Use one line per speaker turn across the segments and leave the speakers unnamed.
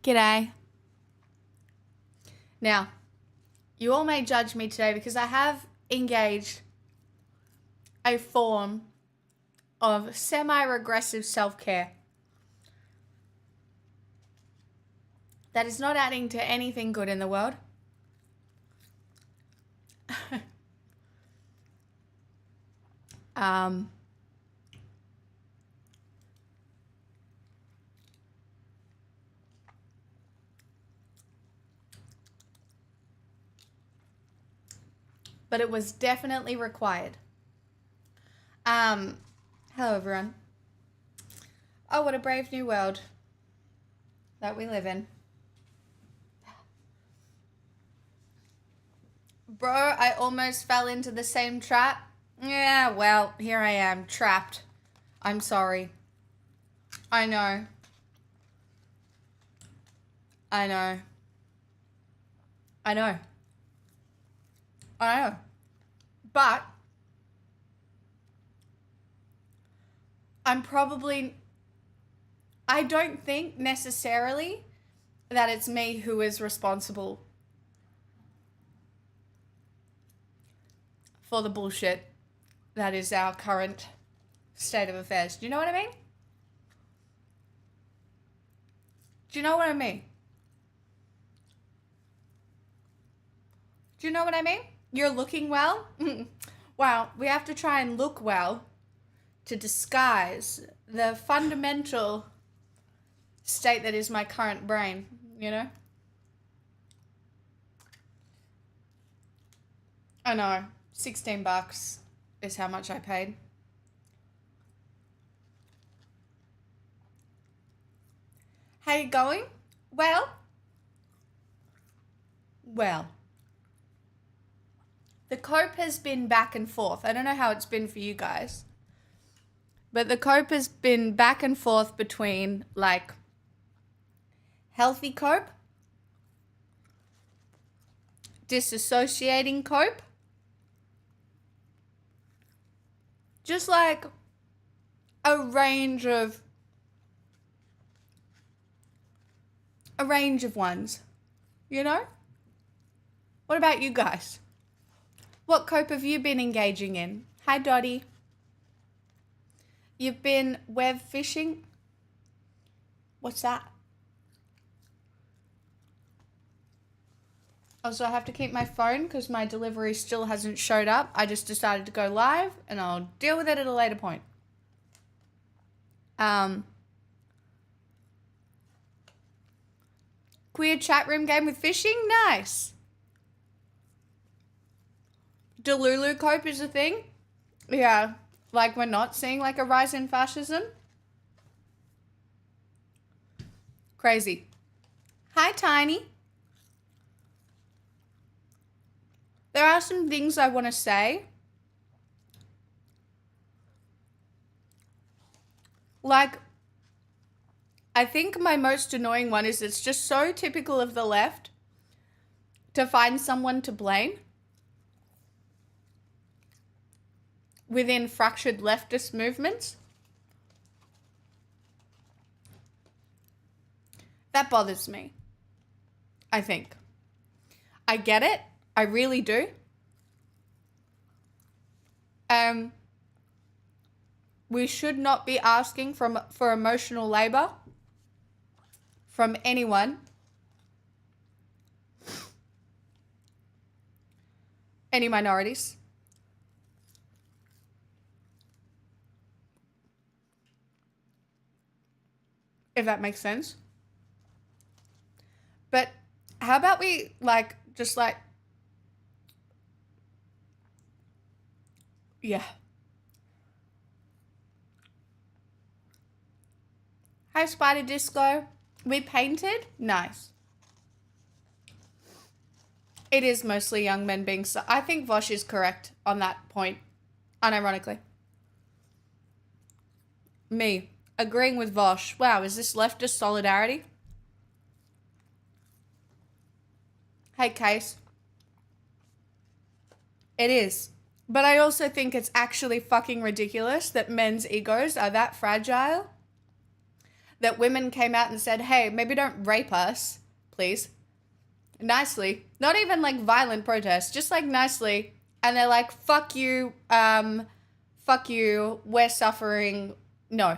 G'day. Now, you all may judge me today because I have engaged a form of semi-regressive self-care that is not adding to anything good in the world. But it was definitely required. Hello everyone. Oh, what a brave new world that we live in. Bro, I almost fell into the same trap. Yeah, well, here I am, trapped. I'm sorry. I know. I know. I know. I know. But I don't think necessarily that it's me who is responsible for the bullshit that is our current state of affairs. Do you know what I mean? Do you know what I mean? Do you know what I mean? You're looking well? Wow, we have to try and look well to disguise the fundamental state that is my current brain, you know? I know, $16 is how much I paid. How you going? Well, the cope has been back and forth. I don't know how it's been for you guys. But the cope has been back and forth between, like, healthy cope, disassociating cope, just like a range of ones, you know? What about you guys? What cope have you been engaging in? Hi, Dottie. You've been web fishing? What's that? Also, I have to keep my phone because my delivery still hasn't showed up. I just decided to go live and I'll deal with it at a later point. Queer chat room game with fishing? Nice. Delulu cope is a thing? Yeah. Like we're not seeing like a rise in fascism? Crazy. Hi, Tiny. There are some things I want to say. Like, I think my most annoying one is it's just so typical of the left to find someone to blame within fractured leftist movements. That bothers me, I think. I get it. I really do. We should not be asking for emotional labor from anyone. Any minorities. If that makes sense. But how about we yeah. Hi, Spider Disco. We painted? Nice. It is mostly young men being I think Vosh is correct on that point, unironically. Me, agreeing with Vosh. Wow, is this leftist solidarity? Hey, Case. It is. But I also think it's actually fucking ridiculous that men's egos are that fragile that women came out and said, hey, maybe don't rape us, please. Nicely. Not even like violent protests, just like nicely. And they're like, fuck you, we're suffering. No.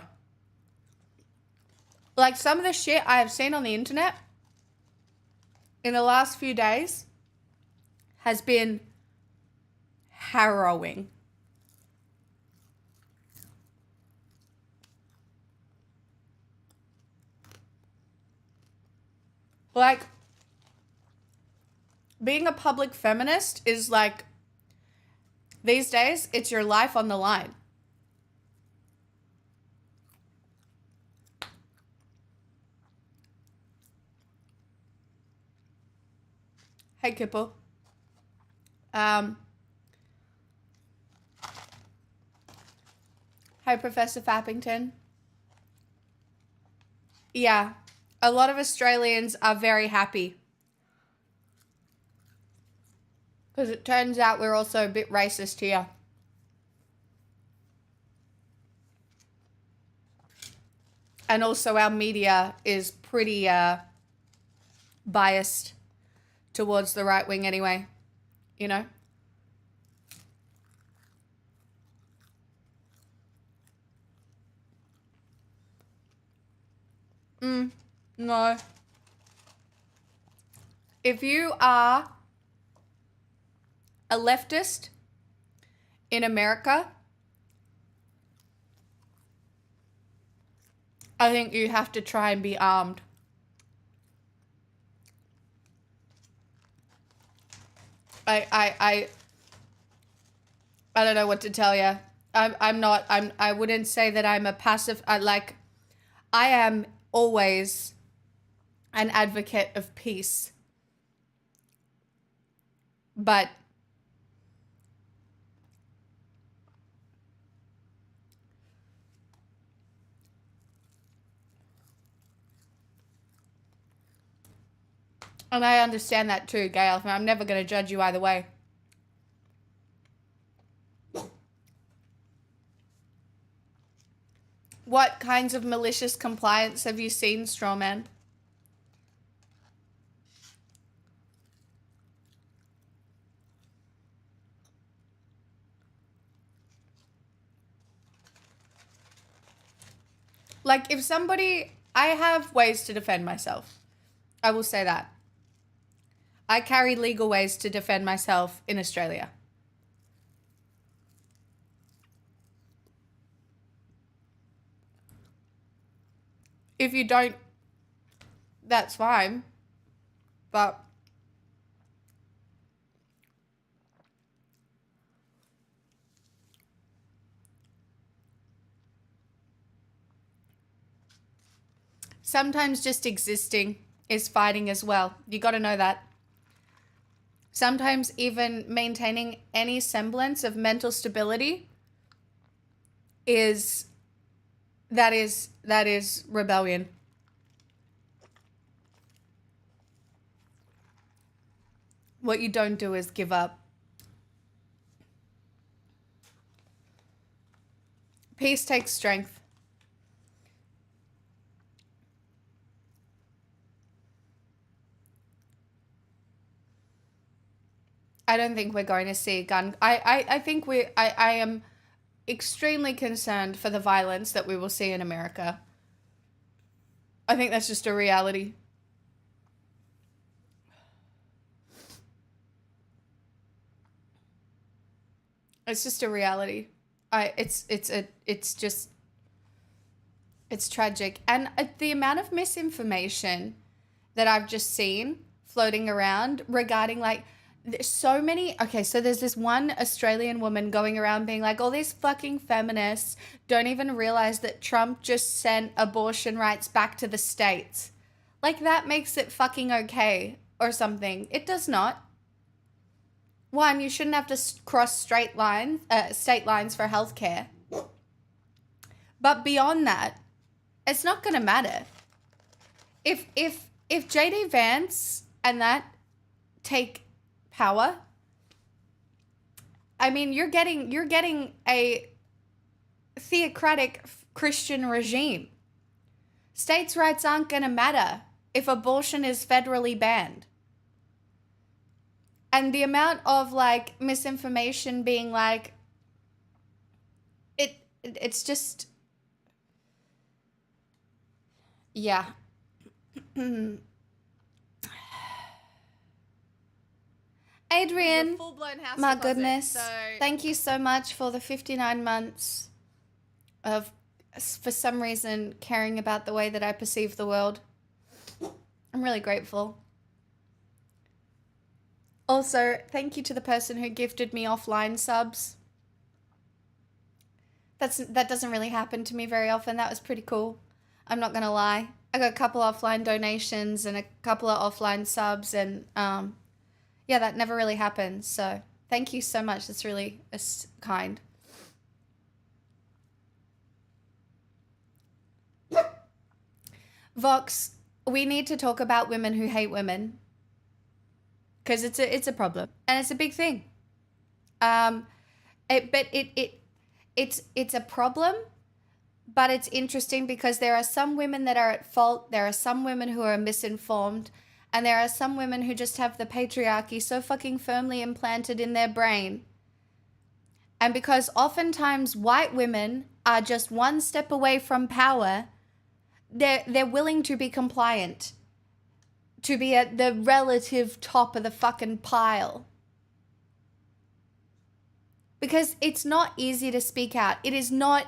Like some of the shit I have seen on the internet in the last few days has been harrowing. Like, being a public feminist is like, these days, it's your life on the line. Hey, Kipple. Hi, Professor Fappington. Yeah, a lot of Australians are very happy. Because it turns out we're also a bit racist here. And also our media is pretty biased towards the right wing anyway, you know? No. If you are a leftist in America, I think you have to try and be armed. I don't know what to tell you. I wouldn't say that I'm a passive, I am always an advocate of peace. But and I understand that too, Gail. I'm never going to judge you either way. What kinds of malicious compliance have you seen, Strawman? Like, if somebody... I have ways to defend myself. I will say that. I carry legal ways to defend myself in Australia. If you don't, that's fine. But sometimes just existing is fighting as well. You got to know that. Sometimes even maintaining any semblance of mental stability is rebellion. What you don't do is give up. Peace takes strength. I don't think we're going to see a gun. I think I am extremely concerned for the violence that we will see in America. I think that's just a reality. It's just a reality. It's tragic. And the amount of misinformation that I've just seen floating around regarding like so many. Okay, so there's this one Australian woman going around being like, all these fucking feminists don't even realize that Trump just sent abortion rights back to the States. Like, that makes it fucking okay or something. It does not. One, you shouldn't have to cross state lines for healthcare. But beyond that, it's not going to matter. If JD Vance and that take power, I mean, you're getting a theocratic Christian regime. States' rights aren't going to matter if abortion is federally banned. And the amount of like misinformation being like, it's just, yeah. Adrian, my goodness, thank you so much for the 59 months of, for some reason, caring about the way that I perceive the world. I'm really grateful. Also, thank you to the person who gifted me offline subs. That doesn't really happen to me very often. That was pretty cool. I'm not going to lie. I got a couple offline donations and a couple of offline subs, and yeah, that never really happens. So thank you so much. That's really kind. Vox, we need to talk about women who hate women, because it's a problem and it's a big thing. It's a problem, but it's interesting because there are some women that are at fault. There are some women who are misinformed, and there are some women who just have the patriarchy so fucking firmly implanted in their brain. And because oftentimes white women are just one step away from power, they're willing to be compliant, to be at the relative top of the fucking pile. Because it's not easy to speak out. It's not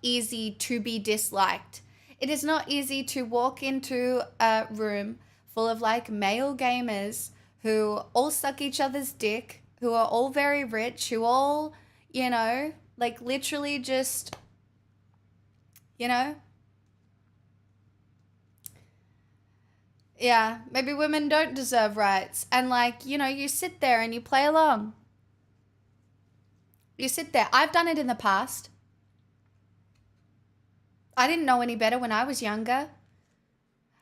easy to be disliked. It is not easy to walk into a room full of like male gamers who all suck each other's dick, who are all very rich, who all, you know, like literally just, you know. Yeah, maybe women don't deserve rights. And like, you know, you sit there and you play along. You sit there. I've done it in the past. I didn't know any better when I was younger.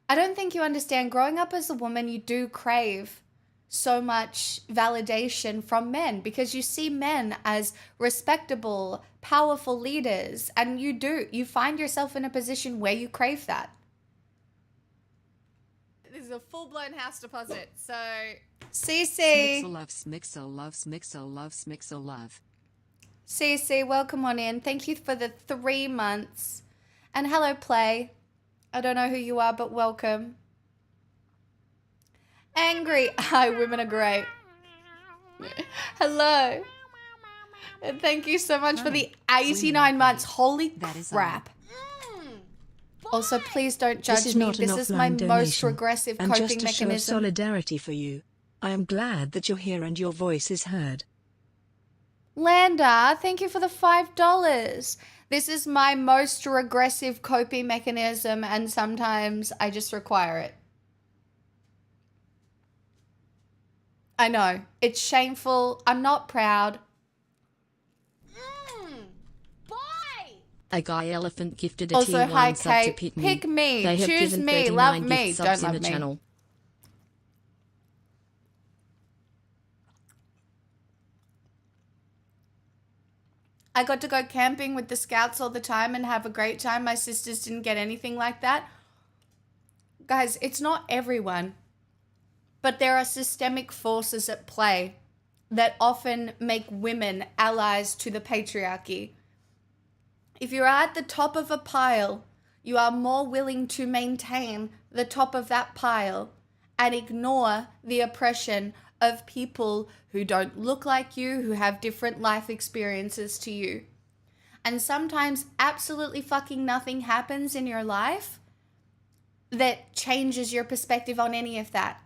I don't think you understand. Growing up as a woman, you do crave so much validation from men because you see men as respectable, powerful leaders. And you find yourself in a position where you crave that. This is a full-blown house deposit. So, CC.
Smixel love.
CC, welcome on in. Thank you for the 3 months. And hello, Play. I don't know who you are, but welcome. Angry. Hi, women are great. Hello. And thank you so much for the 89 months. Holy crap. Also, please don't judge me. This is my most regressive coping mechanism.
And just a show of solidarity for you. I am glad that you're here and your voice is heard.
Landa, thank you for the $5. This is my most regressive coping mechanism, and sometimes I just require it. I know. It's shameful. I'm not proud.
A guy elephant gifted a
also, hi,
T1 sub to
Kate. Pick me.
They have
Choose
given
me.
39
Love me.
gift
Don't
subs
love
in the
me.
channel.
I got to go camping with the scouts all the time and have a great time. My sisters didn't get anything like that. Guys, it's not everyone, but there are systemic forces at play that often make women allies to the patriarchy. If you're at the top of a pile, you are more willing to maintain the top of that pile and ignore the oppression of people who don't look like you, who have different life experiences to you. And sometimes absolutely fucking nothing happens in your life that changes your perspective on any of that.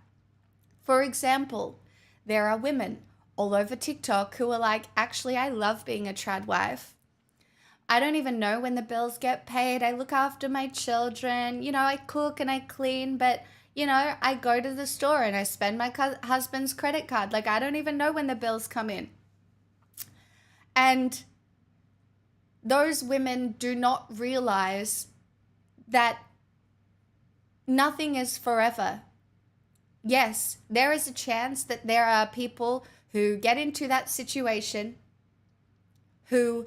For example, there are women all over TikTok who are like, actually, I love being a trad wife. I don't even know when the bills get paid. I look after my children. You know, I cook and I clean, but, you know, I go to the store and I spend my husband's credit card. Like, I don't even know when the bills come in. And those women do not realize that nothing is forever. Yes, there is a chance that there are people who get into that situation who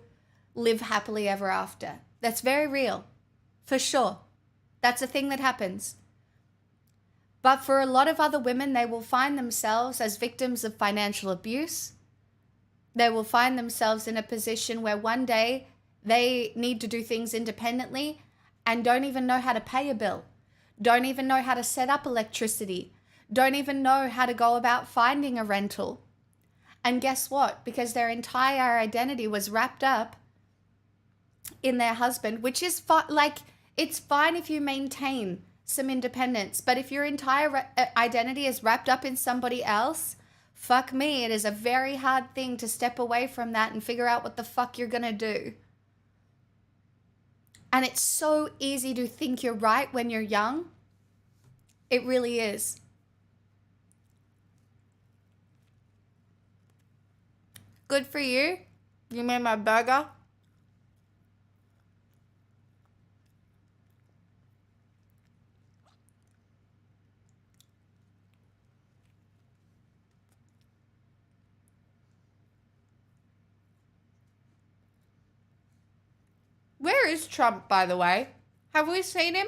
live happily ever after. That's very real, for sure. That's a thing that happens. But for a lot of other women, they will find themselves as victims of financial abuse. They will find themselves in a position where one day they need to do things independently and don't even know how to pay a bill, don't even know how to set up electricity, don't even know how to go about finding a rental. And guess what? Because their entire identity was wrapped up in their husband, which is like, it's fine if you maintain some independence, but if your entire identity is wrapped up in somebody else, fuck me, it is a very hard thing to step away from that and figure out what the fuck you're gonna do. And it's so easy to think you're right when you're young. It really is. Good for you. You made my burger. Where is Trump, by the way? Have we seen him?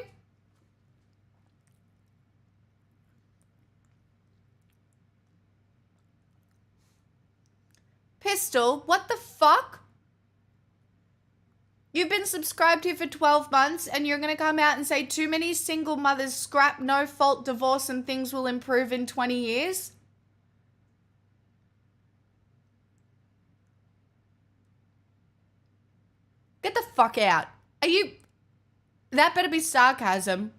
Pistol, what the fuck? You've been subscribed here for 12 months and you're going to come out and say too many single mothers scrap no fault divorce and things will improve in 20 years? Get the fuck out. Are you... That better be sarcasm.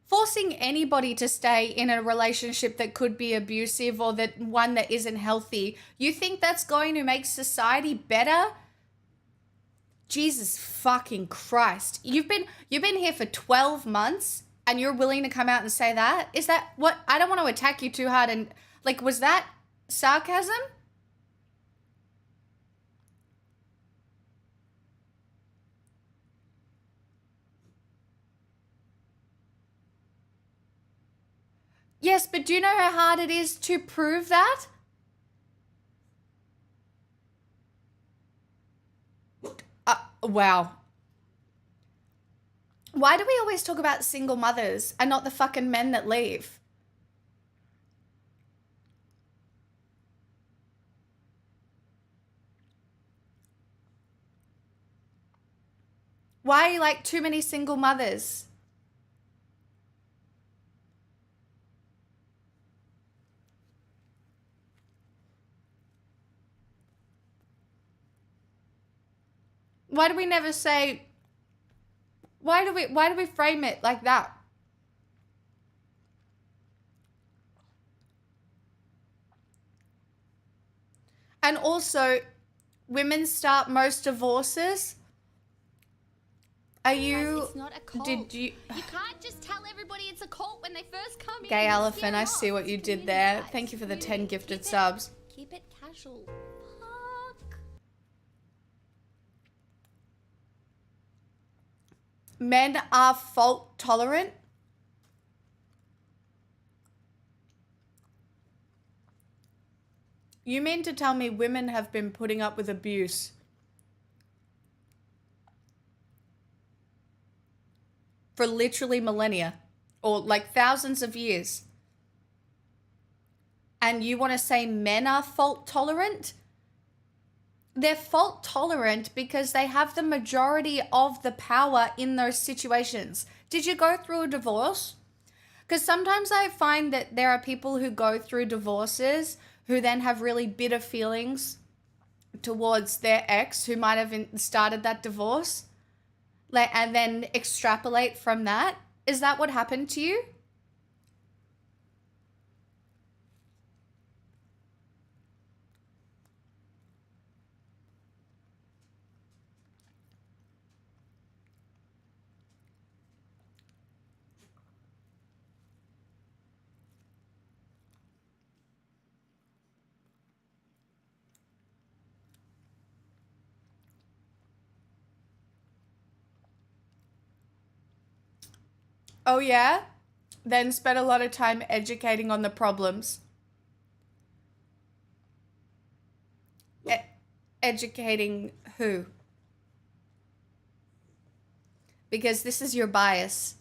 Forcing anybody to stay in a relationship that could be abusive or that one that isn't healthy, you think that's going to make society better? Jesus fucking Christ. You've been here for 12 months and you're willing to come out and say that? Is that what? I don't want to attack you too hard and like, was that sarcasm? Yes, but do you know how hard it is to prove that? Wow. Why do we always talk about single mothers and not the fucking men that leave? Why are you like too many single mothers? Why do we never say, why do we frame it like that? And also, women start most divorces. Are you...
It's not a cult.
Did you...
You can't just tell everybody it's a cult when they first come in.
Gay
It's
elephant, I
scary
see what
off.
you
It's
did there.
community
Thank you for the
vibes.
10 gifted
Keep it-
subs.
Keep it casual. Fuck.
Men are fault tolerant. You mean to tell me women have been putting up with abuse for literally millennia or like thousands of years? And you want to say men are fault tolerant? They're fault tolerant because they have the majority of the power in those situations. Did you go through a divorce? Because sometimes I find that there are people who go through divorces who then have really bitter feelings towards their ex who might have started that divorce, like, and then extrapolate from that. Is that what happened to you? Oh yeah? Then spend a lot of time educating on the problems. Educating who? Because this is your bias.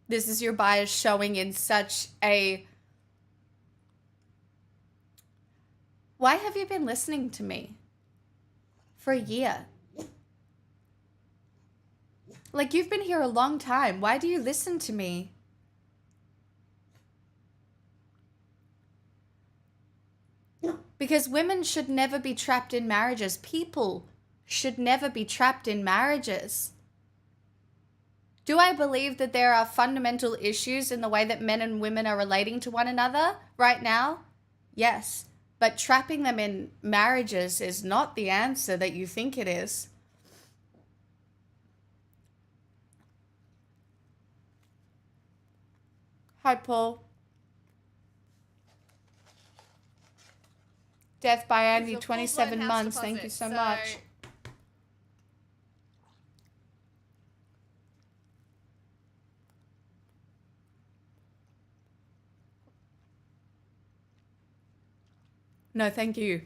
This is your bias showing in such a... Why have you been listening to me for a year? Like, you've been here a long time. Why do you listen to me? Because women should never be trapped in marriages. People should never be trapped in marriages. Do I believe that there are fundamental issues in the way that men and women are relating to one another right now? Yes. But trapping them in marriages is not the answer that you think it is. Hi, Paul. Death by Andy, 27 months. Thank you so much. No, thank you.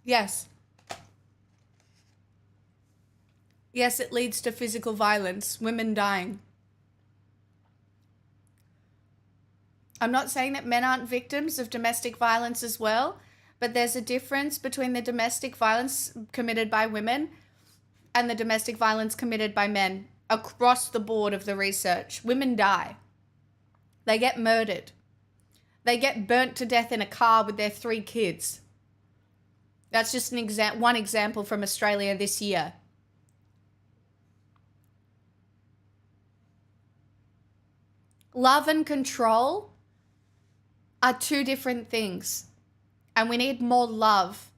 Yes. Yes, it leads to physical violence, women dying. I'm not saying that men aren't victims of domestic violence as well, but there's a difference between the domestic violence committed by women and the domestic violence committed by men across the board of the research. Women die. They get murdered. They get burnt to death in a car with their 3 kids. That's just one example from Australia this year. Love and control are 2 different things. And we need more love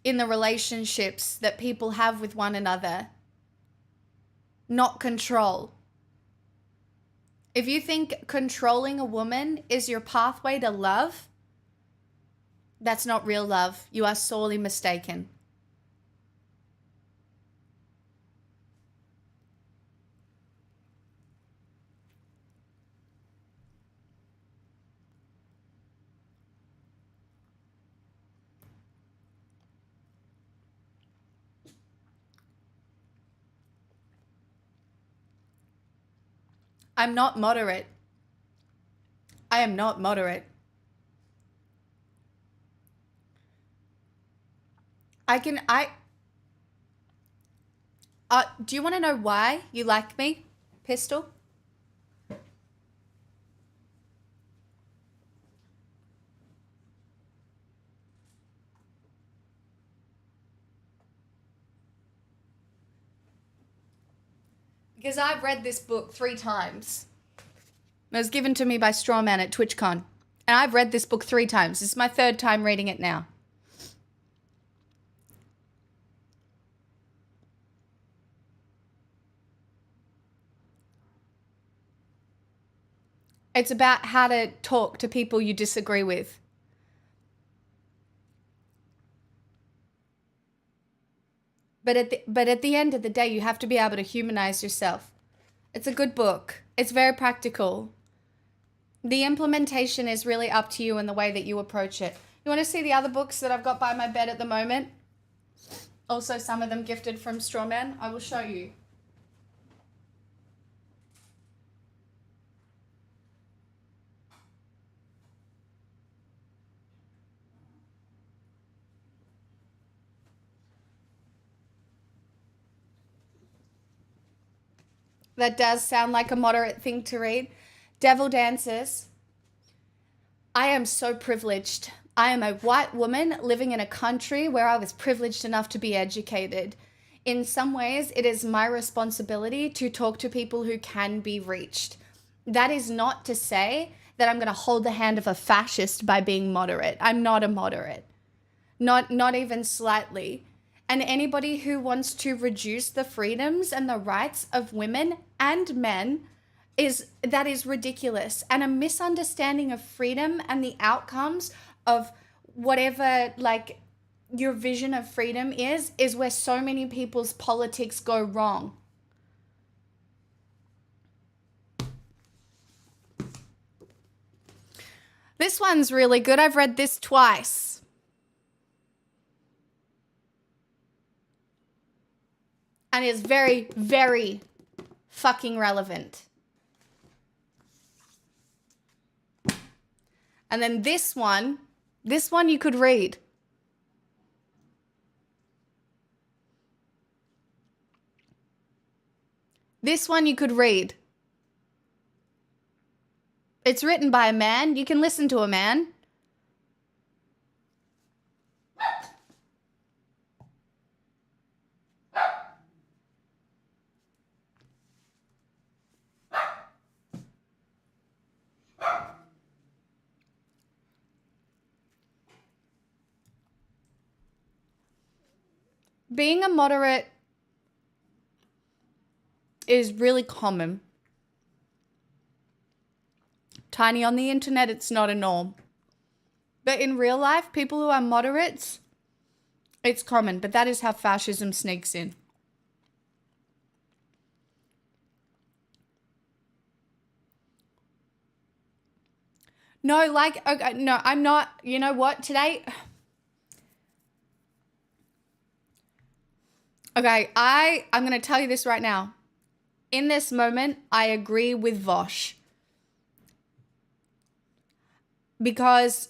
in the relationships that people have with one another, not control. If you think controlling a woman is your pathway to love, that's not real love. You are sorely mistaken. I'm not moderate. I am not moderate. Do you want to know why you like me, Pistol? Because I've read this book 3 times. It was given to me by Strawman at TwitchCon. And I've read this book 3 times. This is my 3rd time reading it now. It's about how to talk to people you disagree with. But at the end of the day, you have to be able to humanize yourself. It's a good book. It's very practical. The implementation is really up to you and the way that you approach it. You want to see the other books that I've got by my bed at the moment? Also, some of them gifted from Strawman. I will show you. That does sound like a moderate thing to read. Devil Dances. I am so privileged. I am a white woman living in a country where I was privileged enough to be educated. In some ways, it is my responsibility to talk to people who can be reached. That is not to say that I'm going to hold the hand of a fascist by being moderate. I'm not a moderate. Not even slightly. And anybody who wants to reduce the freedoms and the rights of women and men is ridiculous, and a misunderstanding of freedom and the outcomes of whatever, like, your vision of freedom is where so many people's politics go wrong. This one's really good. I've read this twice. And it's very, very fucking relevant. And then this one you could read. This one you could read. It's written by a man. You can listen to a man. Being a moderate is really common. Tiny, on the internet, it's not a norm. But in real life, people who are moderates, it's common. But that is how fascism sneaks in. No, like, okay, no, I'm not, you know what, today... Okay, I'm going to tell you this right now. In this moment, I agree with Vosh. Because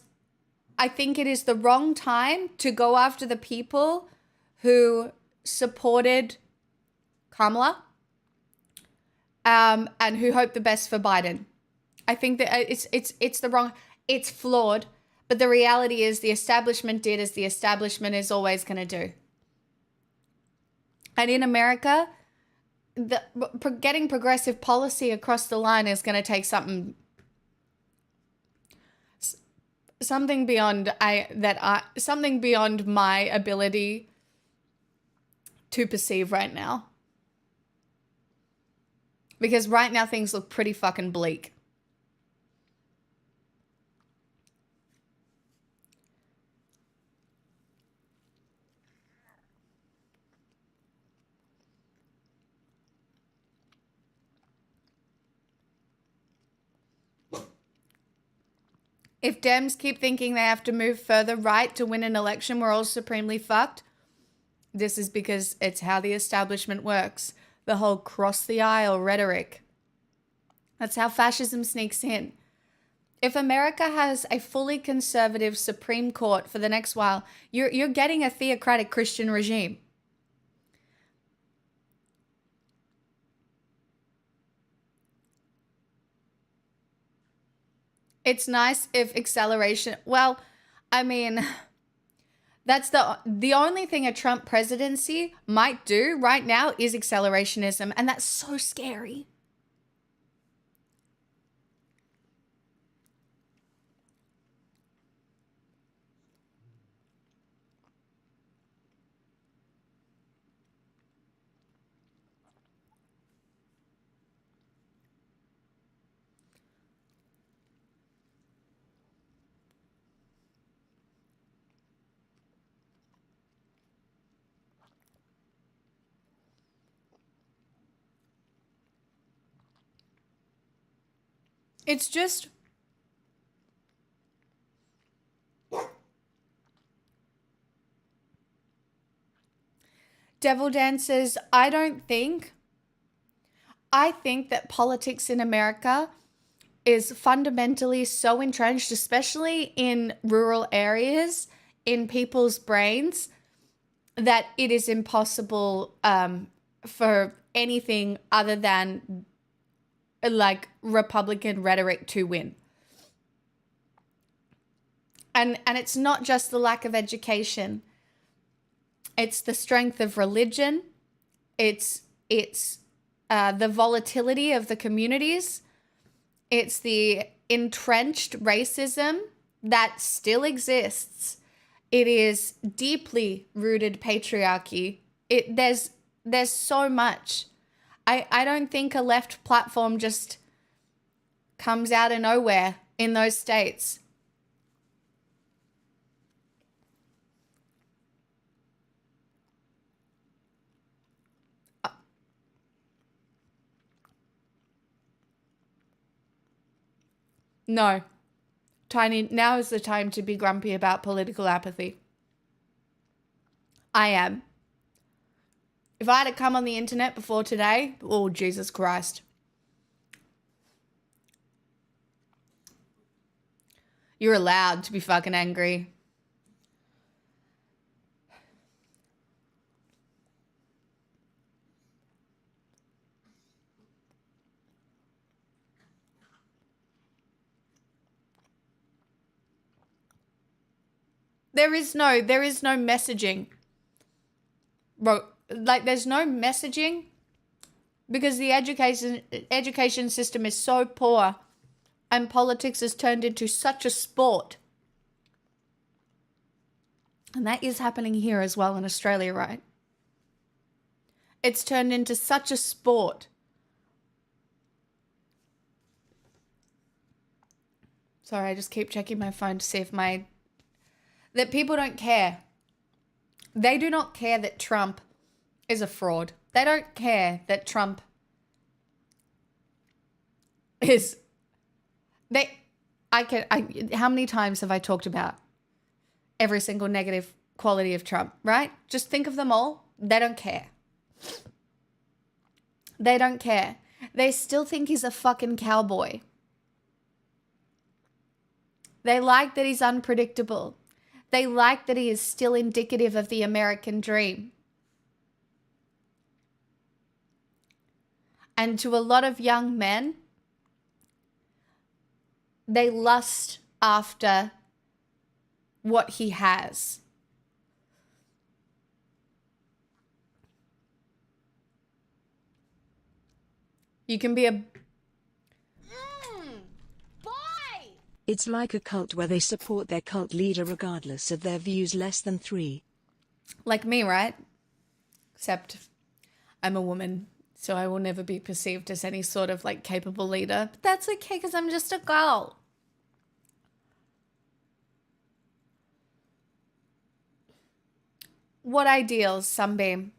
I think it is the wrong time to go after the people who supported Kamala and who hope the best for Biden. I think that it's the wrong, it's flawed, but the reality is the establishment did as the establishment is always going to do. And in America, getting progressive policy across the line is going to take something beyond something beyond my ability to perceive right now. Because right now things look pretty fucking bleak. If Dems keep thinking they have to move further right to win an election, we're all supremely fucked. This is because it's how the establishment works. The whole cross the aisle rhetoric. That's how fascism sneaks in. If America has a fully conservative Supreme Court for the next while, you're getting a theocratic Christian regime. It's nice if acceleration, well, I mean, that's the only thing a Trump presidency might do right now is accelerationism, and that's so scary. It's just devil dancers. I think that politics in America is fundamentally so entrenched, especially in rural areas, in people's brains, that it is impossible for anything other than like Republican rhetoric to win. And it's not just the lack of education. It's the strength of religion. It's the volatility of the communities. It's the entrenched racism that still exists. It is deeply rooted patriarchy. There's so much. I don't think a left platform just comes out of nowhere in those states. No. Tiny, now is the time to be grumpy about political apathy. I am. If I had come on the internet before today, oh, Jesus Christ. You're allowed to be fucking angry. There is no messaging. Bro, like there's no messaging because the education system is so poor and politics has turned into such a sport. And that is happening here as well in Australia, right? It's turned into such a sport. Sorry, I just keep checking my phone to see if that people don't care. They do not care that Trump is a fraud. They don't care that Trump is... how many times have I talked about every single negative quality of Trump, right? Just think of them all. They don't care. They don't care. They still think he's a fucking cowboy. They like that he's unpredictable. They like that he is still indicative of the American dream. And to a lot of young men, they lust after what he has. You can be a...
Boy!
It's like a cult where they support their cult leader regardless of their views less than 3.
Like me, right? Except I'm a woman, so I will never be perceived as any sort of like capable leader. But that's okay because I'm just a girl. What ideals, Sunbeam?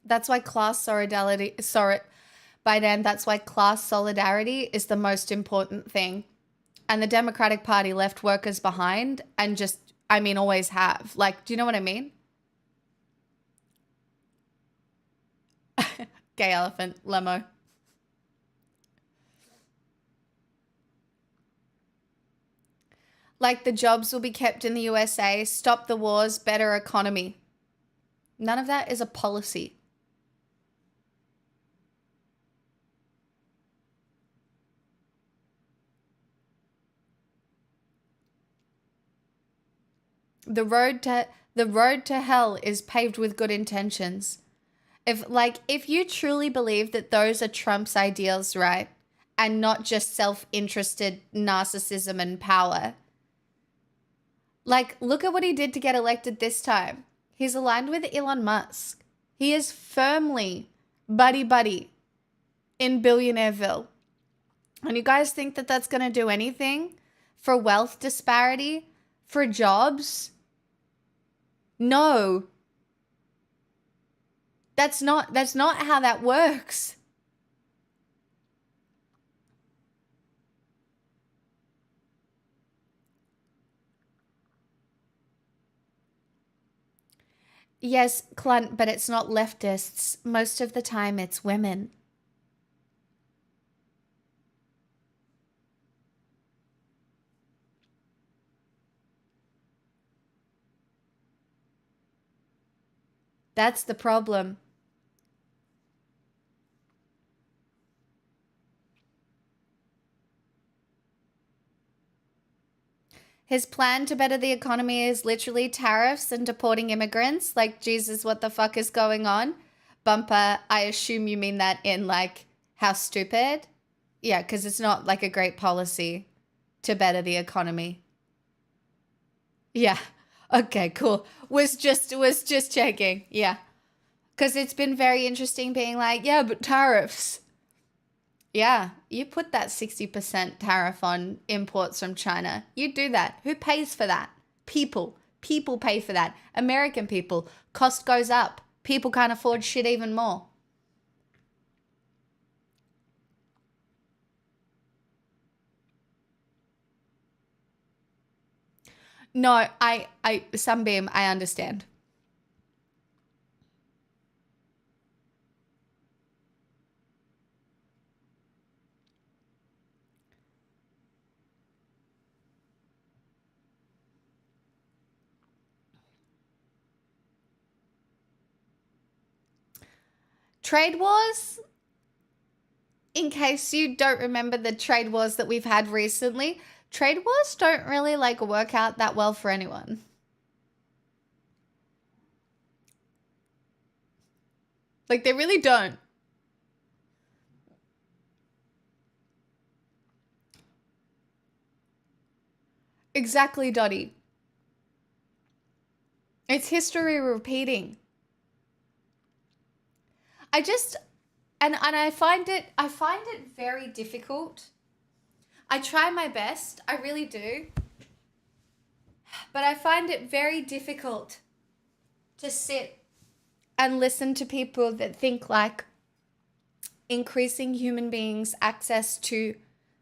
That's why class solidarity, that's why class solidarity is the most important thing. And the Democratic Party left workers behind and just, I mean, always have. Like, do you know what I mean? Gay elephant, Lemo. Like the jobs will be kept in the USA, stop the wars, better economy. None of that is a policy. The road to hell is paved with good intentions. If you truly believe that those are Trump's ideals, right? And not just self-interested narcissism and power. Like, look at what he did to get elected this time. He's aligned with Elon Musk. He is firmly buddy-buddy in Billionaireville. And you guys think that that's going to do anything for wealth disparity, for jobs? No. That's not how that works. Yes, Clunt, but it's not leftists. Most of the time it's women. That's the problem. His plan to better the economy is literally tariffs and deporting immigrants. Like, Jesus, what the fuck is going on? Bumper, I assume you mean that in like, how stupid? Yeah, because it's not like a great policy to better the economy. Yeah. Okay, cool. Was just checking. Yeah. Because it's been very interesting being like, yeah, but tariffs. Yeah, you put that 60% tariff on imports from China. You do that. Who pays for that? People. People pay for that. American people. Cost goes up. People can't afford shit even more. No, Sunbeam, I understand. Trade wars, in case you don't remember the trade wars that we've had recently, trade wars don't really like work out that well for anyone. Like, they really don't. Exactly, Dottie. It's history repeating. I just and I find it very difficult. I try my best, I really do. But I find it very difficult to sit and listen to people that think like increasing human beings' access to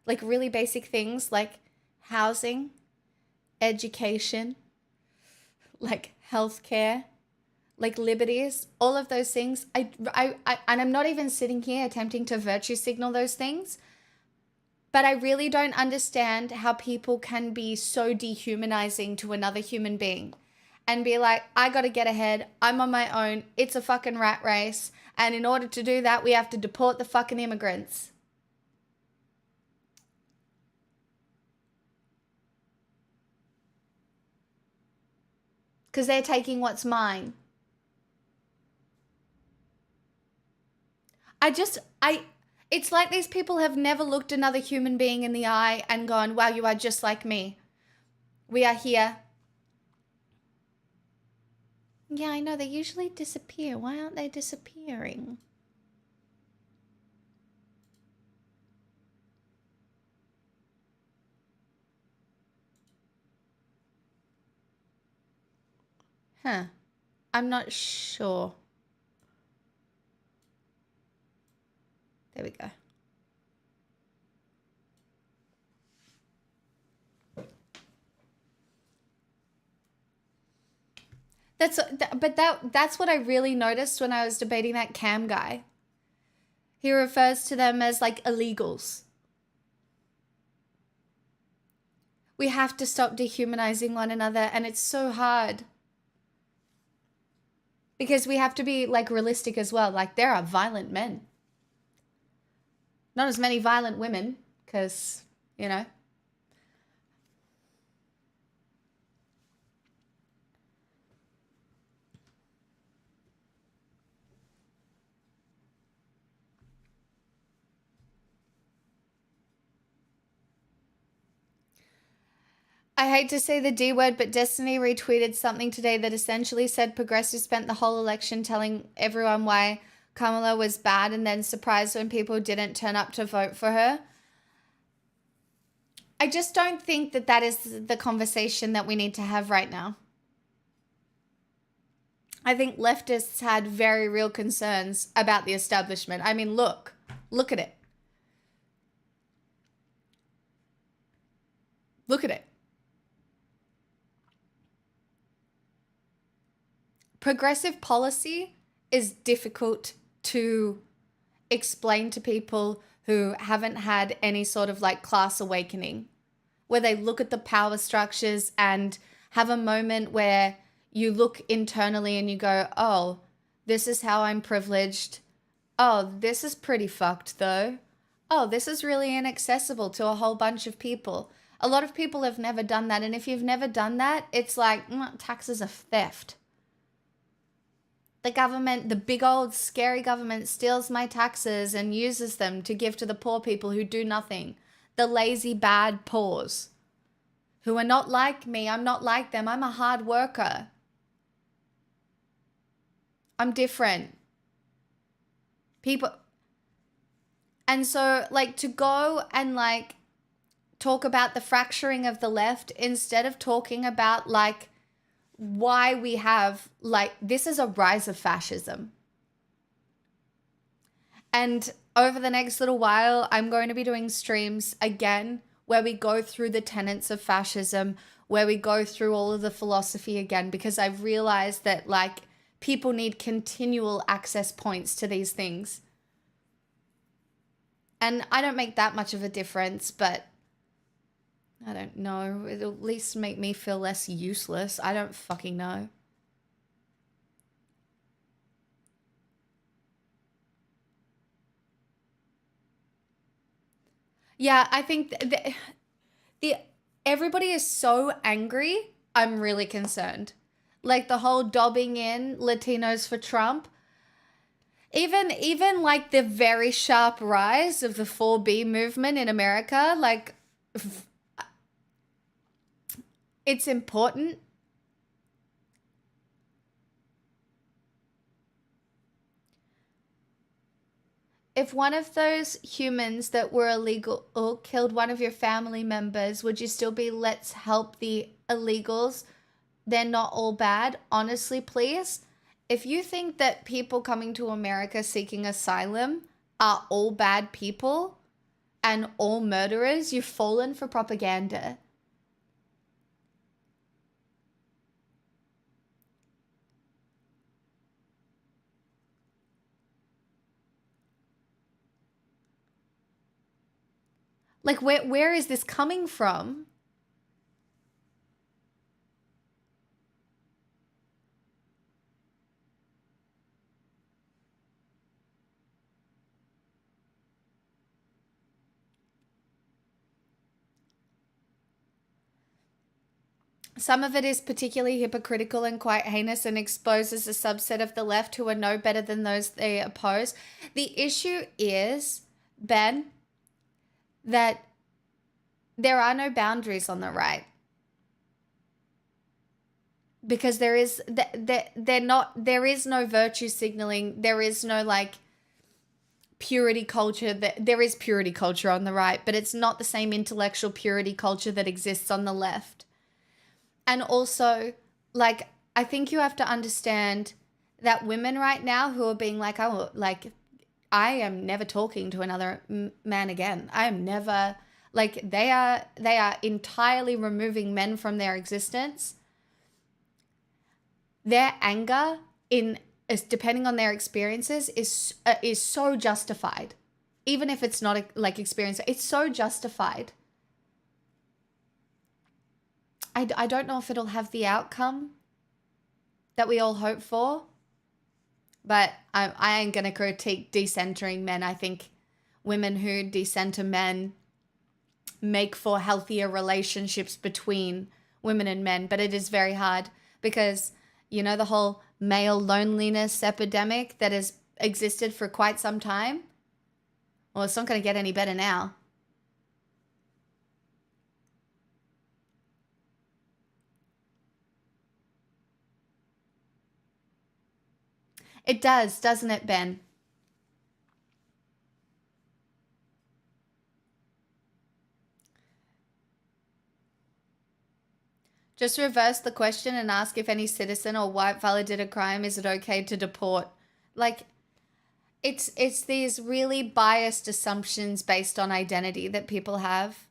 like really basic things like housing, education, like healthcare, like liberties, all of those things. I and I'm not even sitting here attempting to virtue signal those things, but I really don't understand how people can be so dehumanizing to another human being and be like, I got to get ahead. I'm on my own. It's a fucking rat race. And in order to do that, we have to deport the fucking immigrants. Because they're taking what's mine. It's like these people have never looked another human being in the eye and gone, wow, you are just like me. We are here. Yeah, I know, they usually disappear. Why aren't they disappearing? Huh. I'm not sure. There we go. That's what I really noticed when I was debating that Cam guy. He refers to them as like illegals. We have to stop dehumanizing one another, and it's so hard. Because we have to be like realistic as well. Like, there are violent men. Not as many violent women, because, you know. I hate to say the D word, but Destiny retweeted something today that essentially said progressives spent the whole election telling everyone why Kamala was bad and then surprised when people didn't turn up to vote for her. I just don't think that that is the conversation that we need to have right now. I think leftists had very real concerns about the establishment. I mean, look at it. Look at it. Progressive policy is difficult to explain to people who haven't had any sort of like class awakening, where they look at the power structures and have a moment where you look internally and you go, oh, this is how I'm privileged. Oh, this is pretty fucked though. Oh, this is really inaccessible to a whole bunch of people. A lot of people have never done that. And if you've never done that, it's like, taxes are theft. The government, the big old scary government, steals my taxes and uses them to give to the poor people who do nothing. The lazy, bad poors who are not like me. I'm not like them. I'm a hard worker. I'm different. People, And so, like, to go and, like, talk about the fracturing of the left instead of talking about, like, why we have, like, this is a rise of fascism. And over the next little while, I'm going to be doing streams again where we go through the tenets of fascism, where we go through all of the philosophy again, because I've realized that, like, people need continual access points to these things. And I don't make that much of a difference, but I don't know. It'll at least make me feel less useless. I don't fucking know. Yeah, I think the everybody is so angry. I'm really concerned. Like the whole dobbing in Latinos for Trump. Even like the very sharp rise of the 4B movement in America, like it's important. If one of those humans that were illegal or killed one of your family members, would you still be, let's help the illegals? They're not all bad. Honestly, please. If you think that people coming to America seeking asylum are all bad people and all murderers, you've fallen for propaganda. Like, where is this coming from? Some of it is particularly hypocritical and quite heinous and exposes a subset of the left who are no better than those they oppose. The issue is, Ben, that there are no boundaries on the right. Because there is no virtue signaling, there is no like purity culture. There is purity culture on the right, but it's not the same intellectual purity culture that exists on the left. And also, like, I think you have to understand that women right now who are being like, oh, like, I am never talking to another man again. I am never, like, they are entirely removing men from their existence. Their anger, depending on their experiences, is so justified. Even if it's not like experience, it's so justified. I don't know if it'll have the outcome that we all hope for, but I ain't gonna critique decentering men. I think women who decenter men make for healthier relationships between women and men, but it is very hard because, you know, the whole male loneliness epidemic that has existed for quite some time. Well, it's not going to get any better now. It does, doesn't it, Ben? Just reverse the question and ask if any citizen or white fella did a crime, is it okay to deport? Like, it's these really biased assumptions based on identity that people have.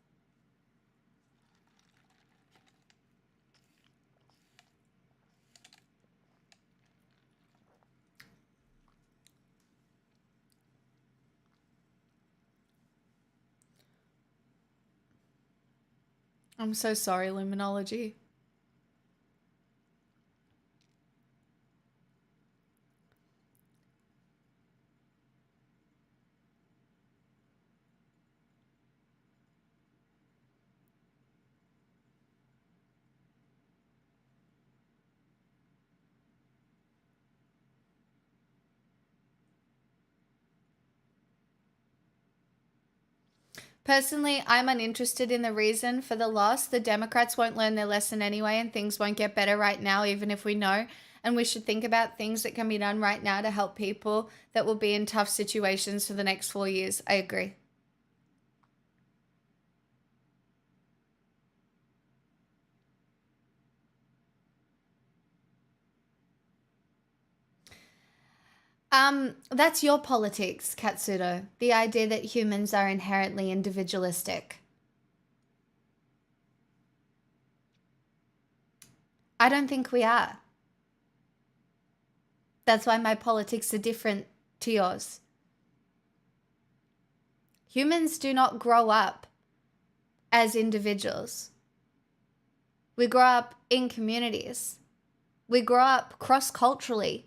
I'm so sorry, Luminology. Personally, I'm uninterested in the reason for the loss. The Democrats won't learn their lesson anyway, and things won't get better right now, even if we know. and we should think about things that can be done right now to help people that will be in tough situations for the next 4 years. I agree. That's your politics, Katsudo. The idea that humans are inherently individualistic. I don't think we are. That's why my politics are different to yours. Humans do not grow up as individuals. We grow up in communities. We grow up cross-culturally.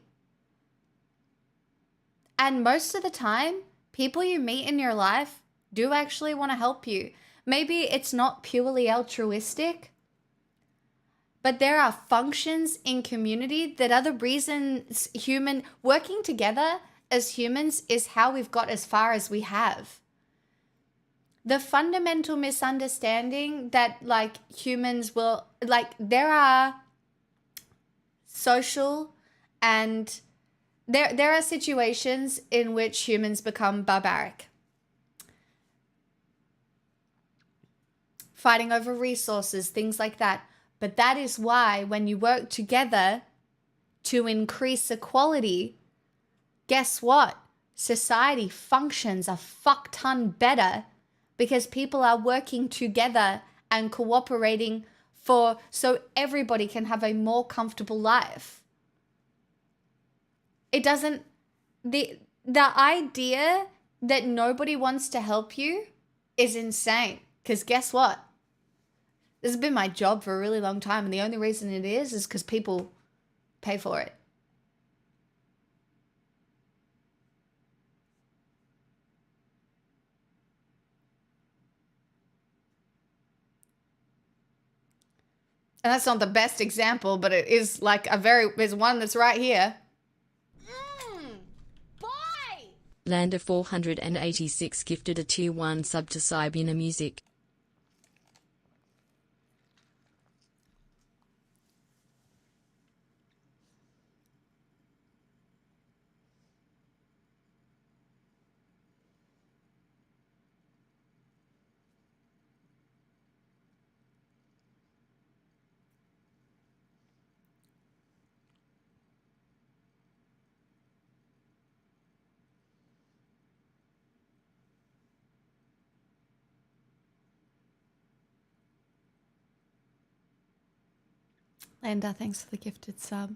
And most of the time, people you meet in your life do actually want to help you. Maybe it's not purely altruistic, but there are functions in community that are the reasons working together as humans is how we've got as far as we have. The fundamental misunderstanding that humans will, there are social and there are situations in which humans become barbaric. Fighting over resources, things like that. But that is why when you work together to increase equality, guess what? Society functions a fuck ton better because people are working together and cooperating so everybody can have a more comfortable life. It doesn't, the idea that nobody wants to help you is insane. Because guess what? This has been my job for a really long time. And the only reason it is because people pay for it. And that's not the best example, but it is there's one that's right here.
Bye!
Lander 486 gifted a tier 1 sub to Sibina Music.
Linda, thanks for the gifted sub.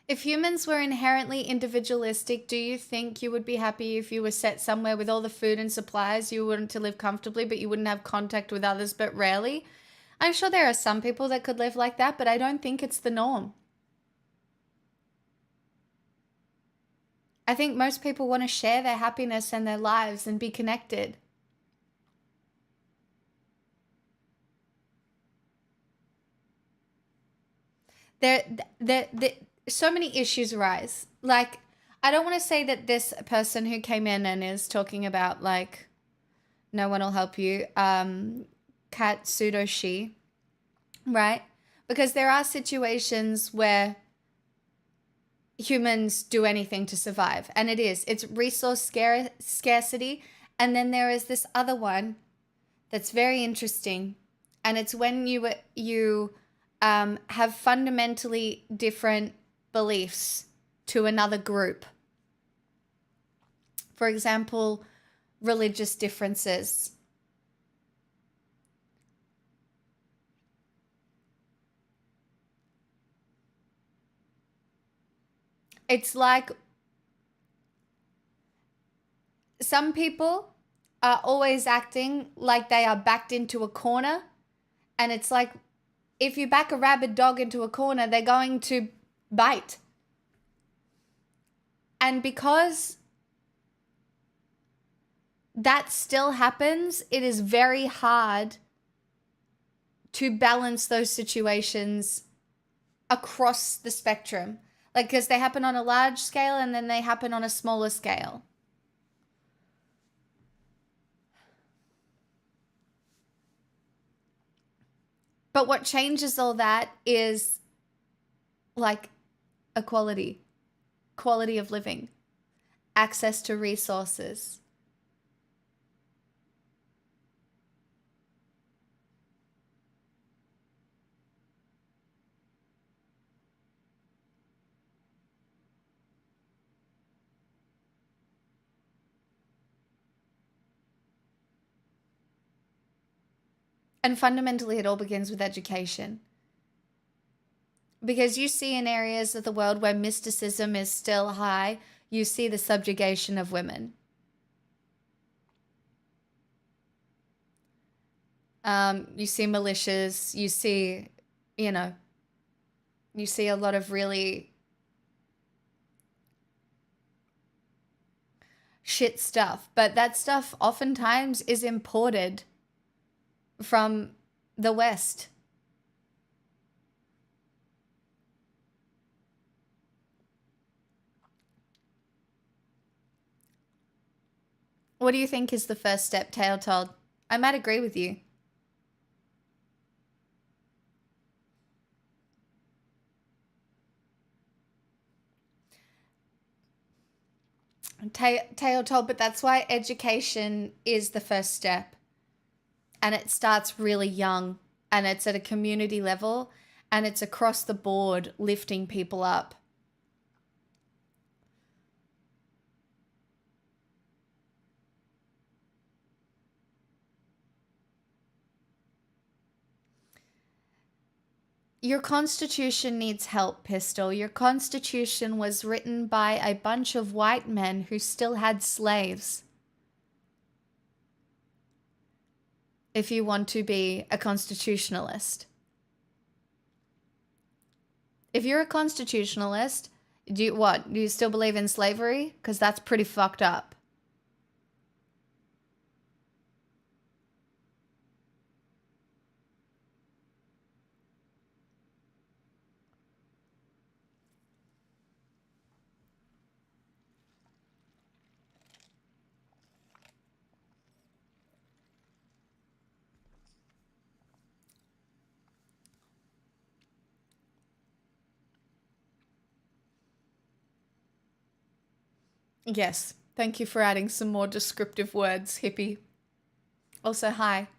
If humans were inherently individualistic, do you think you would be happy if you were set somewhere with all the food and supplies you wanted to live comfortably, but you wouldn't have contact with others but rarely? I'm sure there are some people that could live like that, but I don't think it's the norm. I think most people want to share their happiness and their lives and be connected. So many issues arise. I don't want to say that this person who came in and is talking about no one will help you, Katsudoshi, right? Because there are situations where humans do anything to survive, and it's resource scarcity. And then there is this other one that's very interesting, and it's when you have fundamentally different beliefs to another group. For example, religious differences. It's like some people are always acting like they are backed into a corner, and it's like if you back a rabid dog into a corner, they're going to bite. And because that still happens, it is very hard to balance those situations across the spectrum. Because they happen on a large scale and then they happen on a smaller scale. But what changes all that is like equality, quality of living, access to resources. And fundamentally, it all begins with education. Because you see in areas of the world where mysticism is still high, you see the subjugation of women. You see militias, you see, you see a lot of really shit stuff. But that stuff oftentimes is imported from the West. What do you think is the first step, Tale Told? I might agree with you. Tale Told, but that's why education is the first step. And it starts really young, and it's at a community level, and it's across the board lifting people up. Your constitution needs help, Pistol. Your constitution was written by a bunch of white men who still had slaves. If you want to be a constitutionalist. If you're a constitutionalist, do you still believe in slavery? Because that's pretty fucked up. Yes, thank you for adding some more descriptive words, hippie. Also, hi.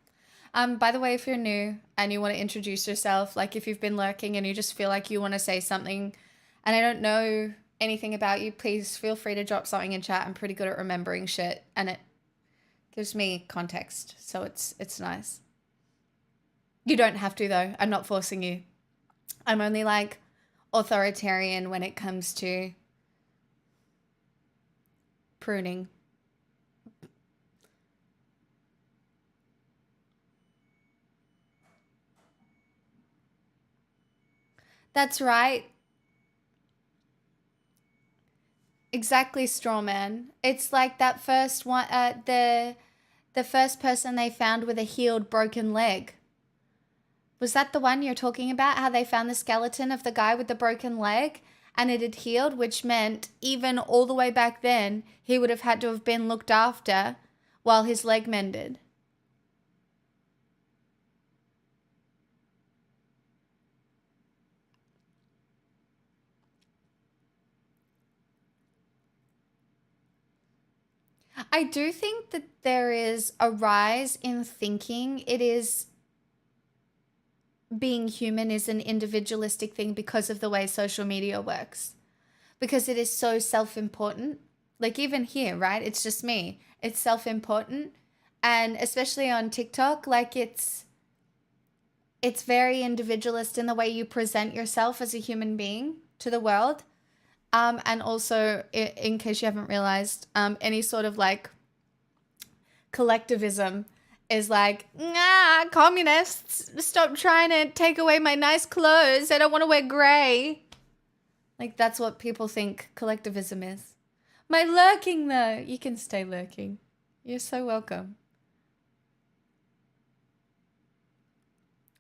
By the way, if you're new and you want to introduce yourself, like if you've been lurking and you just feel like you want to say something and I don't know anything about you, please feel free to drop something in chat. I'm pretty good at remembering shit and it gives me context, so it's nice. You don't have to though. I'm not forcing you. I'm only like authoritarian when it comes to pruning. That's right. Exactly, straw man. It's like that first one, the first person they found with a healed broken leg. Was that the one you're talking about? How they found the skeleton of the guy with the broken leg and it had healed, which meant even all the way back then, he would have had to have been looked after while his leg mended. I do think that there is a rise in thinking. It is being human is an individualistic thing because of the way social media works. Because it is so self-important. Like even here, right? It's just me. It's self-important. And especially on TikTok, like it's very individualist in the way you present yourself as a human being to the world. And also, in case you haven't realized, any sort of like collectivism is like, nah, communists, stop trying to take away my nice clothes. I don't want to wear gray. Like, that's what people think collectivism is. My lurking, though. You can stay lurking. You're so welcome.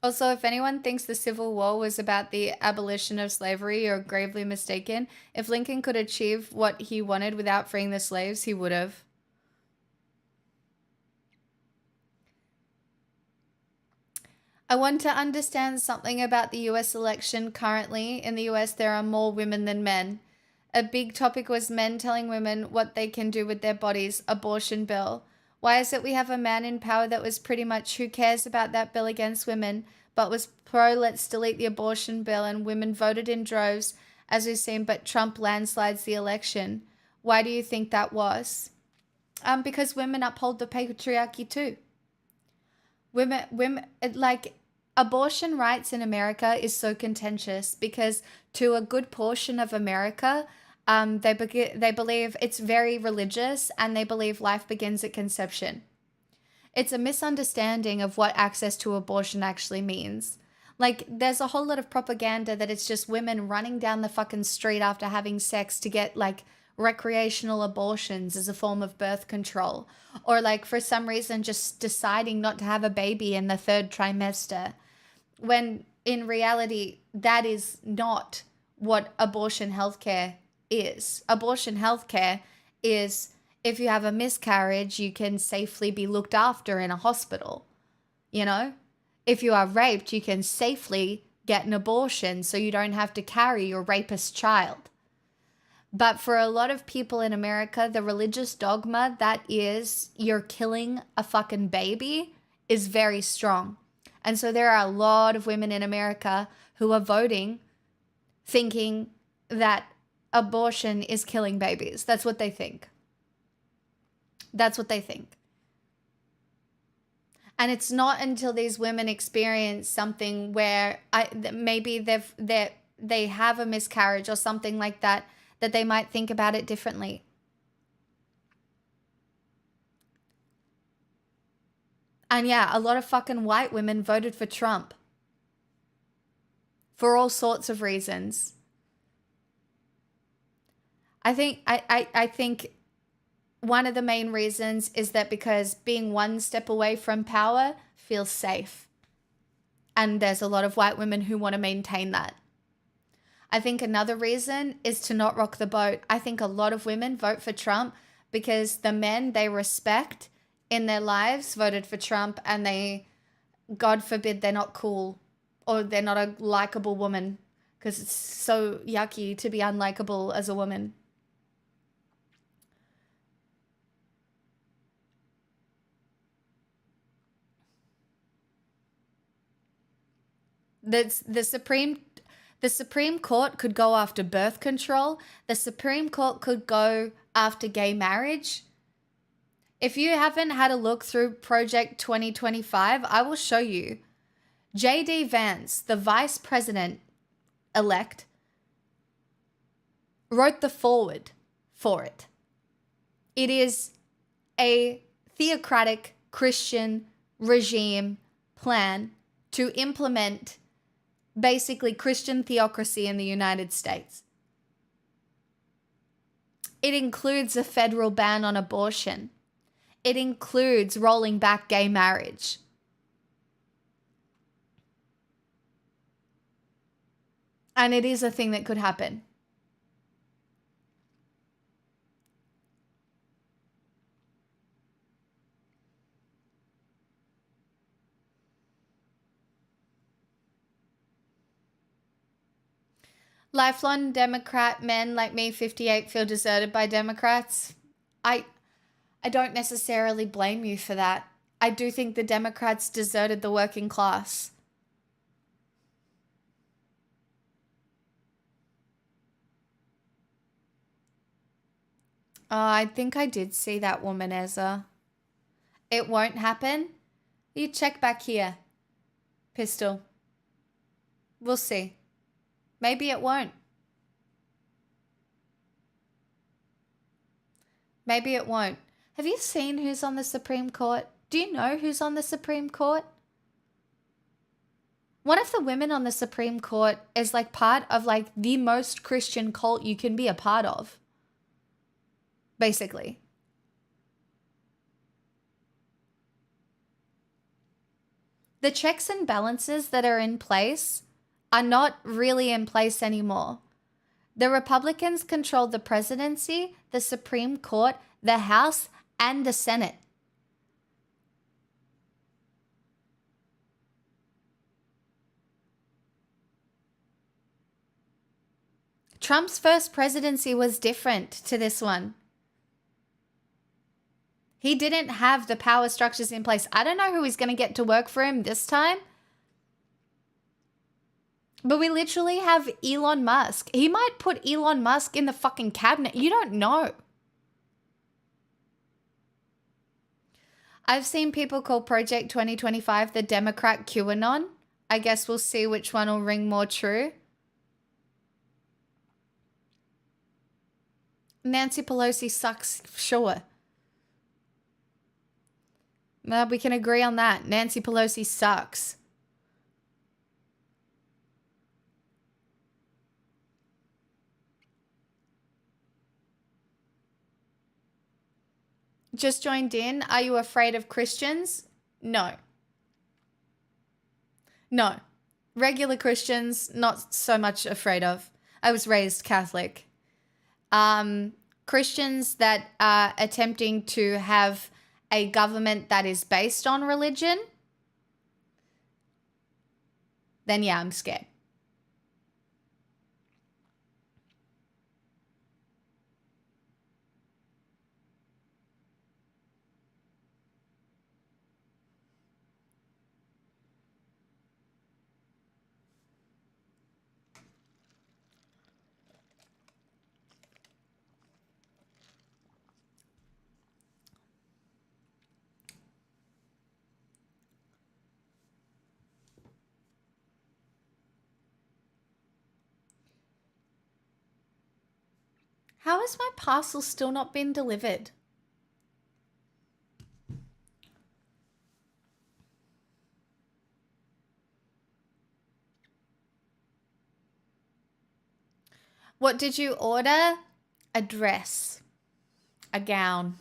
Also, if anyone thinks the Civil War was about the abolition of slavery, you're gravely mistaken. If Lincoln could achieve what he wanted without freeing the slaves, he would have. I want to understand something about the US election currently. In the US, there are more women than men. A big topic was men telling women what they can do with their bodies, abortion bill. Why is it we have a man in power that was pretty much who cares about that bill against women, but was pro let's delete the abortion bill, and women voted in droves, as we've seen, but Trump landslides the election? Why do you think that was? Because women uphold the patriarchy too. Women, like, abortion rights in America is so contentious because to a good portion of America, they believe it's very religious and they believe life begins at conception. It's a misunderstanding of what access to abortion actually means. Like, there's a whole lot of propaganda that it's just women running down the fucking street after having sex to get, like, recreational abortions as a form of birth control. Or, like, for some reason, just deciding not to have a baby in the third trimester. When, in reality, that is not what abortion healthcare is. Abortion healthcare is if you have a miscarriage, you can safely be looked after in a hospital, you know? If you are raped, you can safely get an abortion so you don't have to carry your rapist child. But for a lot of people in America, the religious dogma that is you're killing a fucking baby is very strong. And so there are a lot of women in America who are voting thinking that abortion is killing babies. That's what they think. That's what they think. And it's not until these women experience something where maybe they have a miscarriage or something like that, that they might think about it differently. And yeah, a lot of fucking white women voted for Trump for all sorts of reasons. I think one of the main reasons is that because being one step away from power feels safe. And there's a lot of white women who want to maintain that. I think another reason is to not rock the boat. I think a lot of women vote for Trump because the men they respect in their lives voted for Trump, and they, God forbid, they're not cool or they're not a likable woman, because it's so yucky to be unlikable as a woman. The Supreme Court could go after birth control. The Supreme Court could go after gay marriage. If you haven't had a look through Project 2025, I will show you. J.D. Vance, the vice president-elect, wrote the foreword for it. It is a theocratic Christian regime plan to implement basically Christian theocracy in the United States. It includes a federal ban on abortion. It includes rolling back gay marriage. And it is a thing that could happen. Lifelong Democrat men like me, 58, feel deserted by Democrats. I don't necessarily blame you for that. I do think the Democrats deserted the working class. I think I did see that woman, Ezra. It won't happen. You check back here. Pistol. We'll see. Maybe it won't. Maybe it won't. Have you seen who's on the Supreme Court? Do you know who's on the Supreme Court? One of the women on the Supreme Court is like part of like the most Christian cult you can be a part of. Basically. The checks and balances that are in place are not really in place anymore. The Republicans control the presidency, the Supreme Court, the House, and the Senate. Trump's first presidency was different to this one. He didn't have the power structures in place. I don't know who he's going to get to work for him this time. But we literally have Elon Musk. He might put Elon Musk in the fucking cabinet. You don't know. I've seen people call Project 2025 the Democrat QAnon. I guess we'll see which one will ring more true. Nancy Pelosi sucks, sure. Well, we can agree on that. Nancy Pelosi sucks. Just joined in. Are you afraid of Christians? No. No. Regular Christians, not so much afraid of. I was raised Catholic. Christians that are attempting to have a government that is based on religion, then yeah, I'm scared. How has my parcel still not been delivered? What did you order? A dress. A gown.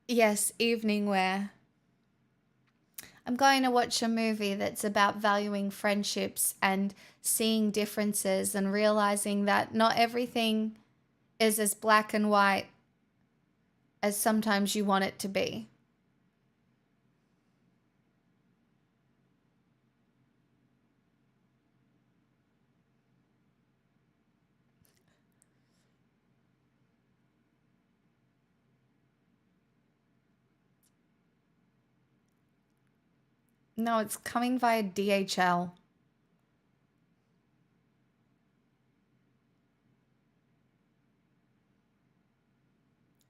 Yes, evening wear. I'm going to watch a movie that's about valuing friendships and seeing differences and realizing that not everything is as black and white as sometimes you want it to be. No, it's coming via DHL.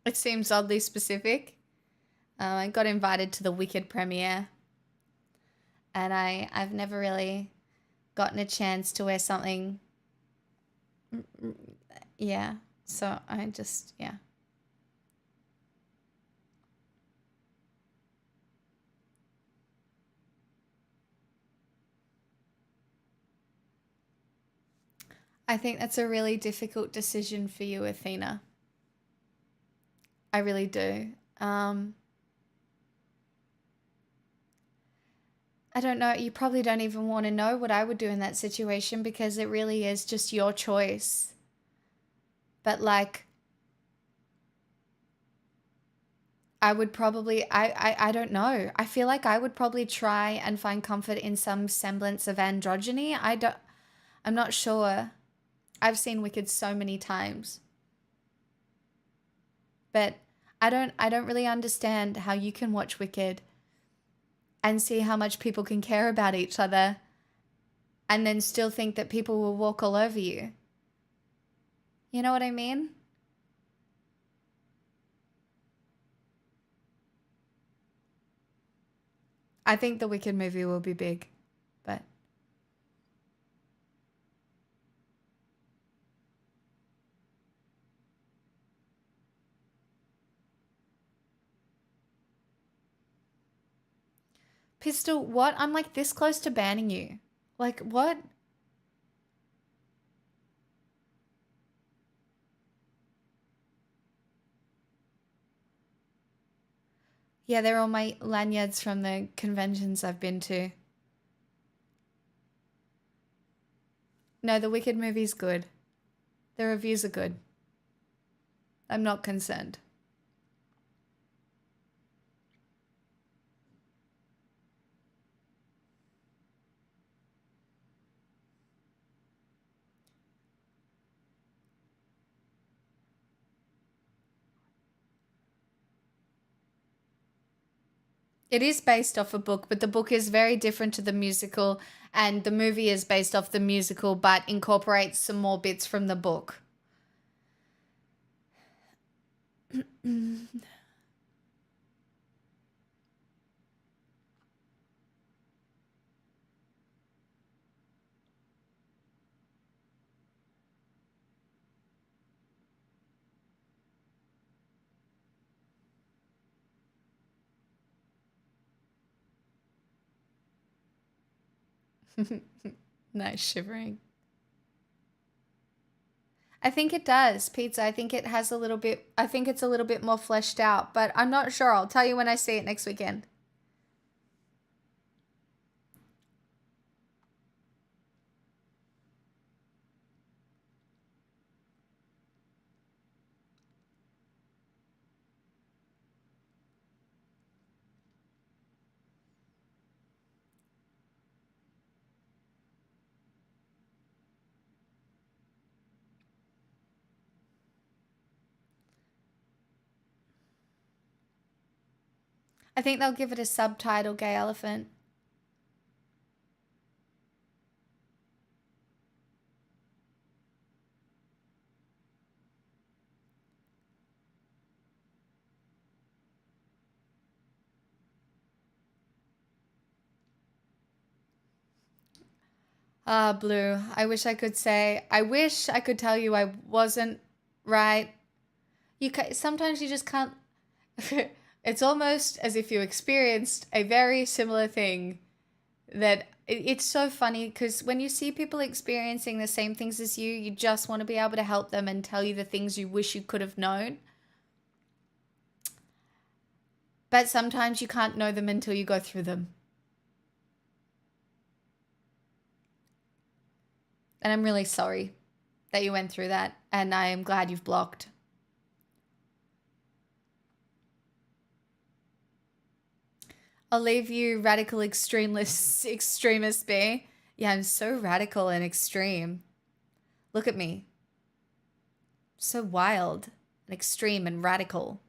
It seems oddly specific. I got invited to the Wicked premiere, and I've never really gotten a chance to wear something. Yeah, so I just, yeah. I think that's a really difficult decision for you, Athena. I really do. I don't know. You probably don't even want to know what I would do in that situation because it really is just your choice. But like, I would probably, I don't know. I feel like I would probably try and find comfort in some semblance of androgyny. I'm not sure. I've seen Wicked so many times. But I don't really understand how you can watch Wicked and see how much people can care about each other and then still think that people will walk all over you. You know what I mean? I think the Wicked movie will be big, but Pistol, what? I'm like this close to banning you. Like, what? Yeah, they're all my lanyards from the conventions I've been to. No, the Wicked movie's good. The reviews are good. I'm not concerned. It is based off a book, but the book is very different to the musical, and the movie is based off the musical but incorporates some more bits from the book. Nice shivering. I think it does, pizza. I think it has a little bit, I think it's a little bit more fleshed out, but I'm not sure. I'll tell you when I see it next weekend. I think they'll give it a subtitle, Gay Elephant. Ah, Blue. I wish I could tell you I wasn't right. Sometimes you just can't. It's almost as if you experienced a very similar thing. It's so funny because when you see people experiencing the same things as you just want to be able to help them and tell you the things you wish you could have known. But sometimes you can't know them until you go through them. And I'm really sorry that you went through that. And I am glad you've blocked. I'll leave you radical extremists be. Yeah, I'm so radical and extreme. Look at me. So wild and extreme and radical.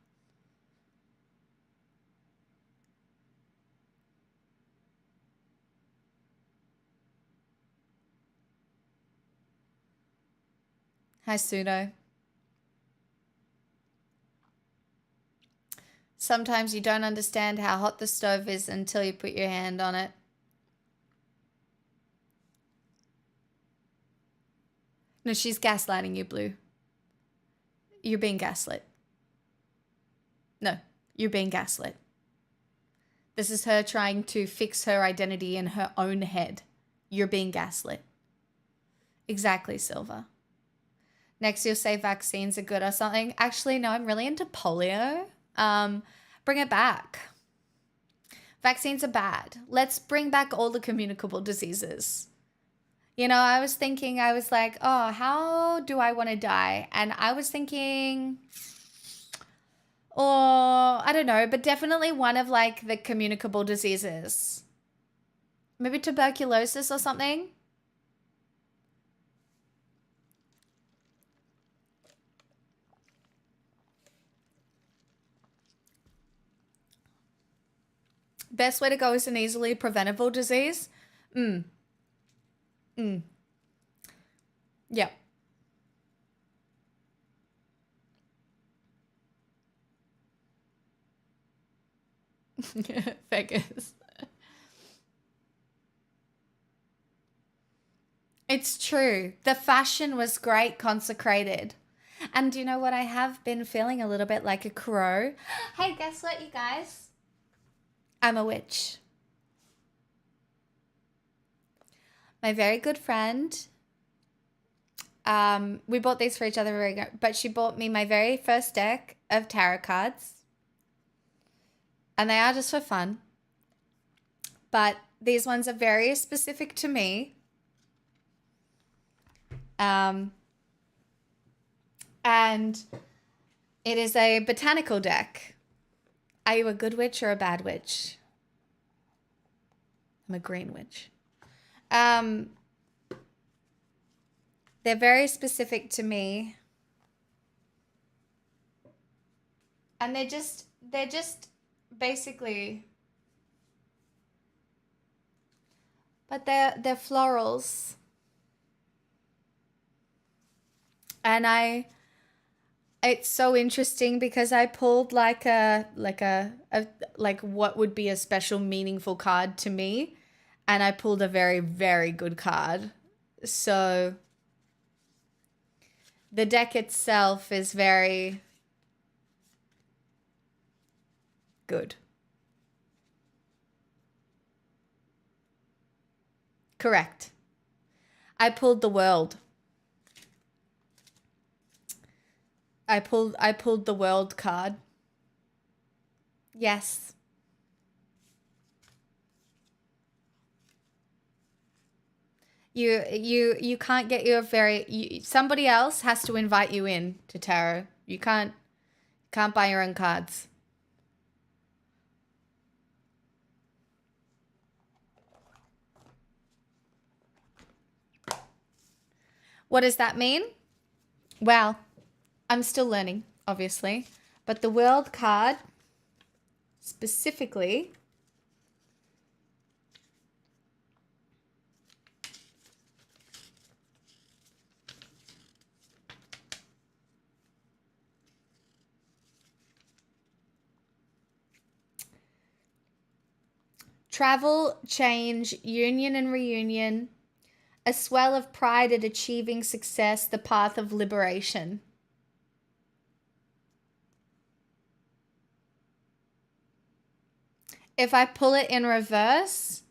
Hi, Pseudo. Sometimes you don't understand how hot the stove is until you put your hand on it. No, she's gaslighting you, Blue. You're being gaslit. No, you're being gaslit. This is her trying to fix her identity in her own head. You're being gaslit. Exactly, Silver. Next, you'll say vaccines are good or something. Actually, no, I'm really into polio. Bring it back. Vaccines are bad. Let's bring back all the communicable diseases. You know, I was like, oh, how do I want to die? And I was thinking, or I don't know, but definitely one of like the communicable diseases. Maybe tuberculosis or something. Best way to go is an easily preventable disease. Yep. Vegas. It's true. The fashion was great, consecrated. And you know what? I have been feeling a little bit like a crow. Hey, guess what, you guys? I'm a witch. My very good friend, we bought these for each other, but she bought me my very first deck of tarot cards. And they are just for fun. But these ones are very specific to me. And it is a botanical deck. Are you a good witch or a bad witch? I'm a green witch. They're very specific to me. And they're just basically but they're florals. And it's so interesting because I pulled like what would be a special meaningful card to me, and I pulled a very, very good card. So the deck itself is very good. Correct. I pulled the world. I pulled the world card. Yes. You can't get your somebody else has to invite you in to tarot. You can't buy your own cards. What does that mean? Well, I'm still learning, obviously, but the world card specifically travel, change, union and reunion, a swell of pride at achieving success, the path of liberation. If I pull it in reverse,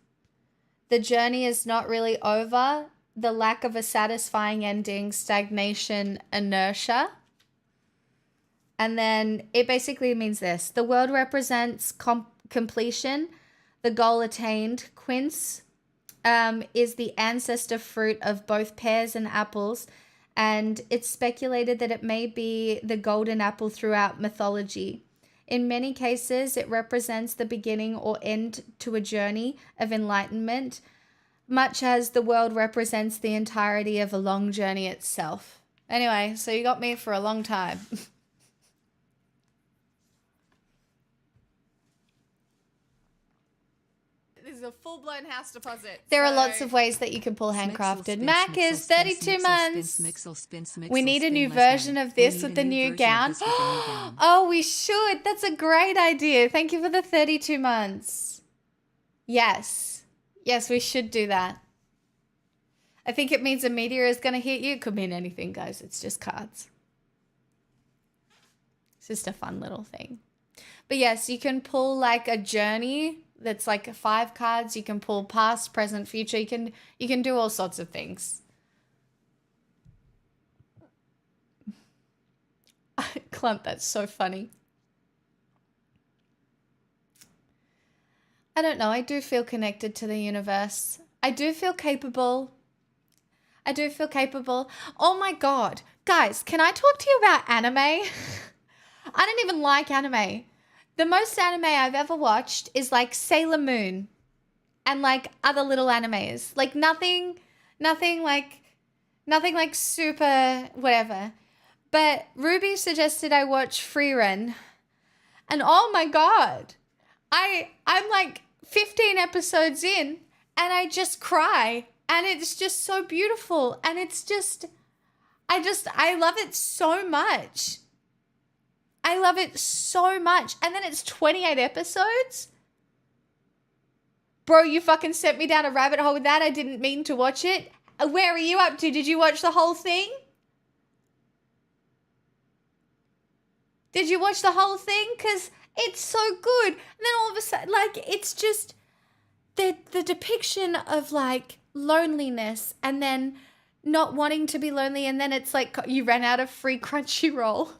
the journey is not really over, the lack of a satisfying ending, stagnation, inertia. And then it basically means this. The world represents completion, the goal attained. Quince is the ancestor fruit of both pears and apples, and it's speculated that it may be the golden apple throughout mythology. In many cases, it represents the beginning or end to a journey of enlightenment, much as the world represents the entirety of a long journey itself. Anyway, so you got me for a long time. This is a full-blown house deposit. There are lots of ways that you can pull handcrafted. Mac is 32 months. We need a new version of this with the new gown. Oh, we should. That's a great idea. Thank you for the 32 months. Yes. Yes, we should do that. I think it means a meteor is going to hit you. It could mean anything, guys. It's just cards. It's just a fun little thing. But yes, you can pull like a journey that's like 5 cards. You can pull past, present, future. You can do all sorts of things. Clump, that's so funny. I don't know. I do feel connected to the universe. I do feel capable. Oh my God. Guys, can I talk to you about anime? I don't even like anime. The most anime I've ever watched is like Sailor Moon and like other little animes. Like nothing like super whatever. But Ruby suggested I watch Freerun. And oh my God. I'm like 15 episodes in and I just cry. And it's just so beautiful. And it's just, I love it so much. I love it so much. And then it's 28 episodes. Bro, you fucking sent me down a rabbit hole with that. I didn't mean to watch it. Where are you up to? Did you watch the whole thing? Did you watch the whole thing? Because it's so good. And then all of a sudden, like, it's just the depiction of, like, loneliness and then not wanting to be lonely. And then it's like you ran out of free Crunchyroll.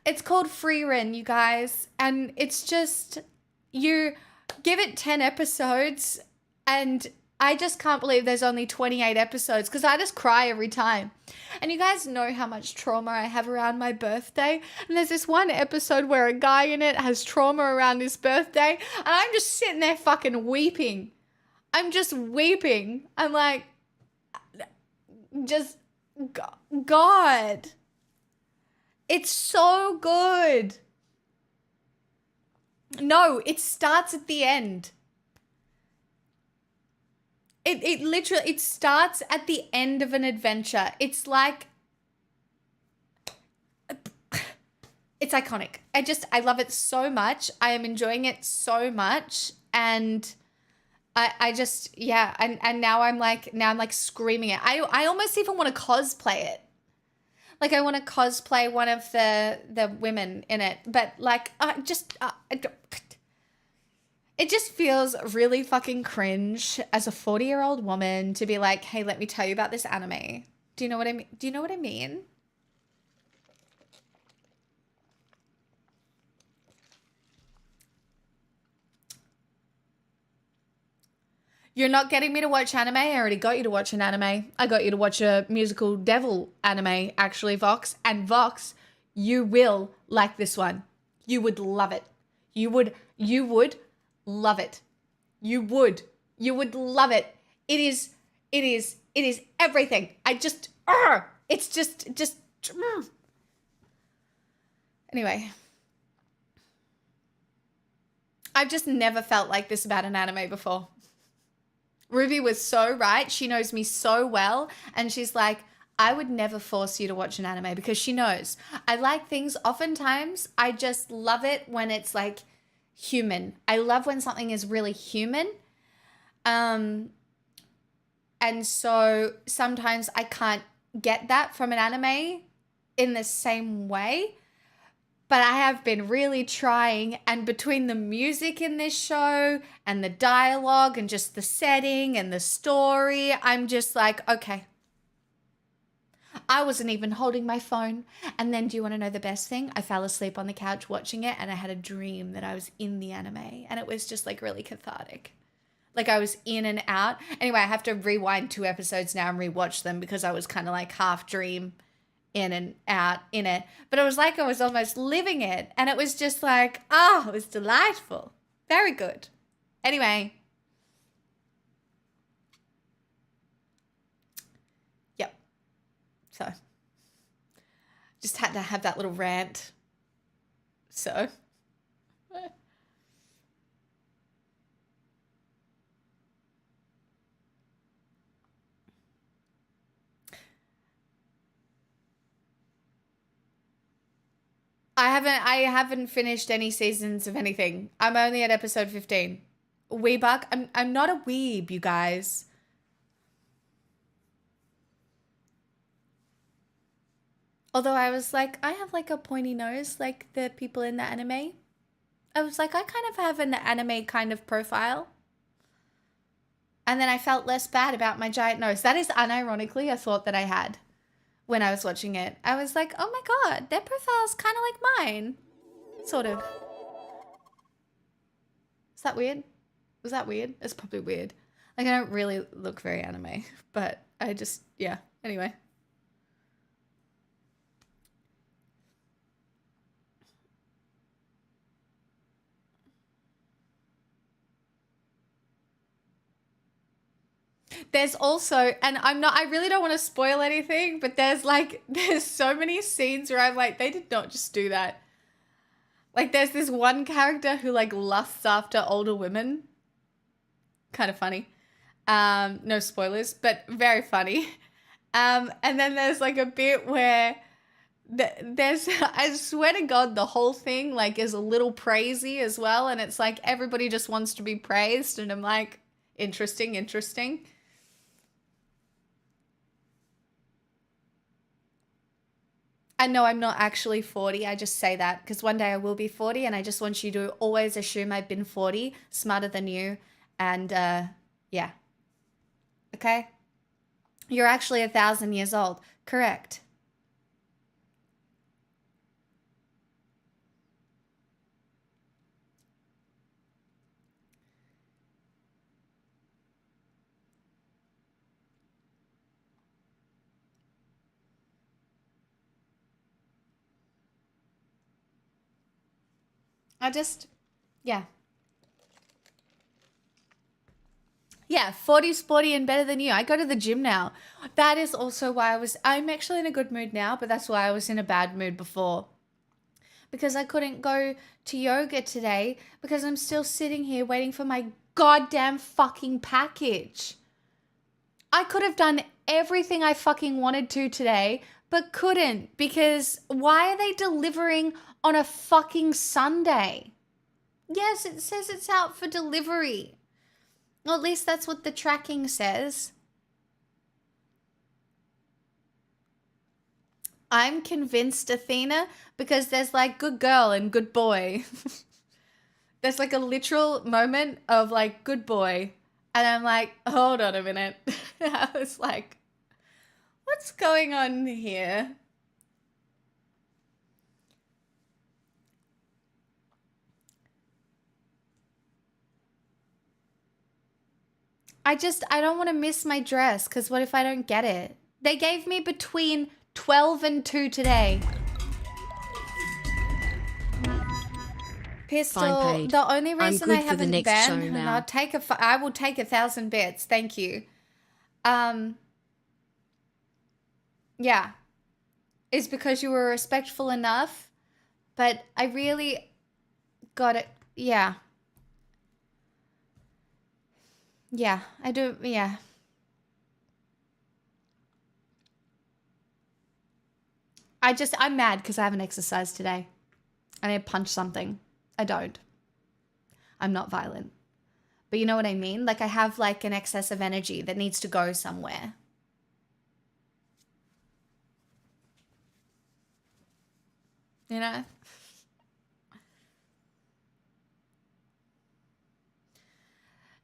It's called Freerun, you guys. And it's just, you give it 10 episodes and I just can't believe there's only 28 episodes because I just cry every time. And you guys know how much trauma I have around my birthday. And there's this one episode where a guy in it has trauma around his birthday. And I'm just sitting there fucking weeping. I'm just weeping. I'm like, just, God. It's so good. No, it starts at the end. It literally, it starts at the end of an adventure. It's like, it's iconic. I love it so much. I am enjoying it so much. And I just, yeah. And now I'm like screaming it. I almost even want to cosplay it. Like I want to cosplay one of the women in it. But like, it just feels really fucking cringe as a 40-year-old woman to be like, hey, let me tell you about this anime. Do you know what I mean? Do you know what I mean? You're not getting me to watch anime. I already got you to watch an anime. I got you to watch a musical devil anime, actually, Vox. And Vox, you will like this one. You would love it. You would love it. You would love it. It is everything. It's just. Anyway. I've just never felt like this about an anime before. Ruby was so right. She knows me so well. And she's like, I would never force you to watch an anime because she knows. I like things, oftentimes, I just love it when it's like human. I love when something is really human. And so sometimes I can't get that from an anime in the same way. But I have been really trying, and between the music in this show and the dialogue and just the setting and the story, I'm just like, okay. I wasn't even holding my phone. And then do you want to know the best thing? I fell asleep on the couch watching it and I had a dream that I was in the anime and it was just like really cathartic. Like I was in and out. Anyway, I have to rewind 2 episodes now and rewatch them because I was kind of like half dream in and out in it, but it was like I was almost living it, and it was just like, oh, it was delightful, very good. Anyway, yep. So, just had to have that little rant. So. I haven't finished any seasons of anything. I'm only at episode 15. Weebuck. I'm not a weeb, you guys. Although I was like, I have like a pointy nose like the people in the anime. I was like, I kind of have an anime kind of profile. And then I felt less bad about my giant nose. That is unironically a thought that I had when I was watching it. I was like, oh my god, their profile is kind of like mine. Sort of. Is that weird? Was that weird? It's probably weird. Like, I don't really look very anime, but I just, yeah. Anyway. There's also, and I really don't want to spoil anything, but there's so many scenes where I'm like, they did not just do that. Like, there's this one character who, like, lusts after older women. Kind of funny. No spoilers, but very funny. And then there's, like, a bit where there's, I swear to God, the whole thing, like, is a little praisey as well. And it's like, everybody just wants to be praised. And I'm like, interesting. And no, I'm not actually 40. I just say that because one day I will be 40, and I just want you to always assume I've been 40, smarter than you, and yeah. Okay? You're actually 1,000 years old. Correct. Yeah. Yeah, 40 sporty and better than you. I go to the gym now. That is also why I'm actually in a good mood now, but that's why I was in a bad mood before. Because I couldn't go to yoga today because I'm still sitting here waiting for my goddamn fucking package. I could have done everything I fucking wanted to today, but couldn't, because why are they delivering on a fucking Sunday? Yes, it says it's out for delivery. Well, at least that's what the tracking says. I'm convinced, Athena, because there's like good girl and good boy. There's like a literal moment of like good boy. And I'm like, hold on a minute. I was like, what's going on here? I don't want to miss my dress, because what if I don't get it? They gave me between 12 and 2 today. Pistol, the only reason I haven't banned, and I will take 1,000 bits, thank you. Yeah, is because you were respectful enough, but I really got it. Yeah. Yeah, I do, yeah. I'm mad because I haven't exercised today. I need to punch something. I don't. I'm not violent. But you know what I mean? Like I have like an excess of energy that needs to go somewhere. You know?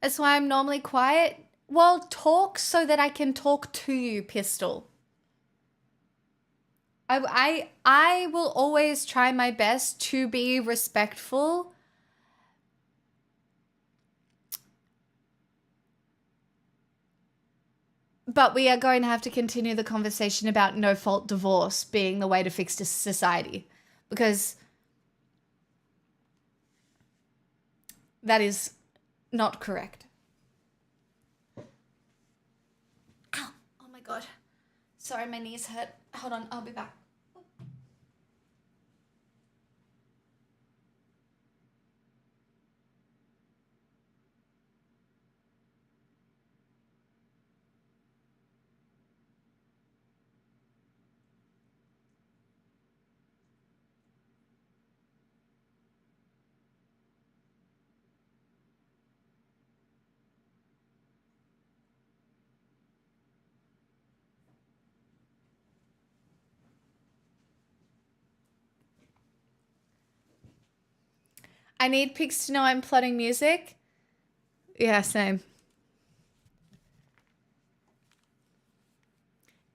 That's why I'm normally quiet. Well, talk so that I can talk to you, Pistol. I will always try my best to be respectful. But we are going to have to continue the conversation about no-fault divorce being the way to fix this society. Because that is not correct. Ow. Oh my God. Sorry, my knees hurt. Hold on, I'll be back. I need pigs to know I'm plotting music. Yeah, same.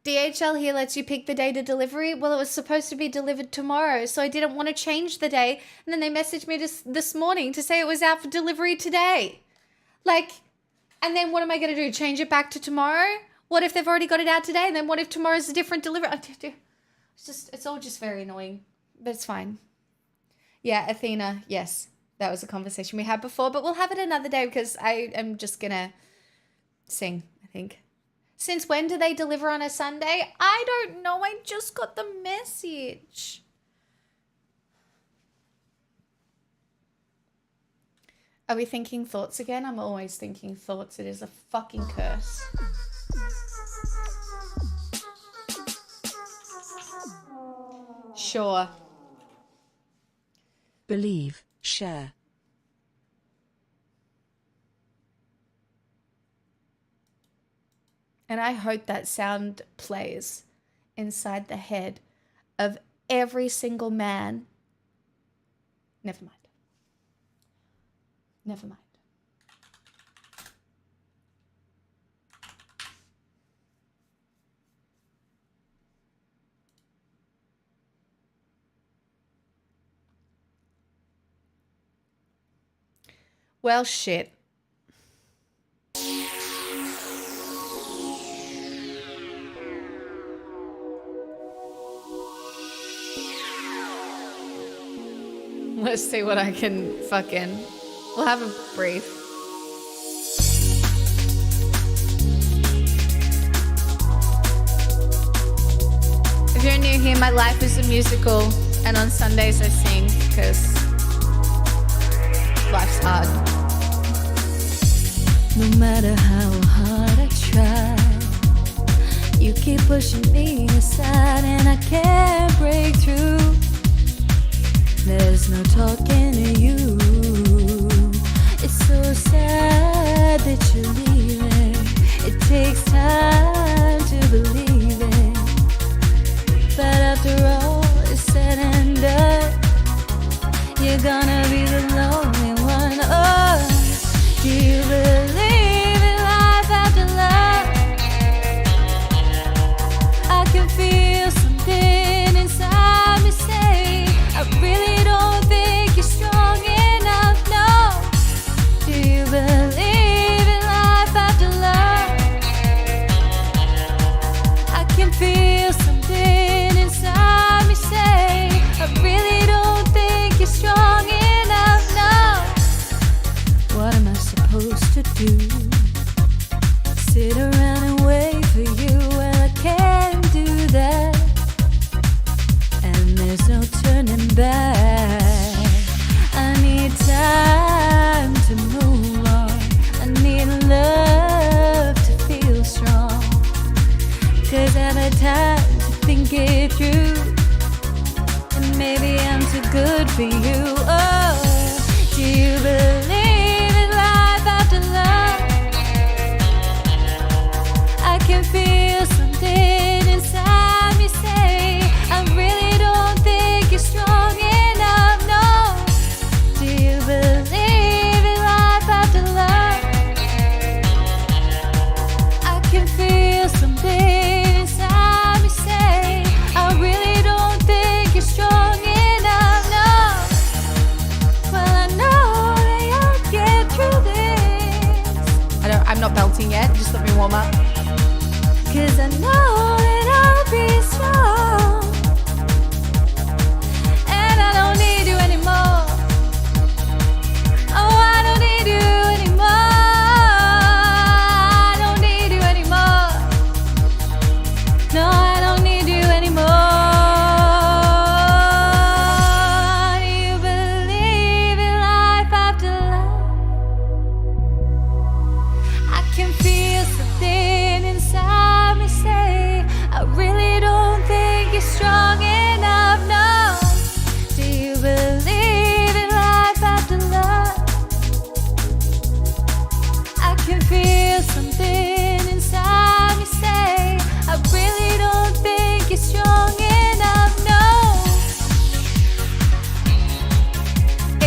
DHL here lets you pick the date of delivery. Well, it was supposed to be delivered tomorrow, so I didn't want to change the day. And then they messaged me this morning to say it was out for delivery today. Like, and then what am I going to do? Change it back to tomorrow? What if they've already got it out today? And then what if tomorrow's a different delivery? It's all just very annoying, but it's fine. Yeah, Athena, yes. That was a conversation we had before, but we'll have it another day because I am just going to sing, I think. Since when do they deliver on a Sunday? I don't know. I just got the message. Are we thinking thoughts again? I'm always thinking thoughts. It is a fucking curse. Sure.
Believe, share.
And I hope that sound plays inside the head of every single man. Never mind. Never mind. Well, shit. Let's see what I can fucking... We'll have a brief. If you're new here, my life is a musical, and on Sundays I sing because life's hard.
No matter how hard I try,
keep pushing me aside and I can't break through. There's no talking to you. It's so sad that you're leaving. It takes time to believe it. But after all is said and done, you're gonna be the lonely one. Oh, do you believe in life after love? I can feel something inside me say, I really don't think you're strong enough, no. Do you believe in life after love? I can feel something inside me say, I really don't think you're strong enough, no. What am I supposed to do? Sit around and wait for you? Well, I can't do that. And there's no turning back. I need time to move on. I need love to feel strong. 'Cause I've had time to think it through. And maybe I'm too good for you. Oh, do you believe in life after love? I can feel something inside me say, I really don't think you're strong enough, no. Do you believe in life after love? I can feel something inside me say, I really don't think you're strong enough, no. Well, I know that you'll get through this.
I'm not belting yet. Just let me warm up.
'Cause I know that I'll be strong. And I don't need you anymore. Oh, I don't need you anymore. I don't need you anymore. No, I don't need you anymore. Do you believe in life after love? I can feel something inside me say, I really don't think you're strong enough, no. Do you believe in life after love? I can feel something inside me say, I really don't think you're strong enough, no.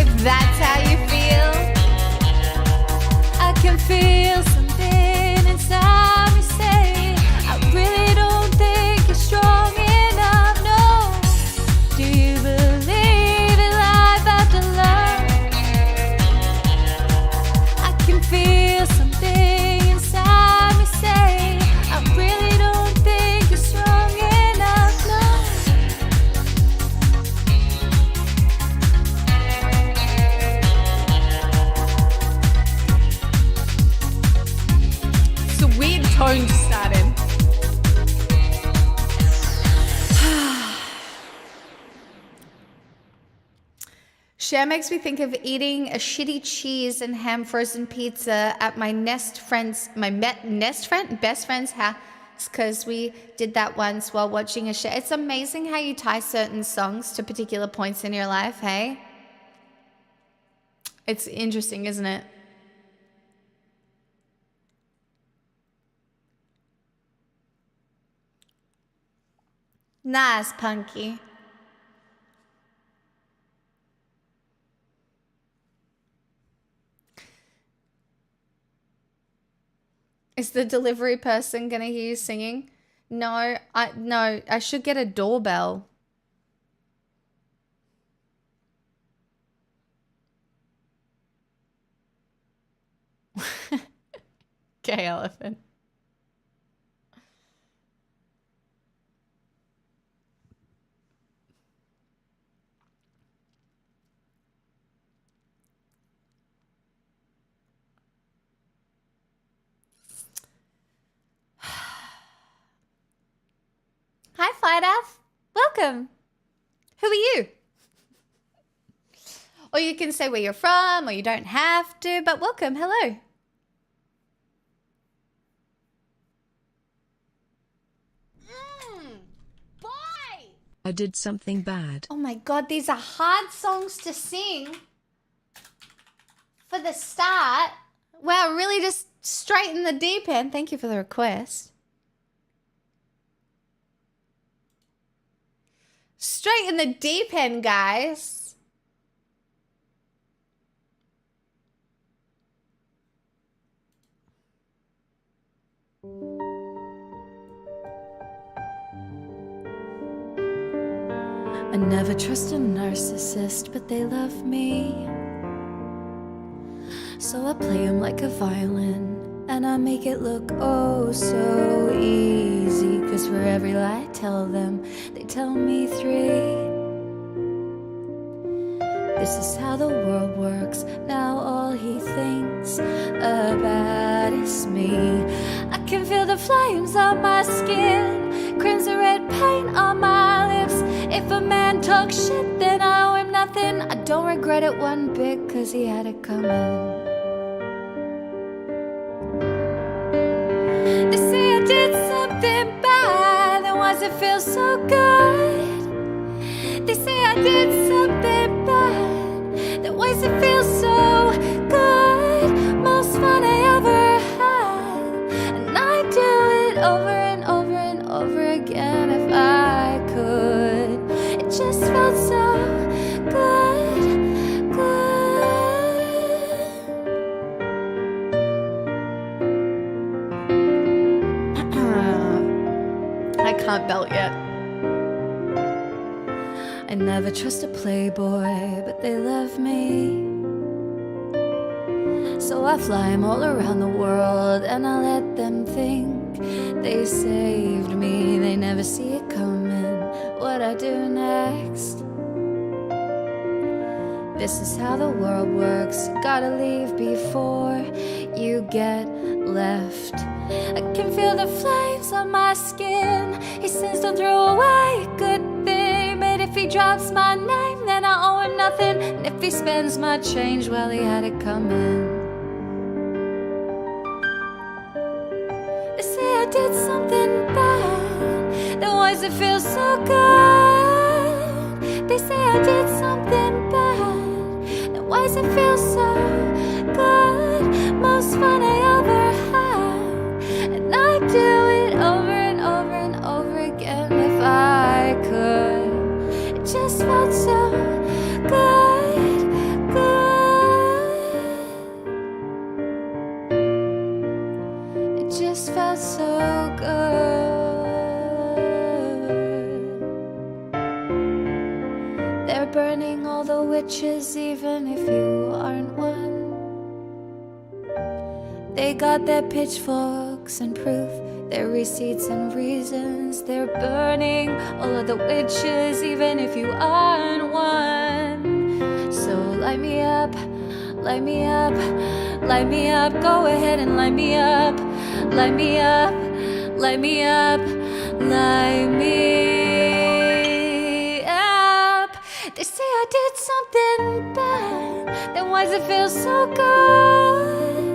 If that's how you feel,
I can feel something inside me say, I really don't think you're strong enough, no. Do you believe in life after love? I can feel something inside me say, I really don't think you're strong enough, no.
it's a weird tone to start in. Cher makes me think of eating a shitty cheese and ham frozen pizza at my best friend's house, because we did that once while watching a show. It's amazing how you tie certain songs to particular points in your life, hey? It's interesting, isn't it? Nice, Punky. Is the delivery person gonna hear you singing? No, I should get a doorbell. Gay elephant. Hi, Flydaff. Welcome. Who are you? Or you can say where you're from, or you don't have to, but welcome. Hello.
I did something bad.
Oh my god, these are hard songs to sing for the start. Wow, really just straight in the deep end. Thank you for the request. Straight in the deep end, guys.
I never trust a narcissist, but they love me. So I play him like a violin, and I make it look oh so easy. Cause for every lie I tell them, they tell me 3. This is how the world works. Now all he thinks about is me. I can feel the flames on my skin, crimson red paint on my lips. If a man talks shit, then I owe him nothing. I don't regret it one bit, cause he had it coming. They say I did something bad, then why's it feel so good? They say I did something bad, then why's it feel so good? Most fun I ever had, and I'd do it over and over and over again if I could. It just felt so good,
I can't belt yet.
I never trust a playboy, but they love me. So I fly them all around the world, and I let them think they saved me. They never see it coming, what I do next. This is how the world works. Gotta leave before you get left. I can feel the flames on my skin. He sins, don't throw away a good thing. But if he drops my name, then I owe him nothing. And if he spends my change, well, he had it coming. They say I did something bad, then why does it feel so good? They say I did something bad, then why does it feel so good? Most fun I ever had, and I'd do it over and over and over again if I could. It just felt so good, good. It just felt so good. They're burning all the witches, even if you aren't one. They got their pitchforks and proof, their receipts and reasons. They're burning all of the witches, even if you aren't one. So light me up, light me up, light me up. Go ahead and light me up, light me up, light me up, light me up. They say I did something bad, then why does it feel so good?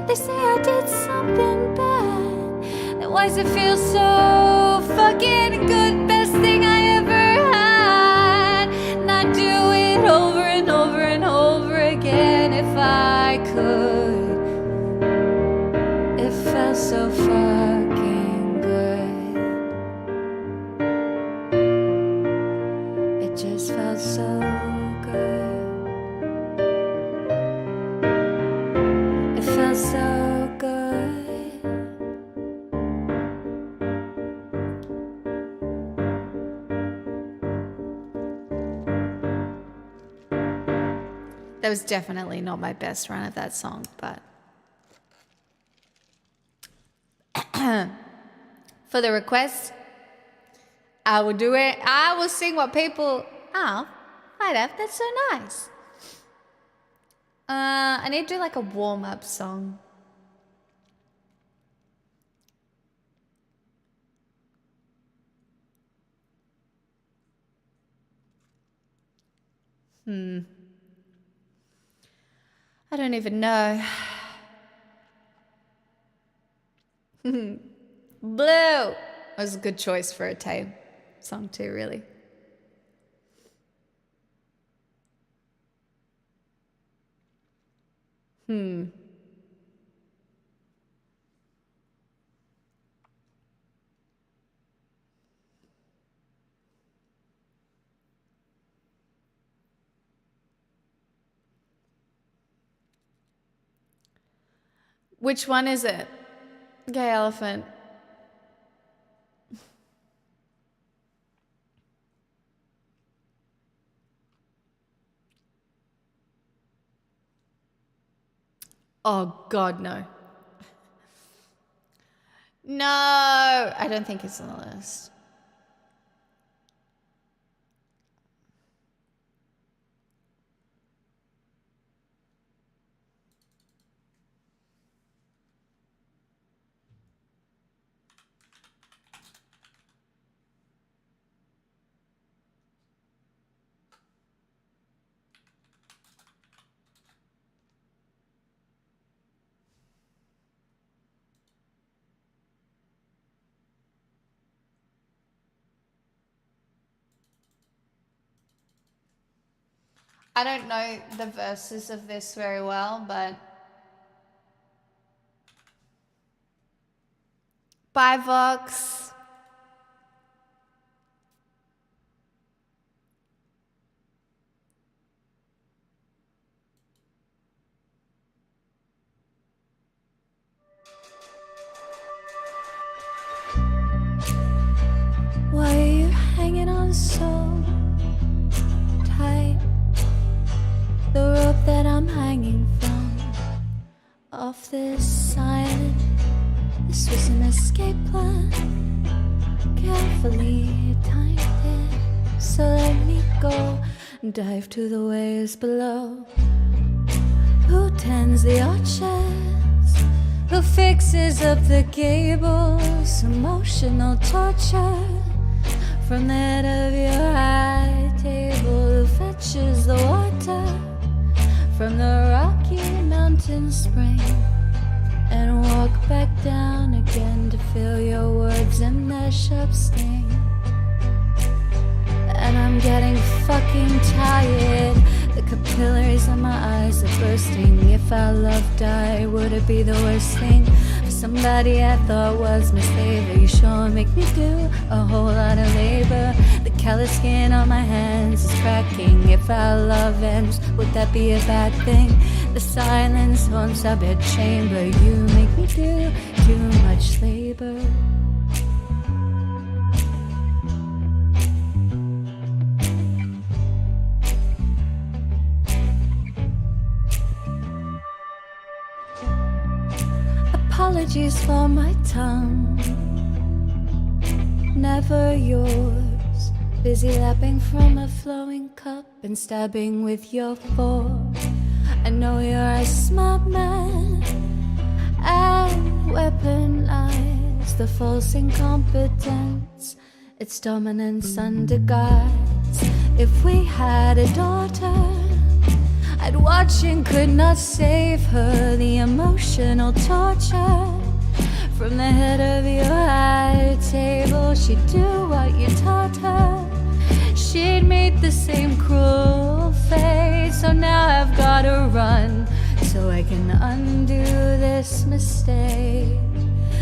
They say I did something bad, then why does it feel so fucking good? Best thing I ever had, and I'd do it over and over and over again if I could. It felt so fucking good. It just felt so good. It felt so good.
That was definitely not my best run of that song, but for the request, I will do it. I will sing what people. Oh, hi, that's so nice. I need to do like a warm-up song. I don't even know. Blue was a good choice for a Tay song too, really. Which one is it? Gay elephant. Oh, God, no. No, I don't think it's on the list. I don't know the verses of this very well, but bye, Vox.
Why are you hanging on so tight? The rope that I'm hanging from off this island. This was an escape plan, carefully timed it. So let me go and dive to the waves below. Who tends the arches? Who fixes up the cables? Emotional torture from the head of your high table. Who fetches the water from the Rocky Mountain spring and walk back down again to feel your words and their sharp sting? And I'm getting fucking tired. The capillaries of my eyes are bursting. If our love died, would it be the worst thing? For somebody I thought was my savior, you sure make me do a whole lot of labor. The callous skin on my hands is cracking. If our love ends, would that be a bad thing? The silence haunts our bed chamber. You make me do too much labor. Apologies for my tongue, never yours. Busy lapping from a flowing cup and stabbing with your fork. I know you're a smart man and weaponize the false incompetence. It's dominance under guise. If we had a daughter, I'd watch and could not save her. The emotional torture from the head of your high table. She'd do what you taught her. She'd meet the same cruel fate. So now I've gotta run so I can undo this mistake.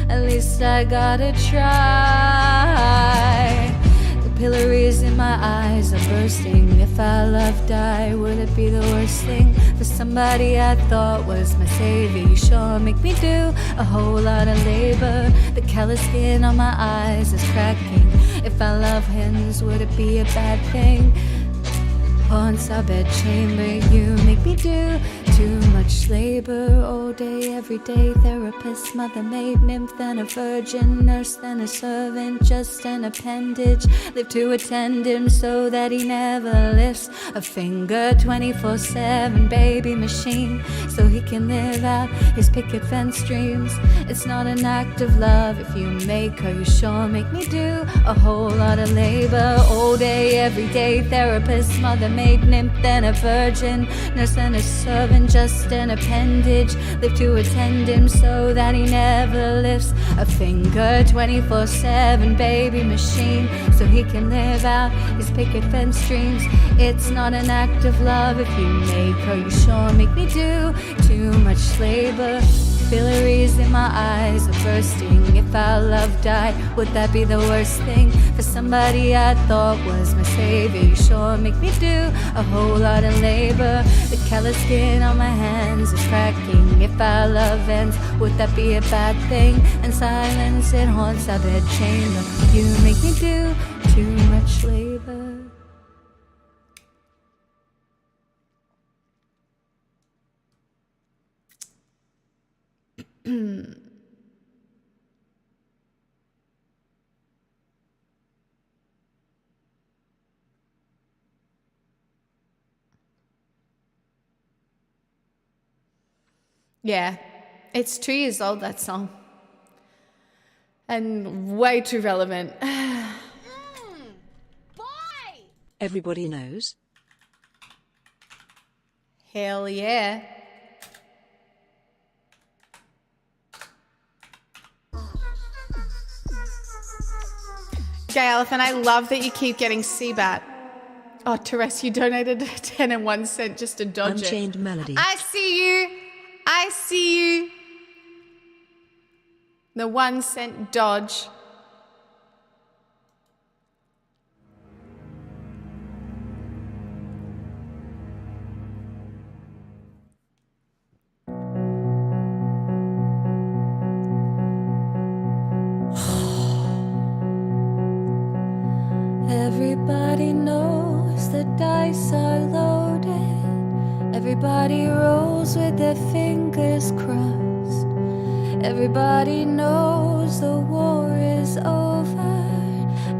At least I gotta try. Capillaries in my eyes are bursting. If our love died, would it be the worst thing? For somebody I thought was my savior, you sure make me do a whole lot of labor. The callous skin on my eyes is cracking. If our love ends, would it be a bad thing? Haunts our bed chamber, you make me do too much labor. All day, every day, therapist, mother, maid, nymph, then a virgin, nurse, then a servant, just an appendage. Live to attend him so that he never lifts a finger. 24/7 baby machine, so he can live out his picket fence dreams. It's not an act of love if you make her, you sure make me do a whole lot of labor. All day, every day, therapist, mother, maid, self-made nymph than a virgin, nurse and a servant, just an appendage. Live to attend him so that he never lifts a finger. 24/7 baby machine, so he can live out his picket fence dreams. It's not an act of love if you make her. You sure make me do too much labor. Capillaries in my eyes are bursting. If our love died, would that be the worst thing? For somebody I thought was my savior, you sure make me do a whole lot of labor. The callous skin on my hands is cracking. If our love ends, would that be a bad thing? And silence, it haunts our bed chamber. You make me do too much labor.
Yeah, it's 2 years old, that song. And way too relevant.
Boy!
Everybody knows.
Hell yeah. Gay Elephant, I love that you keep getting CBAT. Oh, Therese, you donated 10 and 1 cent just to dodge
Unchained
it.
Melody.
I see you. I see you. The 1 cent dodge.
Everybody knows the dice are loaded. Everybody rolls with their fingers crossed. Everybody knows the war is over.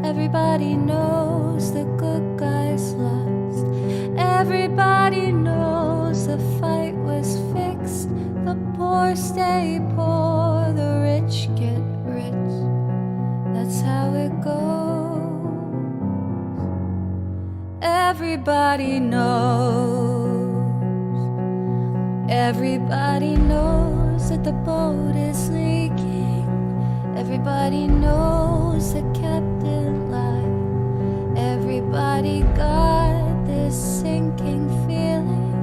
Everybody knows the good guys lost. Everybody knows the fight was fixed. The poor stay poor, the rich get rich. That's how it goes. Everybody knows. Everybody knows that the boat is leaking. Everybody knows the captain lied. Everybody got this sinking feeling,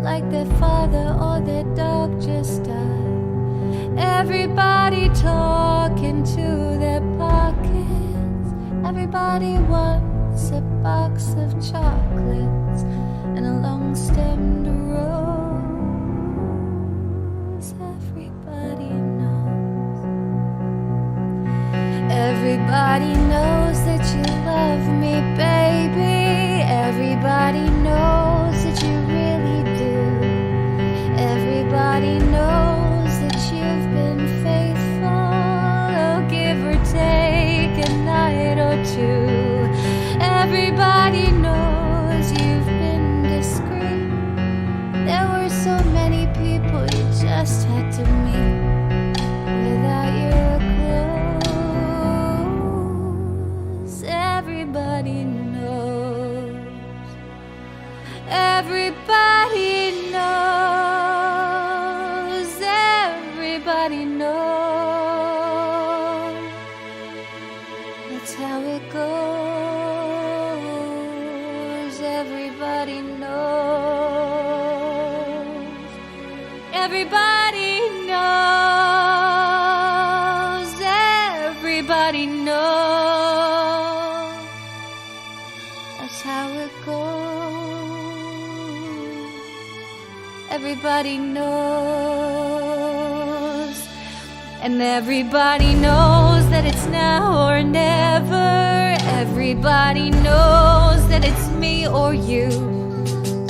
like their father or their dog just died. Everybody talking to their pockets. Everybody wants a box of chocolates and a long-stemmed rose. Everybody knows. Everybody knows that you love me, baby. Everybody knows that you really do. Everybody knows that you've been faithful, oh, give or take a night or two. Everybody knows you've been discreet. There were so many people you just had to meet without your clothes. Everybody knows. Everybody knows. Everybody knows. That's how it goes. Everybody knows. Everybody knows. Everybody knows. That's how it goes. Everybody knows. And everybody knows that it's now or never. Everybody knows that it's me or you.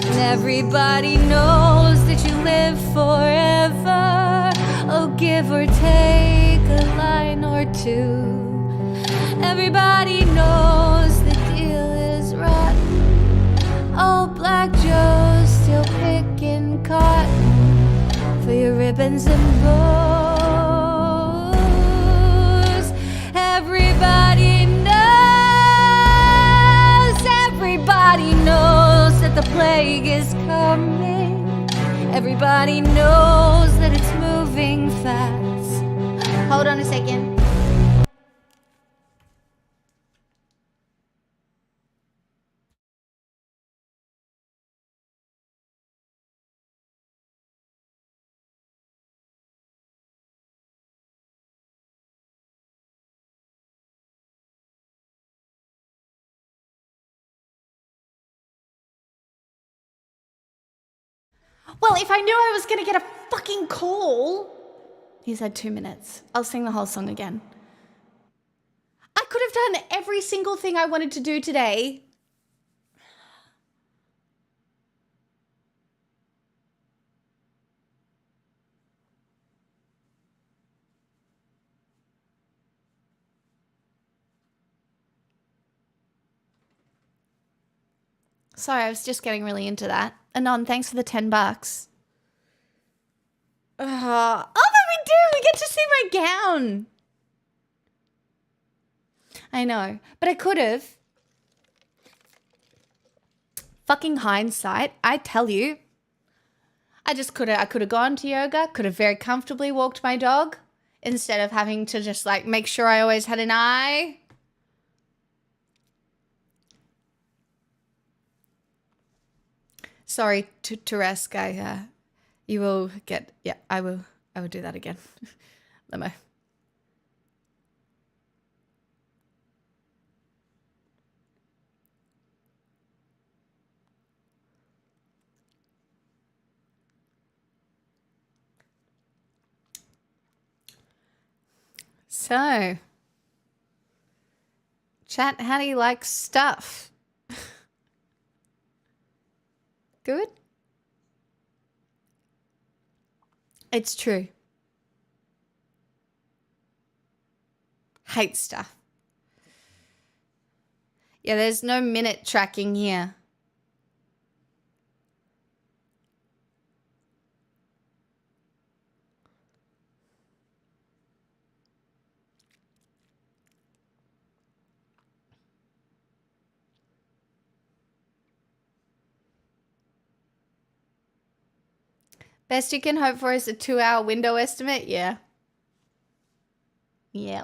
And everybody knows that you live forever. Oh, give or take a line or two. Everybody knows the deal is rotten. Oh, Black Joe's still picking cotton for your ribbons and bows. Everybody knows. Everybody knows Everybody knows that it's moving fast.
Hold on a second. Well, if I knew I was gonna get a fucking call. He's had 2 minutes. I'll sing the whole song again. I could have done every single thing I wanted to do today. Sorry, I was just getting really into that. Anon, thanks for the $10. Oh, but we do! We get to see my gown! I know, but I could have. Fucking hindsight, I tell you. I could have gone to yoga, could have very comfortably walked my dog, instead of having to just like make sure I always had an eye. Sorry, Teresk, you will get, yeah, I will do that again. Lemo. So, chat, how do you like stuff? Good? It's true. Hate stuff. Yeah, there's no minute tracking here. Best you can hope for is a 2-hour window estimate? Yeah. Yeah.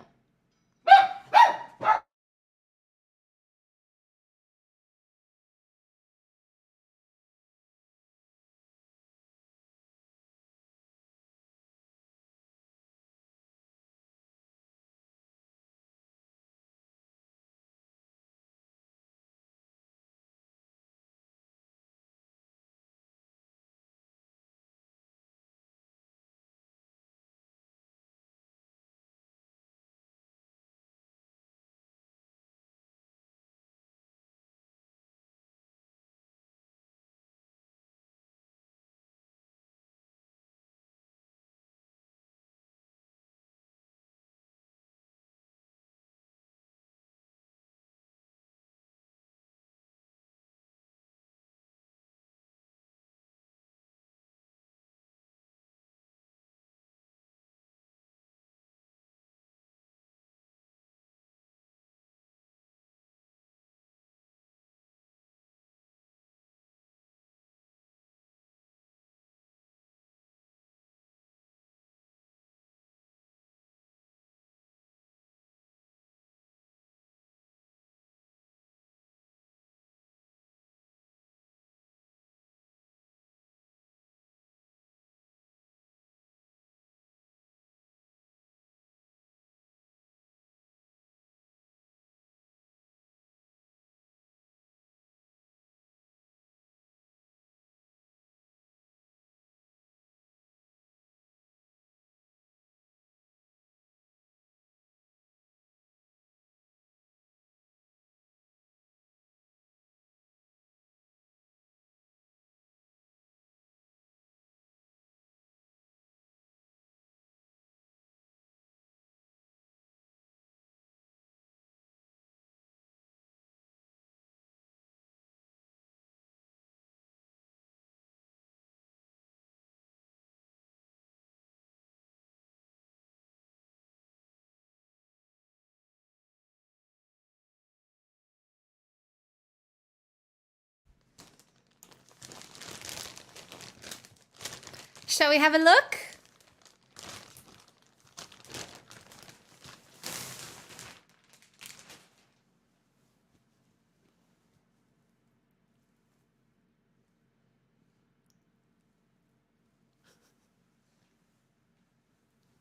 Shall we have a look?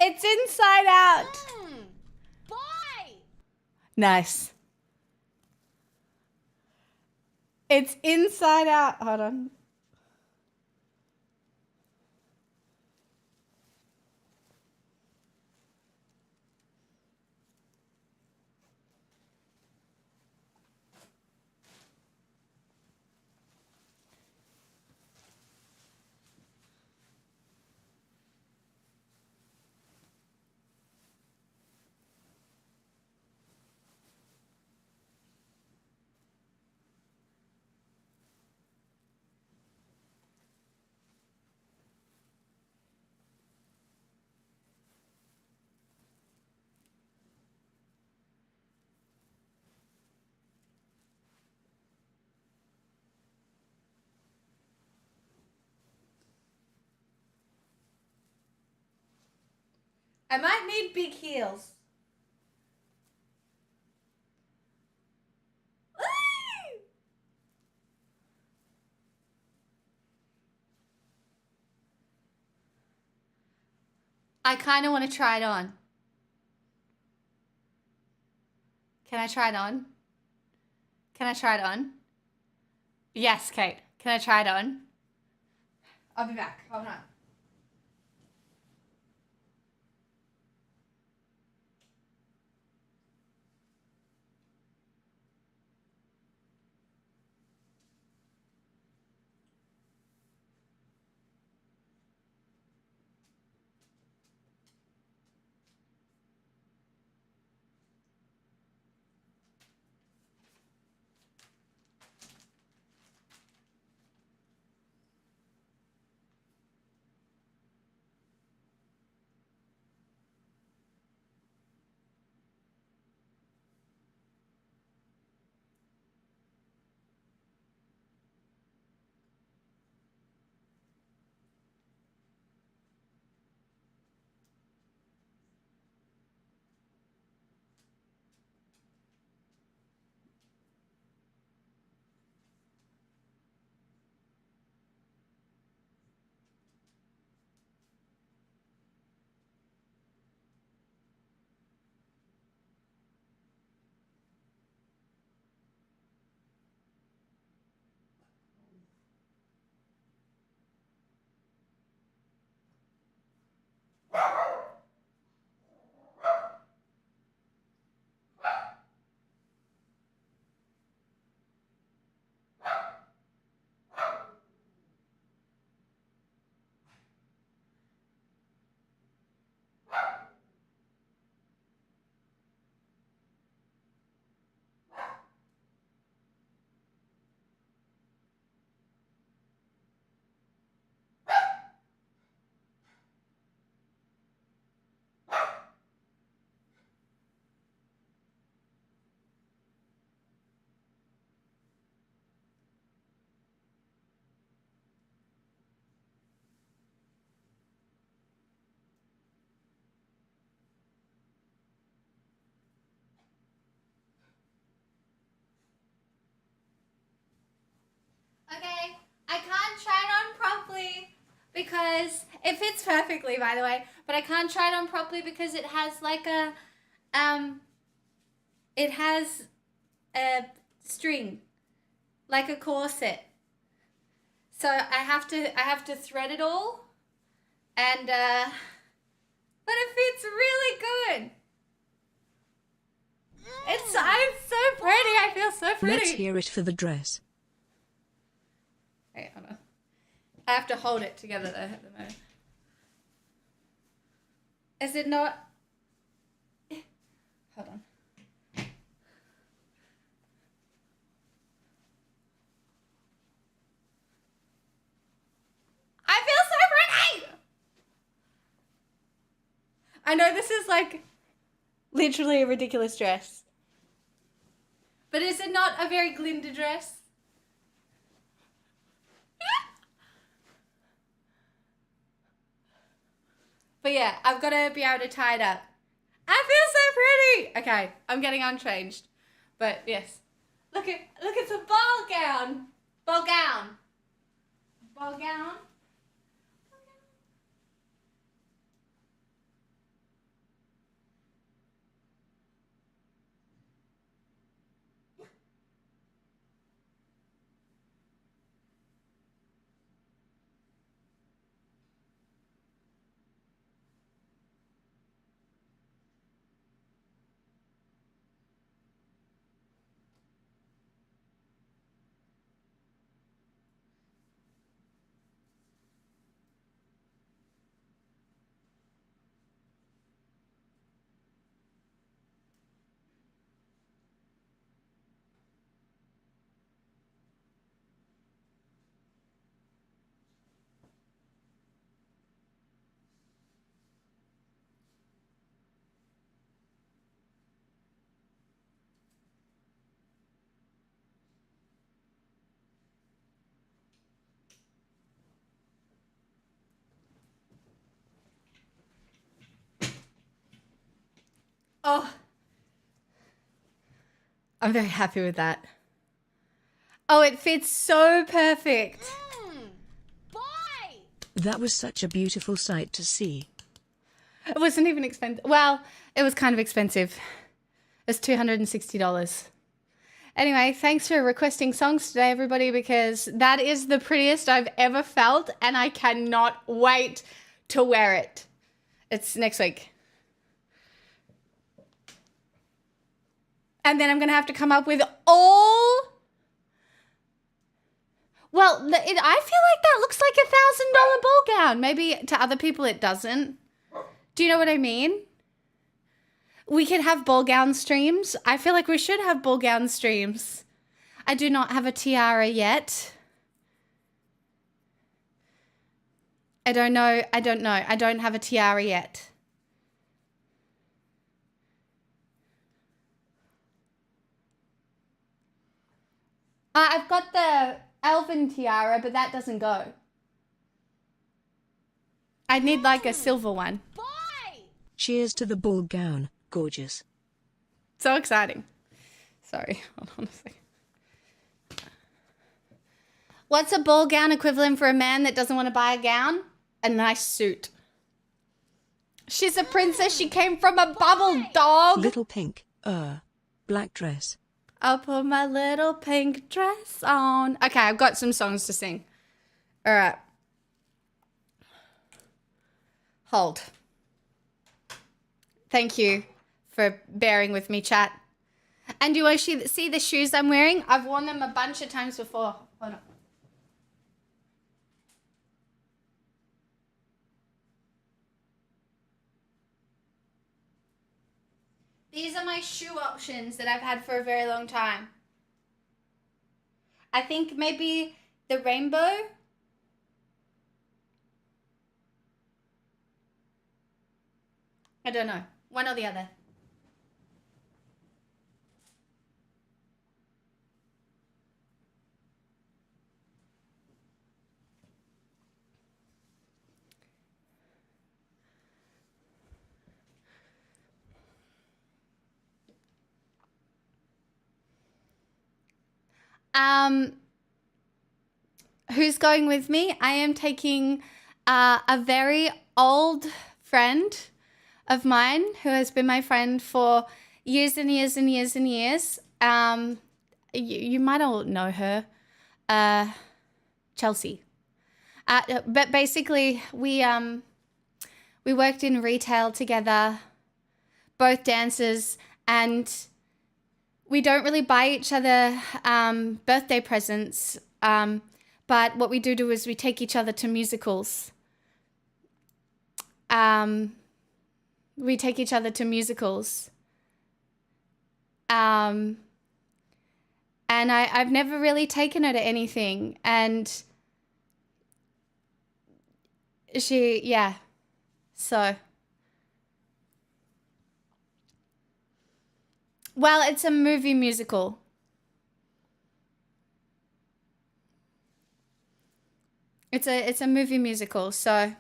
It's inside out.
Boy!
Nice. It's inside out. Hold on. I might need big heels. I kind of want to try it on. Can I try it on? Can I try it on? Yes, Kate. Can I try it on? I'll be back. Hold on. Okay, I can't try it on properly because it fits perfectly, by the way, but I can't try it on properly because it has like a, it has a string, like a corset. So I have to thread it all, and but it fits really good. I'm so pretty. I feel so pretty.
Let's hear it for the dress.
Wait, hold on. I have to hold it together though at the moment. Is it not? Hold on. I feel so pretty! I know this is like literally a ridiculous dress. But is it not a very Glinda dress? But yeah, I've got to be able to tie it up. I feel so pretty. Okay, I'm getting unchanged. But yes. Look at the ball gown. Ball gown. Ball gown. Oh, I'm very happy with that. Oh, it fits so perfect.
Boy!
That was such a beautiful sight to see.
It wasn't even expensive. Well, it was kind of expensive. It's $260. Anyway, thanks for requesting songs today, everybody, because that is the prettiest I've ever felt, and I cannot wait to wear it. It's next week. And then I'm going to have to come up with all... Well, I feel like that looks like $1,000 ball gown. Maybe to other people it doesn't. Do you know what I mean? We could have ball gown streams. I feel like we should have ball gown streams. I do not have a tiara yet. I don't know. I don't have a tiara yet. I've got the elven tiara, but that doesn't go. I need like a silver one.
Boy!
Cheers to the ball gown. Gorgeous.
So exciting. Sorry, hold on a second. What's a ball gown equivalent for a man that doesn't want to buy a gown? A nice suit. She's a princess. She came from a bubble, dog.
Little pink, black dress.
I'll put my little pink dress on. Okay, I've got some songs to sing. All right. Hold. Thank you for bearing with me, chat. And do you see the shoes I'm wearing? I've worn them a bunch of times before. Hold on. These are my shoe options that I've had for a very long time. I think maybe the rainbow. I don't know. One or the other. Who's going with me? I am taking a very old friend of mine who has been my friend for years and years and years and years. You might all know her, Chelsea. But basically, we worked in retail together, both dancers, and we don't really buy each other birthday presents. But what we do is we take each other to musicals. We take each other to musicals. And I've never really taken her to anything. And yeah. So. Well, it's a movie musical. It's a movie musical, so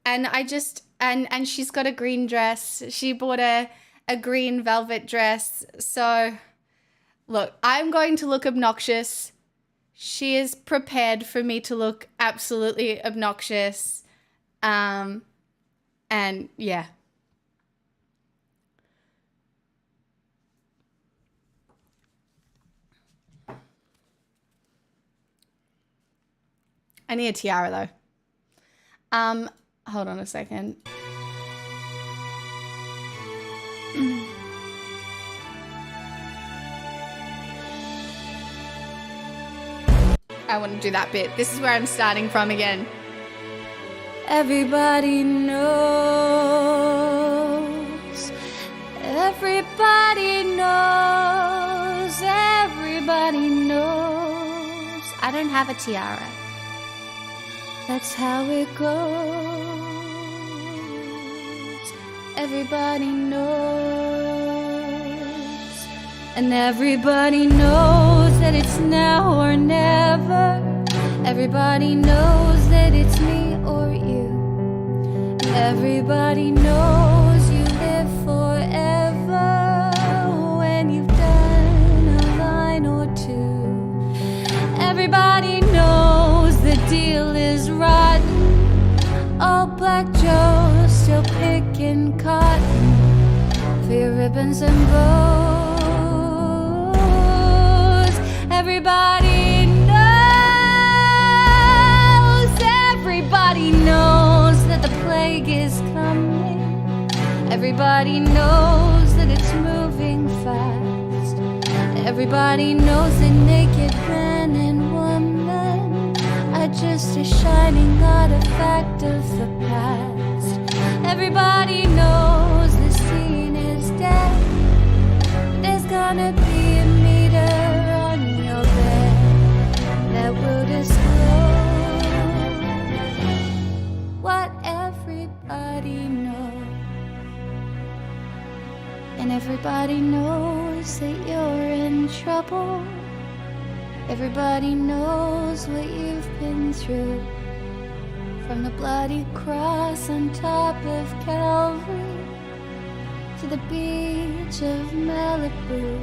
and I just and she's got a green dress. She bought a green velvet dress. So look, I'm going to look obnoxious. She is prepared for me to look absolutely obnoxious. And yeah. I need a tiara though. Hold on a second. I want to do that bit. This is where I'm starting from again.
Everybody knows. Everybody knows. Everybody knows. I don't have a tiara. That's how it goes. Everybody knows. And everybody knows that it's now or never. Everybody knows that it's me or you. Everybody knows you live forever when you've done a line or two. Everybody knows the deal is rotten. Old Black Joe's still picking cotton for your ribbons and bows. Everybody knows. Everybody knows that the plague is coming. Everybody knows that it's moving fast. Everybody knows that naked man and woman are just a shining artifact of the past. Everybody knows the scene is dead. There's gonna be a meter on your bed that will disclose what everybody knows. And everybody knows that you're in trouble. Everybody knows what you've been through. From the bloody cross on top of Calvary to the beach of Malibu.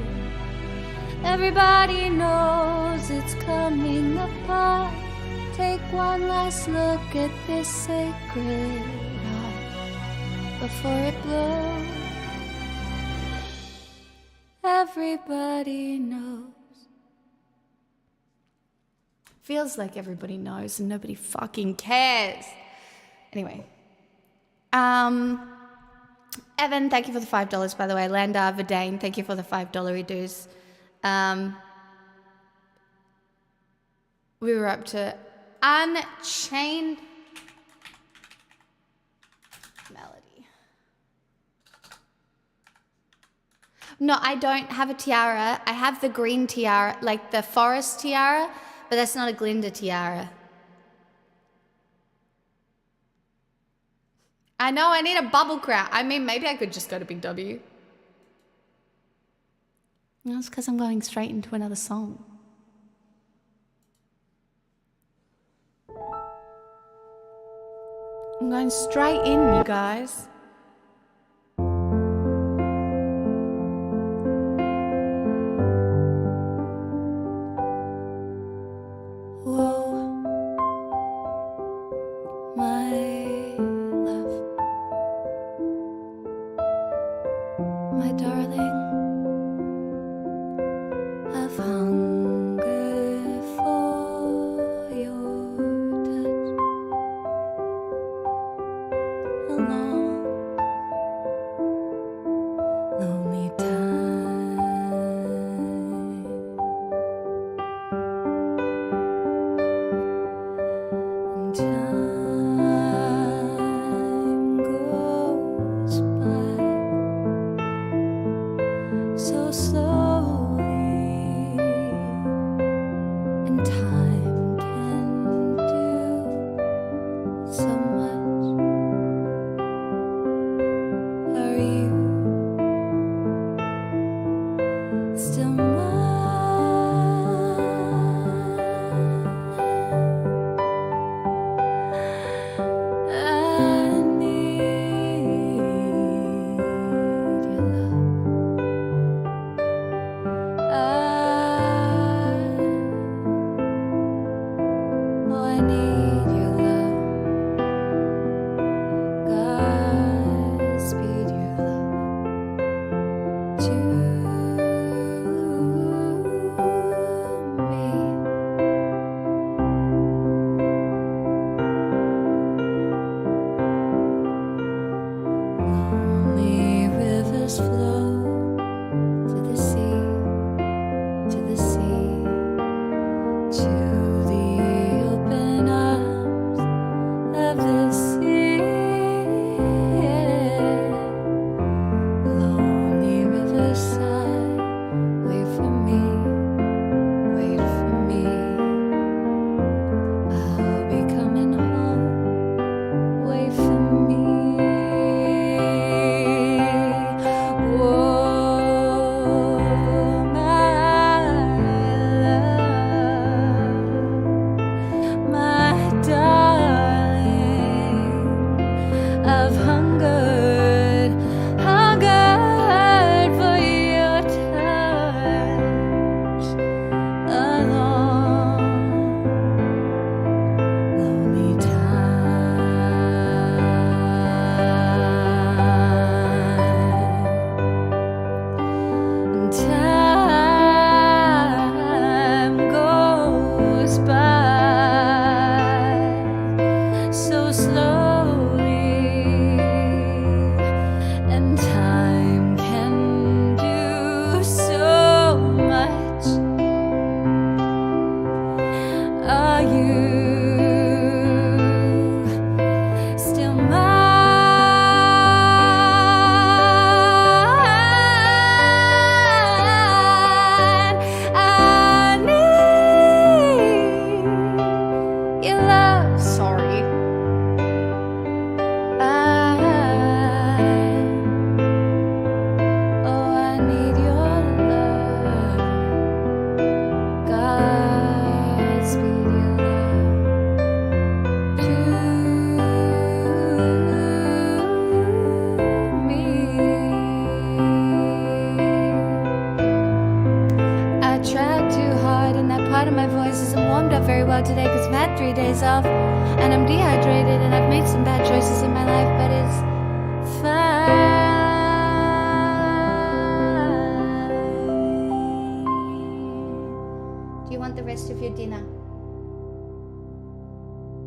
Everybody knows it's coming apart. Take one last look at this sacred heart before it blows. Everybody knows.
Feels like everybody knows and nobody fucking cares. Anyway. Evan, thank you for the $5, by the way. Landar Verdane, thank you for the $5 dues. We were up to Unchained Melody. No, I don't have a tiara. I have the green tiara, like the forest tiara, but that's not a Glinda tiara. I know, I need a bubble crown. I mean, maybe I could just go to Big W. No, it's because I'm going straight into another song. I'm going straight in, you guys.
Whoa, my love, my darling, I've hungered for your touch a long, lonely time. Time goes by, my voice isn't warmed up very well today because I've had 3 days off and I'm dehydrated and I've made some bad choices in my life, but it's fine. Do you want the rest of your dinner?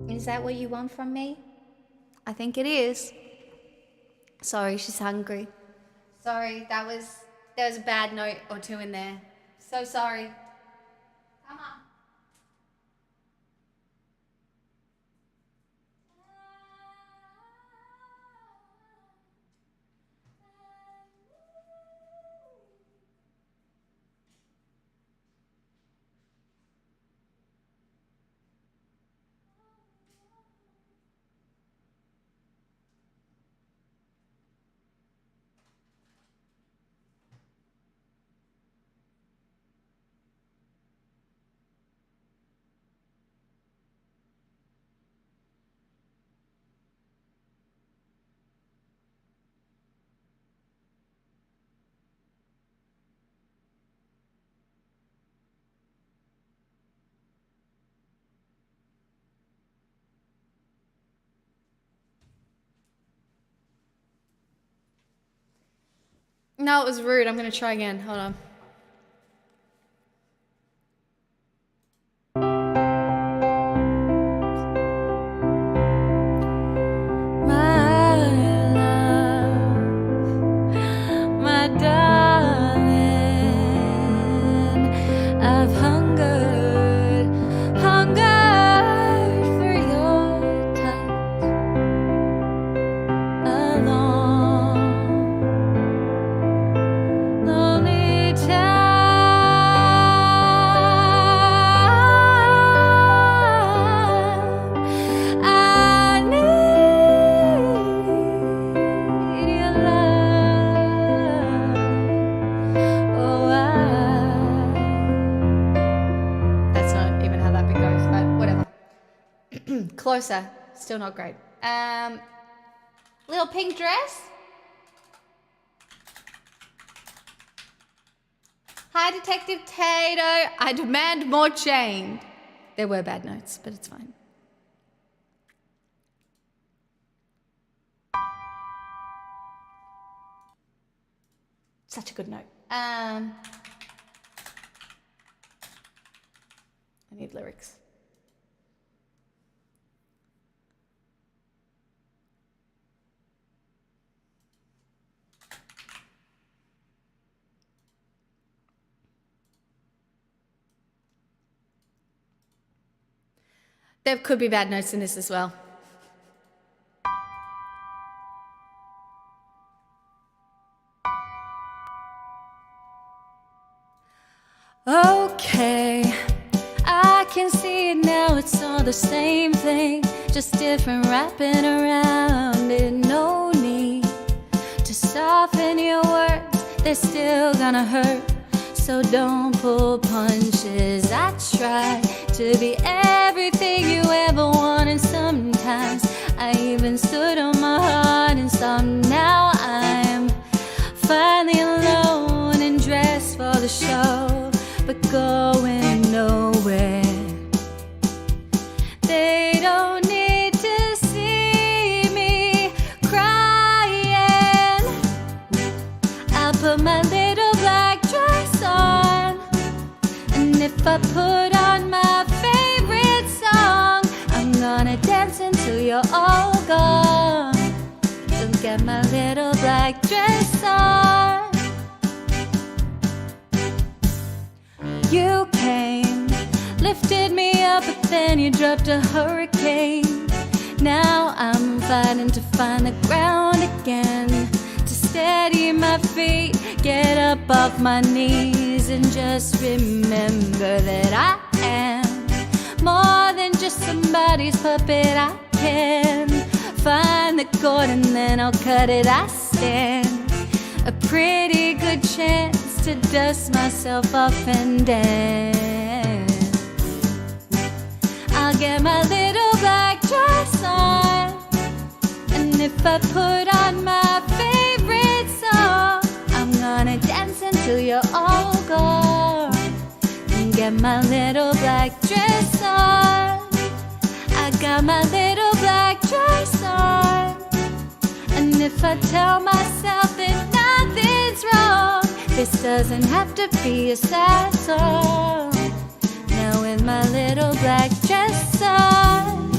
Is that what you want from me? I think it is. Sorry, she's hungry. Sorry, there was a bad note or two in there. So sorry. Come on. No, it was rude. I'm going to try again. Hold on. My love, my darling, I've hungered for your touch alone. Lonely time, I need your love. Oh, that's not even how that bit goes, but whatever. Closer, still not great. Little pink dress. Hi, Detective Tato. I demand more chained. There were bad notes, but it's fine. Such a good note. I need lyrics. There could be bad notes in this as well. Okay, I can see it now, it's all the same thing, just different wrapping around it. No need to soften your words, they're still gonna hurt, so don't pull punches. I try to be everything you ever wanted. Sometimes I even stood on my heart and some. Now I'm finally alone and dressed for the show, but going nowhere. They don't need to see me crying. I'll put my little black dress on, and if I put on my favorite song, I'm gonna dance until you're all gone. So get my little black dress on. You came, lifted me up, but then you dropped a hurricane. Now I'm fighting to find the ground again, to steady my feet, get up off my knees, and just remember that I am more than just somebody's puppet. I can find the chord and then I'll cut it. I stand a pretty good chance to dust myself off and dance. I'll get my little black dress on, and if I put on my favorite song, I'm gonna dance until you're all gone. And get get my little black dress on. I got my little black dress on. And if I tell myself that nothing's wrong, this doesn't have to be a sad song. Now with my little black dress on,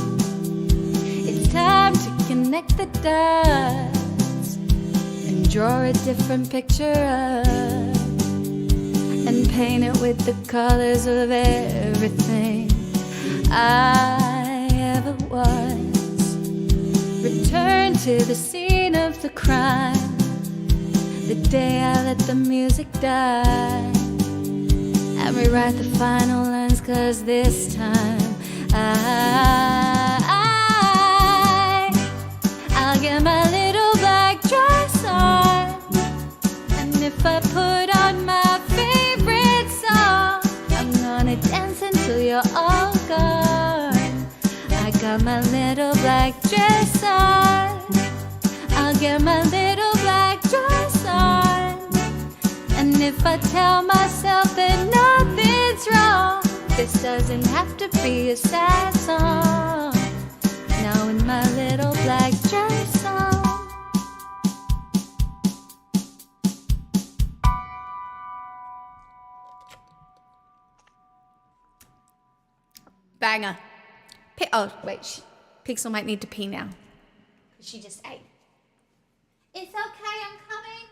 it's time to connect the dots and draw a different picture up and paint it with the colors of everything I ever was. Return to the scene of the crime, the day I let the music die, and rewrite the final lines, 'cause this time I'll get my little black dress on. And if I put on my favorite song, I'm gonna dance until you're all gone. I got my little black dress on. I'll get my little black dress on. And if I tell myself that nothing's wrong, this doesn't have to be a sad song. Now in my little black dress on.
Banger. Oh, wait. Pixel might need to pee now. She just ate. It's okay, I'm coming.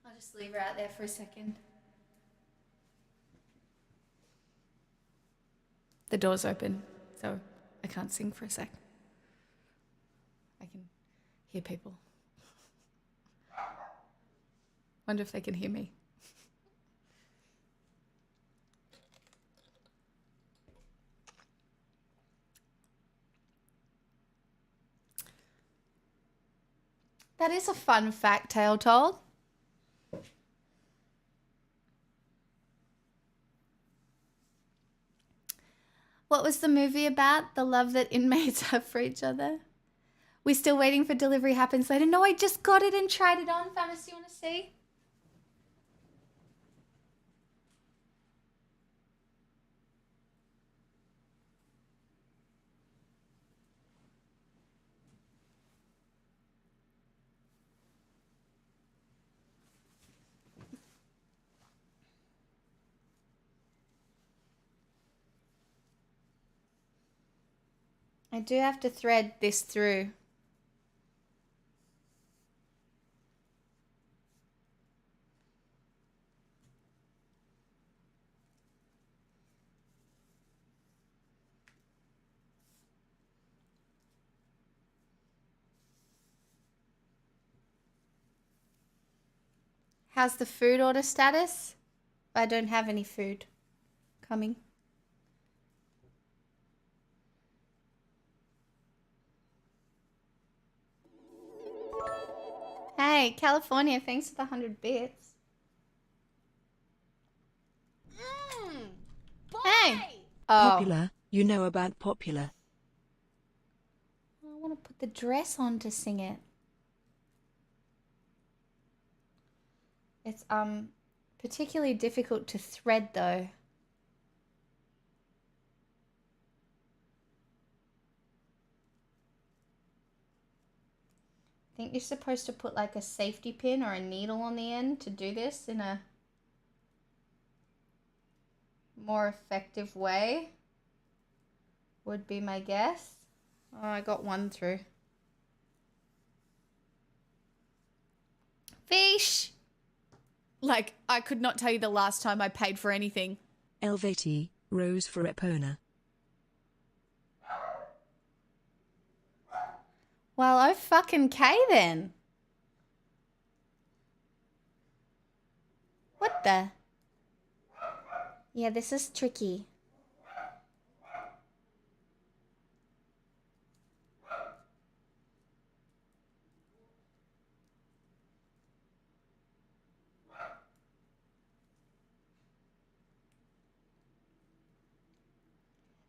I'll just leave her out there for a second. The door's open, so I can't sing for a sec. I can hear people. Wonder if they can hear me. That is a fun fact, tale told. What was the movie about? The love that inmates have for each other? We're still waiting for delivery happens later. No, I just got it and tried it on. Famis, you want to see? I do have to thread this through. How's the food order status? I don't have any food coming. Hey, California, thanks for the 100 bits.
Boy!
Hey! Oh,
Popular, you know about popular.
I want to put the dress on to sing it. It's particularly difficult to thread though. I think you're supposed to put like a safety pin or a needle on the end to do this in a more effective way, would be my guess. Oh, I got one through. Fish! Like, I could not tell you the last time I paid for anything.
Elvati, Rose for Epona.
Well, oh fucking K then. What the? Yeah, this is tricky.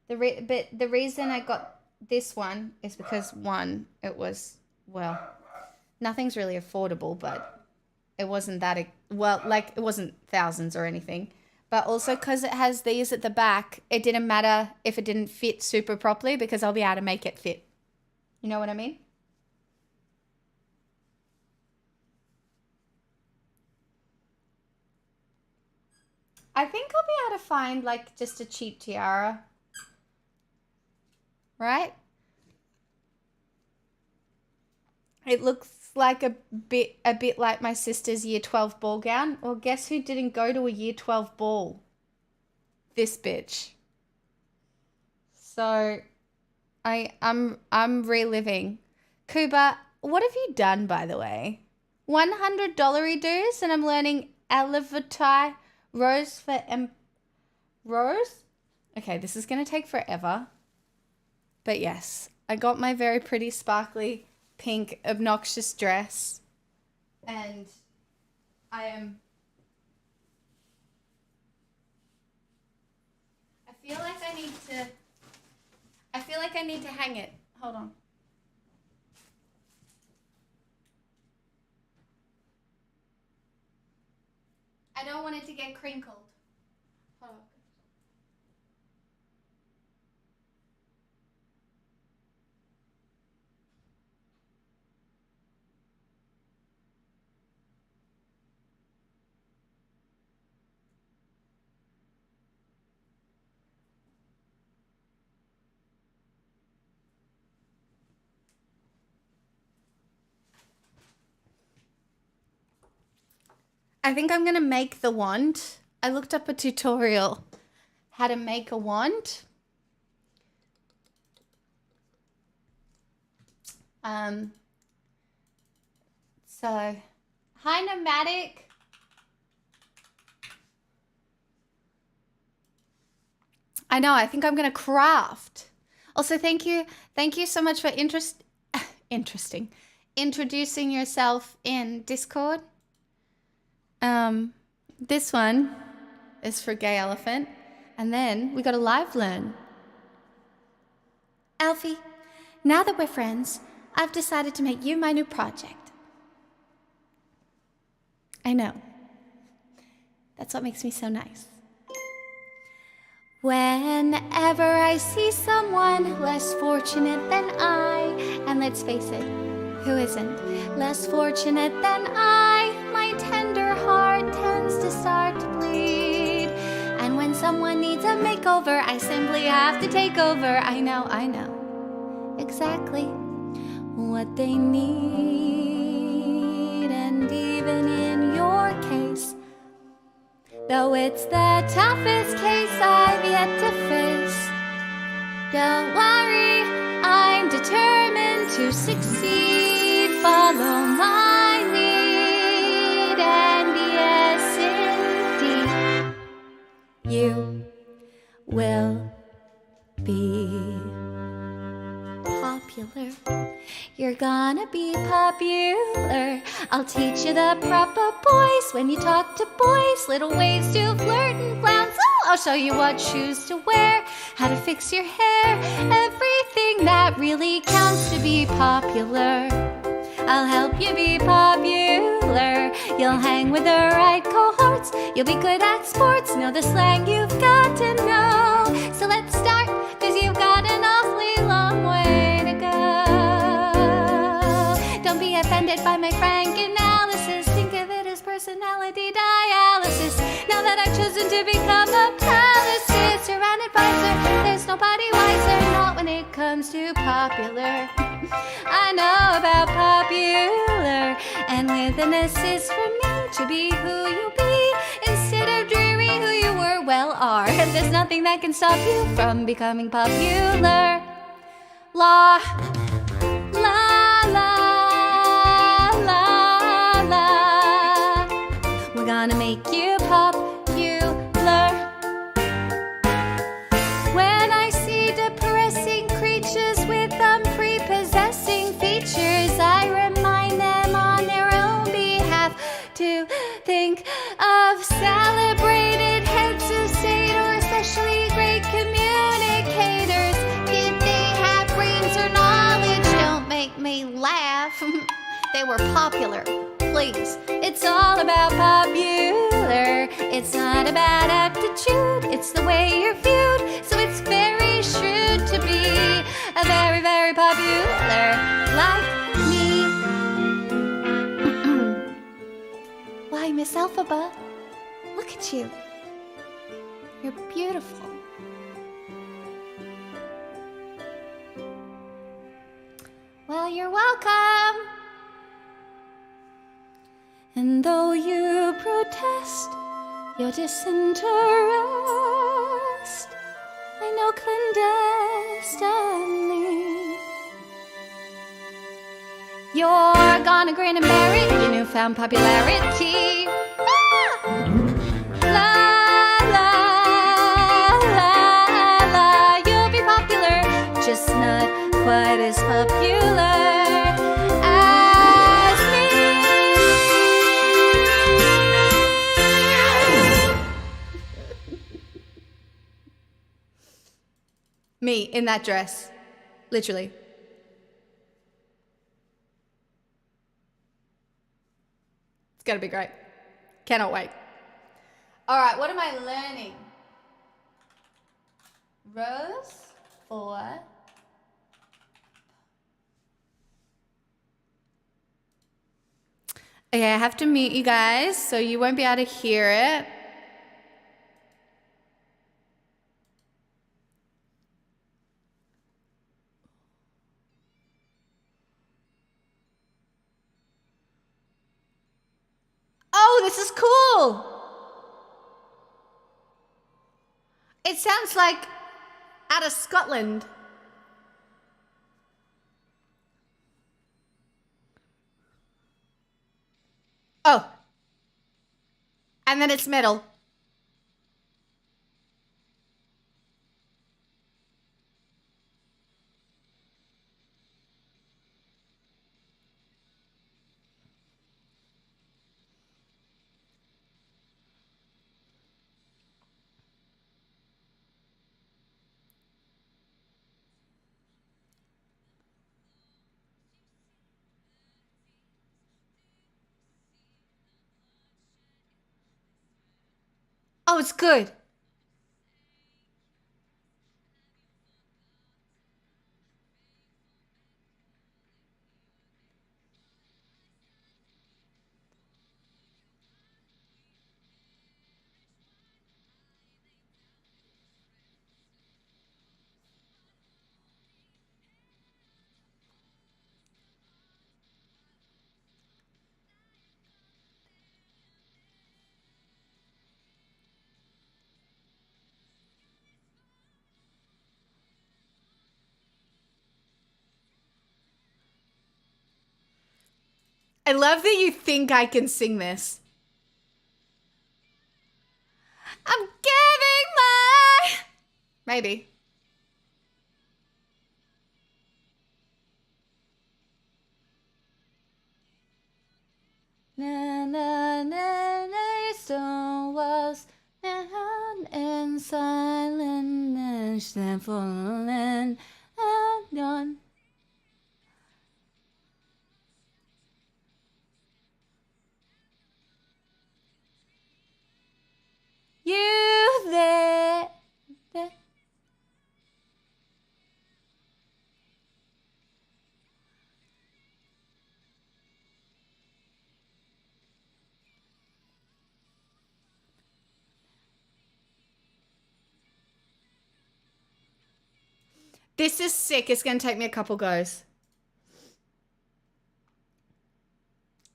But the reason I got this one is because one, it was, well, nothing's really affordable, but it wasn't that, well, like it wasn't thousands or anything. But also because it has these at the back, it didn't matter if it didn't fit super properly because I'll be able to make it fit. You know what I mean? I think I'll be able to find like just a cheap tiara. Right? It looks like a bit like my sister's year 12 ball gown. Well, guess who didn't go to a year 12 ball? This bitch. So I'm reliving. Kuba, what have you done, by the way? $100 dues, and I'm learning Elevatai Rose for Rose? Okay, this is gonna take forever. But yes, I got my very pretty sparkly pink obnoxious dress, and I feel like I need to hang it. Hold on. I don't want it to get crinkled. Hold on. I think I'm gonna make the wand. I looked up a tutorial how to make a wand. So, hi Nomadic. I know, I think I'm gonna craft. Also, thank you so much for introducing yourself in Discord. This one is for Gay Elephant, and then we got a live learn. Alfie, now that we're friends, I've decided to make you my new project. I know. That's what makes me so nice. Whenever I see someone less fortunate than I, and let's face it, who isn't less fortunate than I, my tender heart tends to start to bleed. And when someone needs a makeover, I simply have to take over. I know exactly what they need. And even in your case, though it's the toughest case I've yet to face, don't worry, I'm determined to succeed. Follow my lead, and yes, indeed, you will be popular. You're gonna be popular. I'll teach you the proper voice when you talk to boys, little ways to flirt and flounce. Oh, I'll show you what shoes to wear, how to fix your hair, everything that really counts to be popular. I'll help you be popular. You'll hang with the right cohorts. You'll be good at sports. Know the slang you've got to know. So let's start, 'cause you've got an awfully long way to go. Don't be offended by my frank analysis. Think of it as personality dialysis. Now that I've chosen to become a palace, surrounded by her, there's nobody wiser. Not when it comes to popular. I know about popular, and with an assist from me to be who you'll be instead of dreary who you were, well, are. There's nothing that can stop you from becoming popular. La, la,
wanna make you popular. When I see depressing creatures with unprepossessing features, I remind them on their own behalf to think of celebrated heads of state or especially great communicators. Did they have brains or knowledge? Don't make me laugh. They were popular. Please. It's all about popular. It's not about aptitude. It's the way you're viewed. So it's very shrewd to be a very, very popular like me. Why, Miss Elphaba, look at you. You're beautiful. Well, you're welcome. And though you protest your disinterest, I know clandestinely you're gonna grin and bear it, your newfound popularity. La, la, la, la, you'll be popular, just not quite as popular as me.
Me in that dress. Literally. It's gonna be great. Cannot wait. All right, what am I learning? Rose 4. Okay, I have to mute you guys, so you won't be able to hear it. Oh, this is cool. It sounds like out of Scotland. Oh. And then it's metal. Oh, it's good. I love that you think I can sing this. I'm giving my... Maybe.
Na na na na, stone walls and silent and stand falling and gone. You there.
This is sick. It's going to take me a couple goes.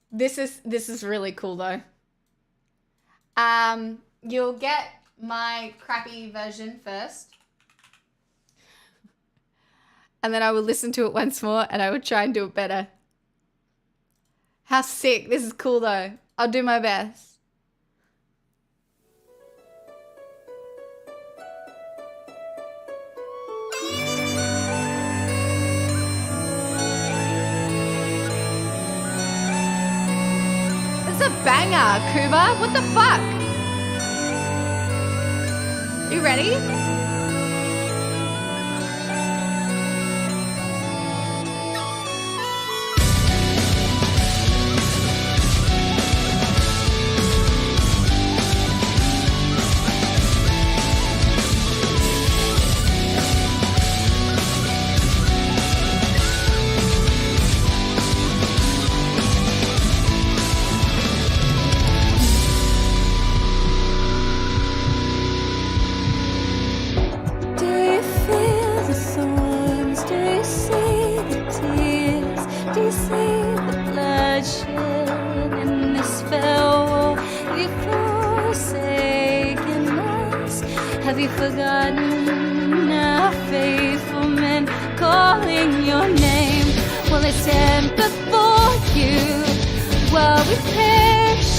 This is really cool though. You'll get my crappy version first. And then I will listen to it once more and I will try and do it better. How sick. This is cool though. I'll do my best. banger, Kuba. What the fuck? You ready?
Do you feel the thorns? Do you see the tears? Do you see the bloodshed in this fell war? Have you forsaken us? Have you forgotten our faithful men calling your name? Will they stand before you while we perish?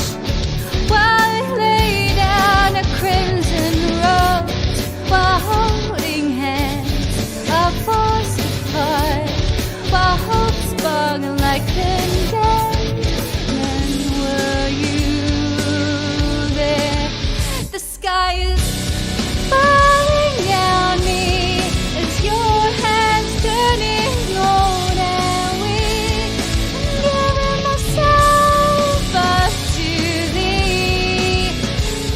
While we lay down a crimson rose, while holding hands are forced apart, while hopes bug like condemned men, were you there? The sky is falling down me as your hands turning cold and weak. Giving myself up to thee,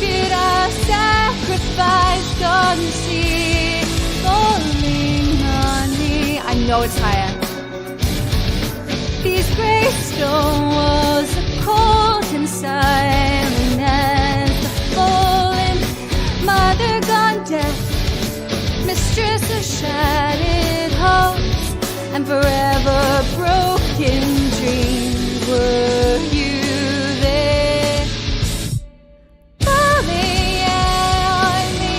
futile sacrifice, God and see, falling on me. I know it's higher. These gray stone walls are cold and silent as the fallen mother gone deaf, mistress of shattered hopes and forever broken dreams. Were you there? Falling on me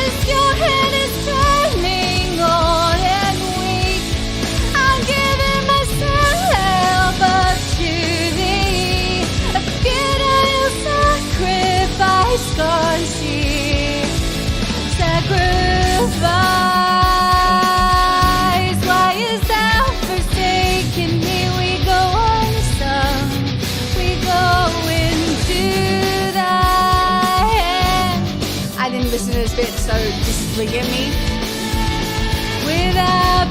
as your head is turning old and weak. I'm giving myself up to thee, a futile sacrifice, God, see, sacrifice. Why is thou forsaken me? We go unsung, we go into thy hand. I didn't listen to this bit, so just forgive me. Without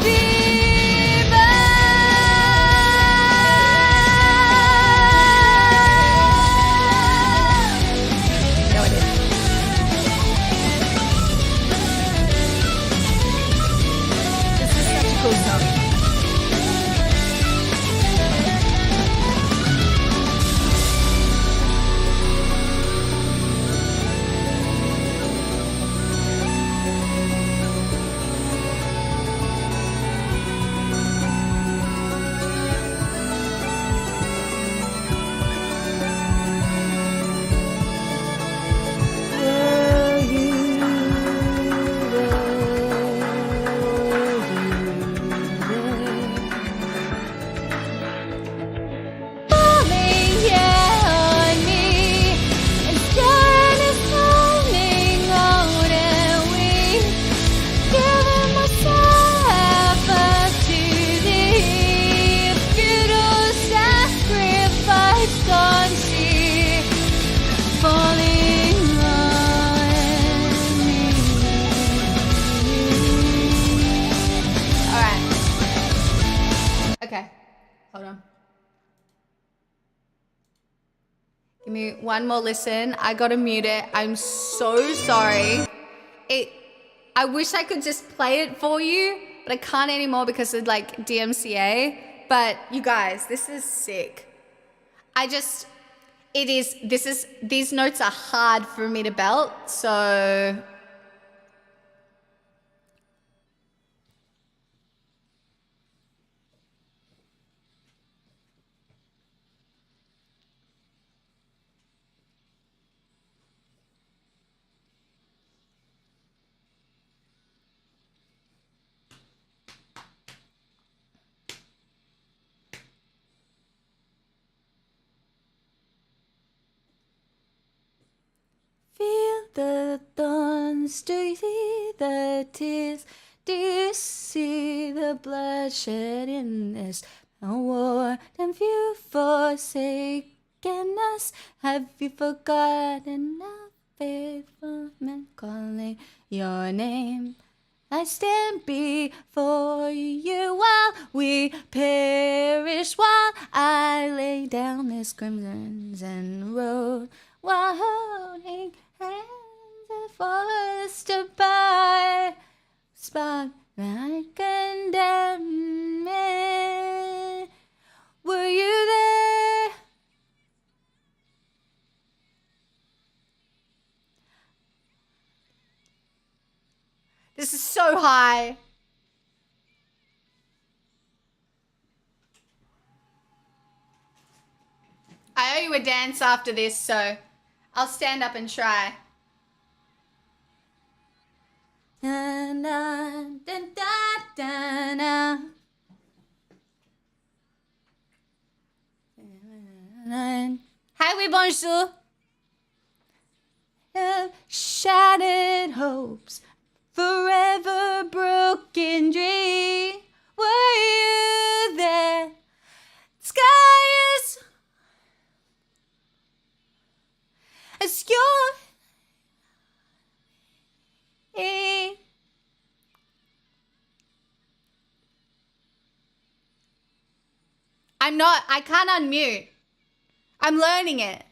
no, it is. This is such a cool song. Were you there? Falling, yeah, on me as dawn is turning old and weak. Giving myself up to thee, a futile sacrifice, gone see, falling on me.
All right. Okay. Hold on. Give me one more listen. I gotta mute it. I'm so sorry. I wish I could just play it for you, but I can't anymore because of like DMCA. But you guys, this is sick. These notes are hard for me to belt, so
feel the thorns, do you see the tears? Do you see the bloodshed in this war? And few forsaken forsaken us? Have you forgotten our faithful men calling your name? I stand before you while we perish, while I lay down this crimson road, while holding hands for us to buy spotlight condemn me. Were you there?
This is so high. I owe you a dance after this, so I'll stand up and try.
Da, da, da, da, da. Hi, oui, bonjour. Shattered hopes, forever broken dream. Were you there? Sky is as your
I can't unmute. I'm learning it.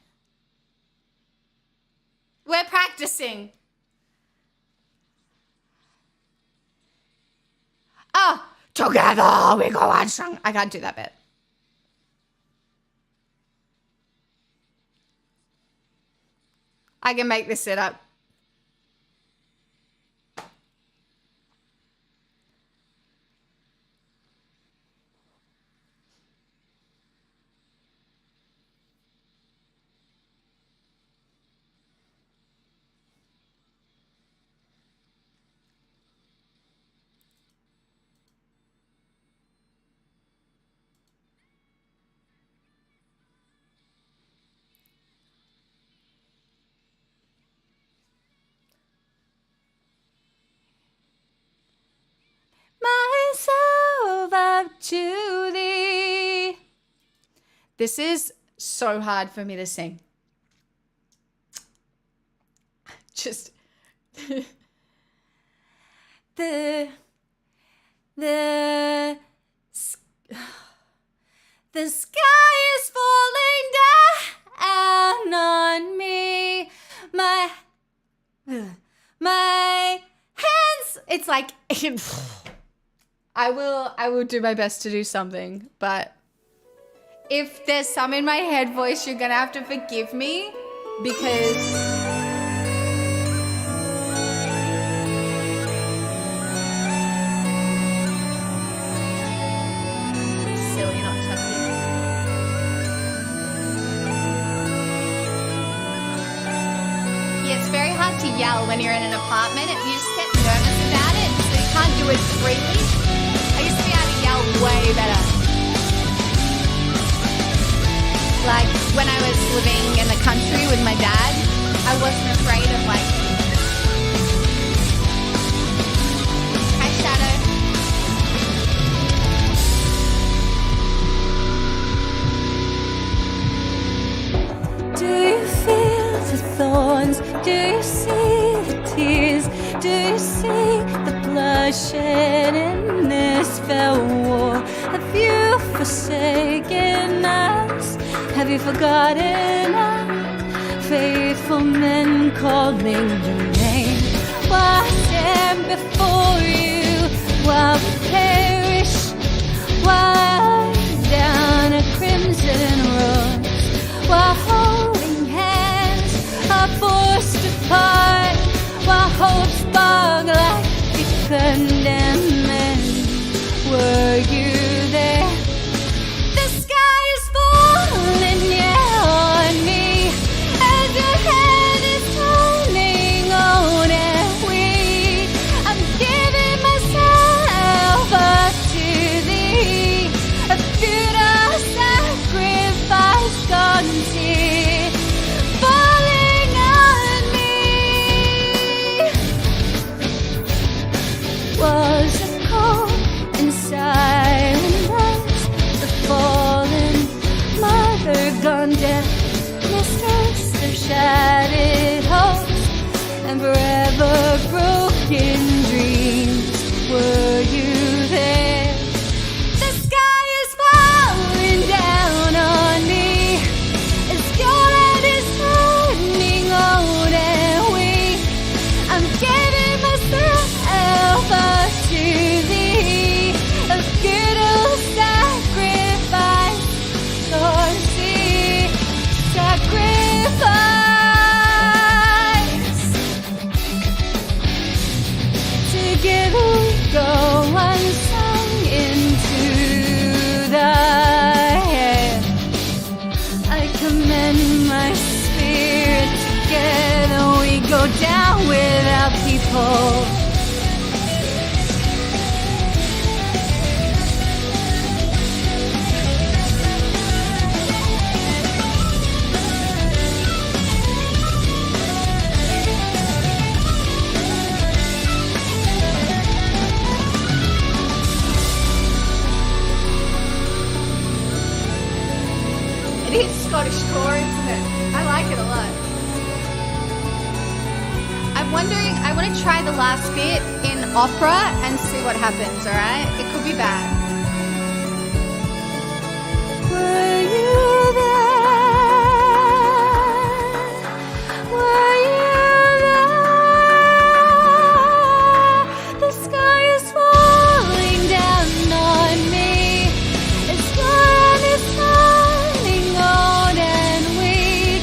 We're practicing. Oh, together we go on strong. I can't do that bit. I can make this sit up.
myself up to thee.
This is so hard for me to sing. Just
The sky is falling down on me. My hands.
it's like I will do my best to do something, but if there's some in my head voice, you're gonna have to forgive me because silly not touching. Yeah, it's very hard to yell when you're in an apartment. You just get nervous about it, so you can't do it freely. I used to be able to yell way better. Like when I was living in the country with my dad, I wasn't afraid of like. Hi, Shadow.
Do you feel the thorns? Do you see the tears? Do you see the bloodshed in this fell war? Have you forsaken us? Have you forgotten us? Faithful men calling your name. While I stand before you, while we perish, while down a crimson rose, while holding hands are forced apart, while hope spark like a condemned men. Were you there? The sky is falling, yeah, on me, as your hand is holding on. together we go unsung into the air. I commend my spirit, together we go down without people.
It is Scottish core, isn't it? I like it a lot. I'm wondering, I want to try the last bit in opera and see what happens, alright? It could be bad.
Were you there? Were you there? The sky is falling down on me. It's gone, it's turning old and weak.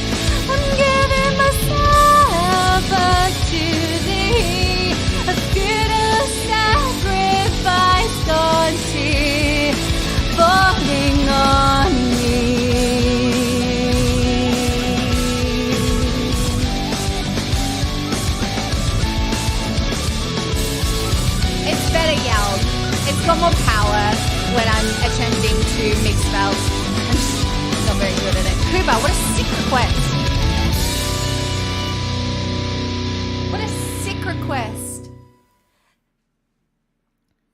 I'm giving myself up to thee. A futile sacrifice, don't see, falling on me.
It's better yelled. It's got more power when I'm attempting to mix spells. I'm just not very good at it. Kuba, what a sick request. What a sick request.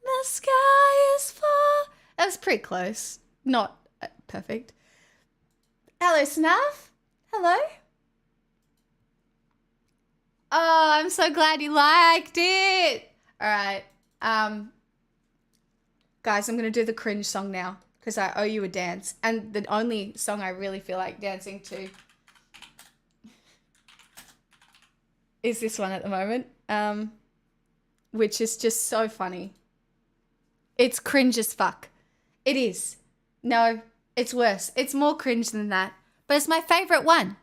The sky is full. That was pretty close. Not perfect. Hello, Snuff. Hello. Oh, I'm so glad you liked it. All right. Guys, I'm going to do the cringe song now because I owe you a dance. And the only song I really feel like dancing to is this one at the moment, which is just so funny. It's cringe as fuck. It is. No, it's worse. It's more cringe than that. But it's my favorite one.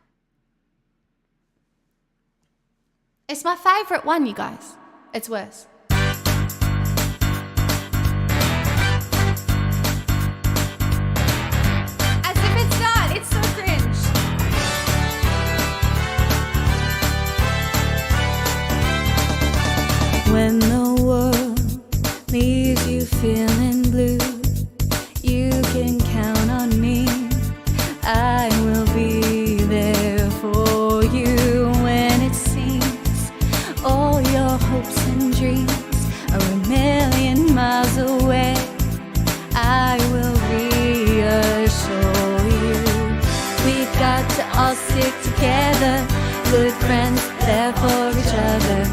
It's my favorite one, you guys. It's worse. As if it's not. It's so cringe.
When the world leaves you feeling blue, you can count on me. I will be there for you when it seems all your hopes and dreams are a million miles away. I will reassure you, we've got to all stick together, good friends there for each other.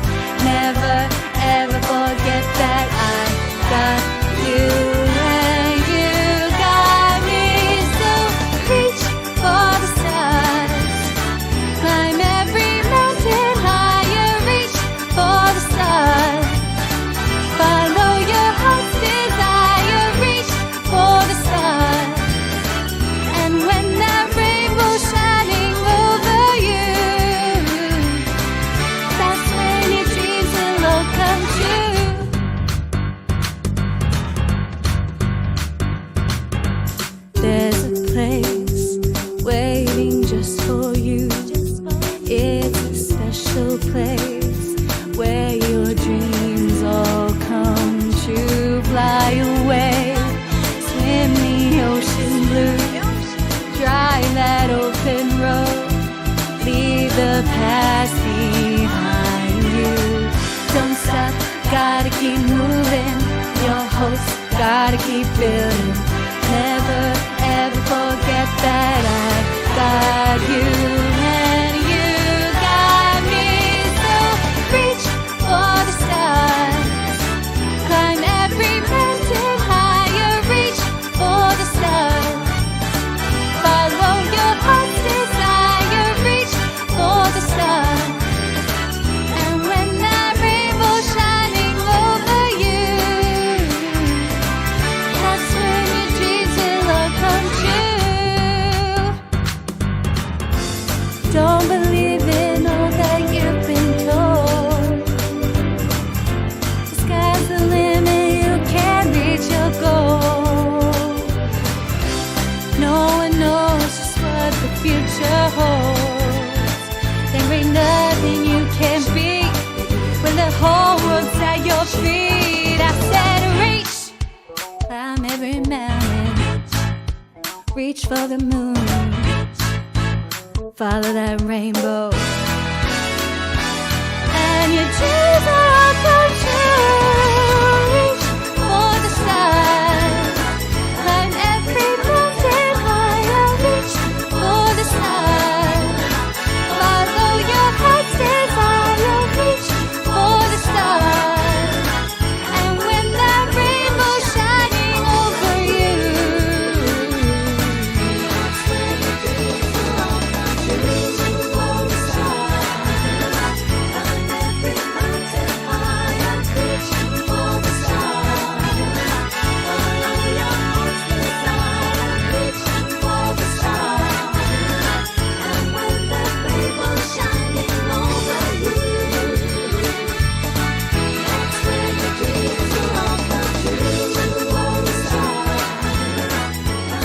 Never ever forget that I got you and you got me. So reach for the stars, climb every mountain higher, reach for the stars, follow your heart's desire, reach for the stars. And when that rainbow's shining over you, that's when your dreams will all come true. There's a place waiting just for you. It's a special place where your dreams all come true. Fly away, swim the ocean blue, drive that open road, leave the past behind you. Don't stop, gotta keep moving, your hopes gotta keep building. Never ever forget that I got you and you got me. So reach for the stars, climb every mountain higher, reach for the stars, follow your heart's desire, reach for the stars. And when that rainbow's shining over you, that's when your dreams will all come true. your feet. I said reach, climb every mountain, reach for the moon, follow that rainbow, and your dreams are all come true. Reach for the stars, climb every mountain higher, reach for the stars, follow your heart's desire, reach for the stars, and when that rainbow's shining over you,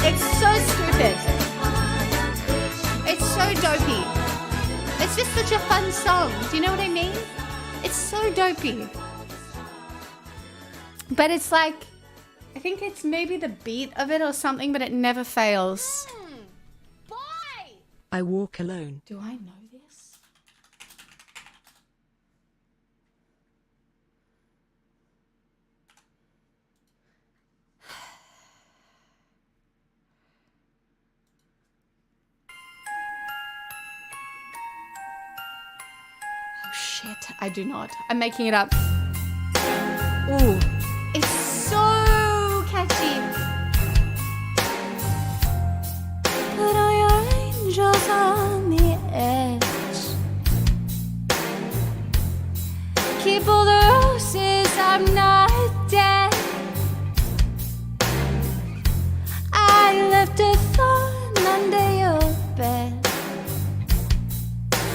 It's so stupid. It's so dopey. It's just such a fun song. Do you know what I mean? It's so dopey. But it's like, I think it's maybe the beat of it or something, but it never fails.
Boy!
I walk alone.
Do I know this? Oh shit, I do not. I'm making it up. Ooh, it's so catchy.
put all your angels on the edge, keep all the roses, I'm not dead. I left a thorn under your bed,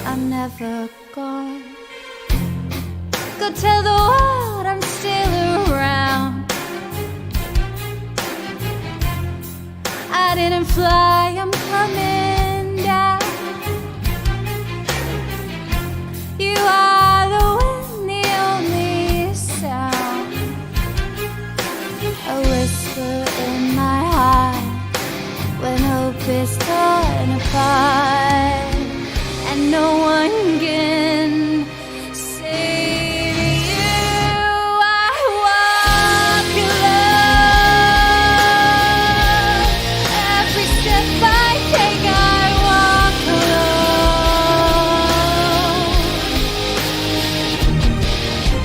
I'm never gone. Go tell the world I'm still around. I didn't fly, I'm coming down. You are the wind, the only sound. A whisper in my heart when hope is torn apart, and no one can save you. I walk alone. Every step I take, I walk alone.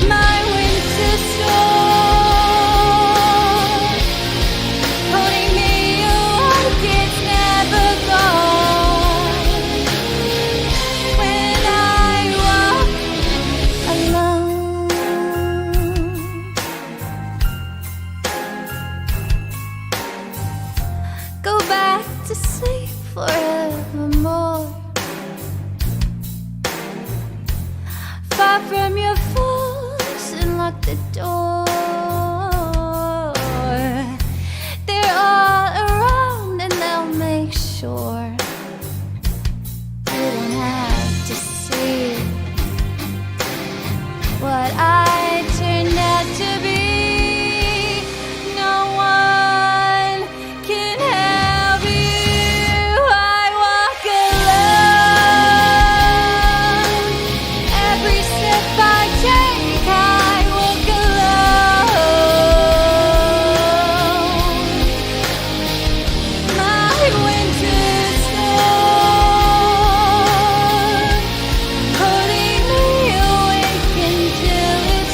My winter storm holding me awake, it's never gone. When I walk alone, go back to sleep forevermore, far from your foes, and lock the door. They're all around and they'll make sure you don't have to see what I turned out to be. No one can help you. I walk alone. Every step I take, I walk alone. My winter storm holding me awake until it's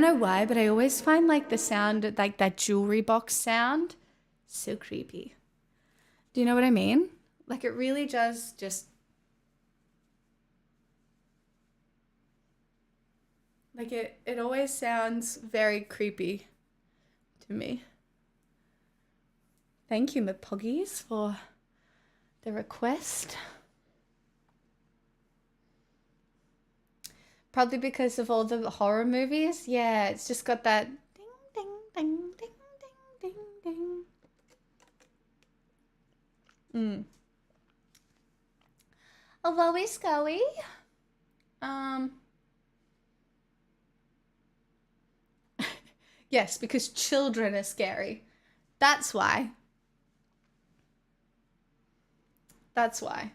don't know why, but I always find like the sound, like that jewelry box sound, so creepy. Do you know what I mean? Like it really does just, like it always sounds very creepy to me. Thank you, my puggies, for the request. Probably because of all the horror movies. Yeah, it's just got that ding, ding, ding, ding, ding, ding, ding. A woey scoey. Yes, because children are scary. That's why. That's why.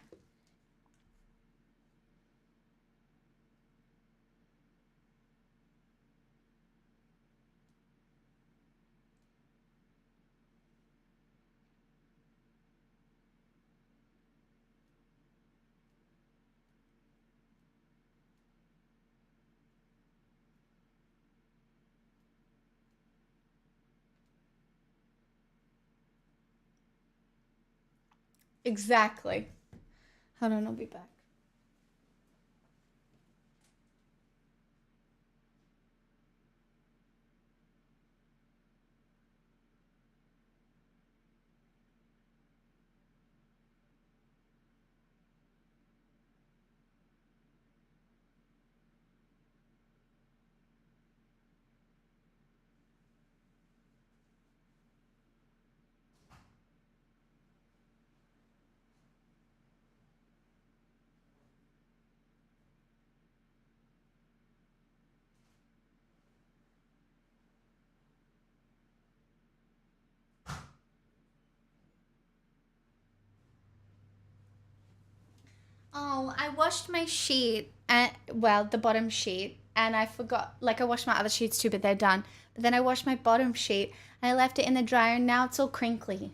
Exactly. Hold on, I'll be back. Oh, I washed my sheet, well, the bottom sheet, and I forgot, like I washed my other sheets too, but they're done. But then I washed my bottom sheet, and I left it in the dryer, and now it's all crinkly.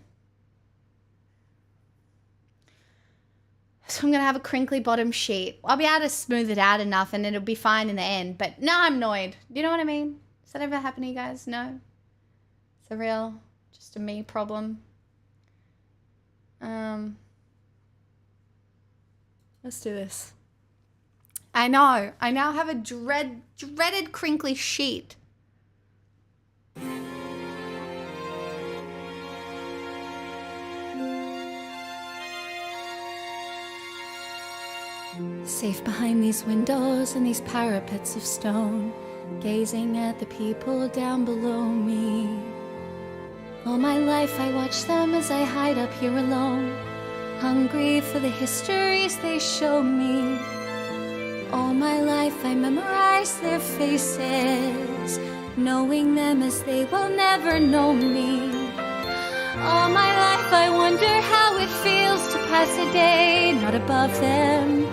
So I'm going to have a crinkly bottom sheet. I'll be able to smooth it out enough, and it'll be fine in the end, but now I'm annoyed. Do you know what I mean? Does that ever happen to you guys? No? It's a real, just a me problem. Let's do this. I know. I now have a dreaded crinkly sheet. Safe behind these windows and these parapets of stone, gazing at the people down below me. All my life I watch them as I hide up here alone, hungry for the histories they show me. All my life I memorize their faces, knowing them as they will never know me. All my life I wonder how it feels to pass a day not above them,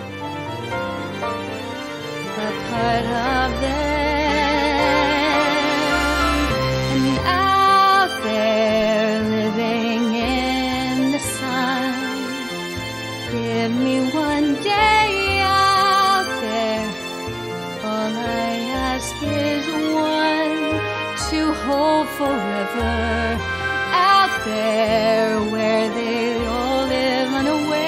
but part of them. And out there living in the sun, give me one day out there. All I ask is one to hold forever. Out there where they all live unaware.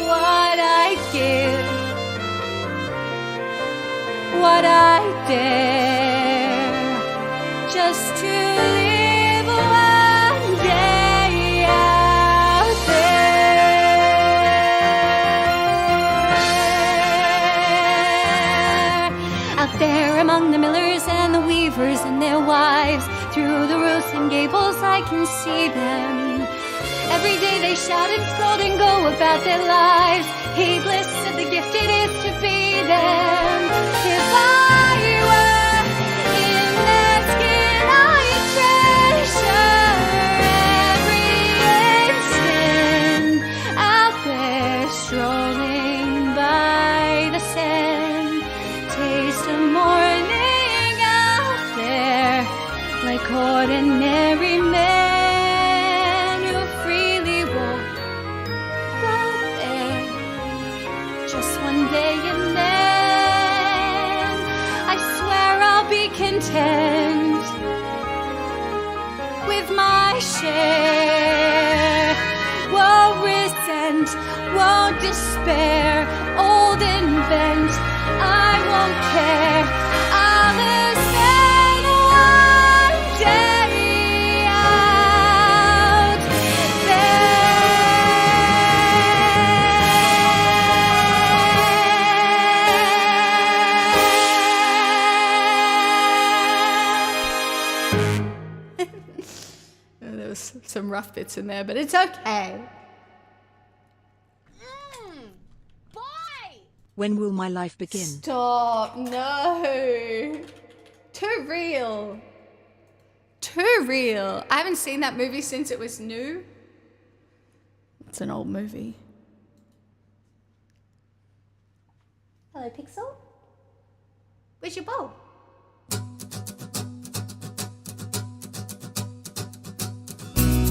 What I give, what I dare, just to live one day out there. Out there among the millers and the weavers and their wives, through the roofs and gables I can see them. Every day they shout and scold and go about their lives, heedless of the gift it is to be them. If I were in their skin, I'd treasure every instant. Out there strolling by the sand, taste of morning out there, like ordinary men who freely walk out there. Just one day and then I
despair, old and bent, I won't care. I'll just spend one day out
there. There was some rough bits in there, but it's okay.
Boy!
When will my life begin?
Stop. No. Too real. Too real. I haven't seen that movie since it was new. It's an old movie. Hello, Pixel. Where's your bowl?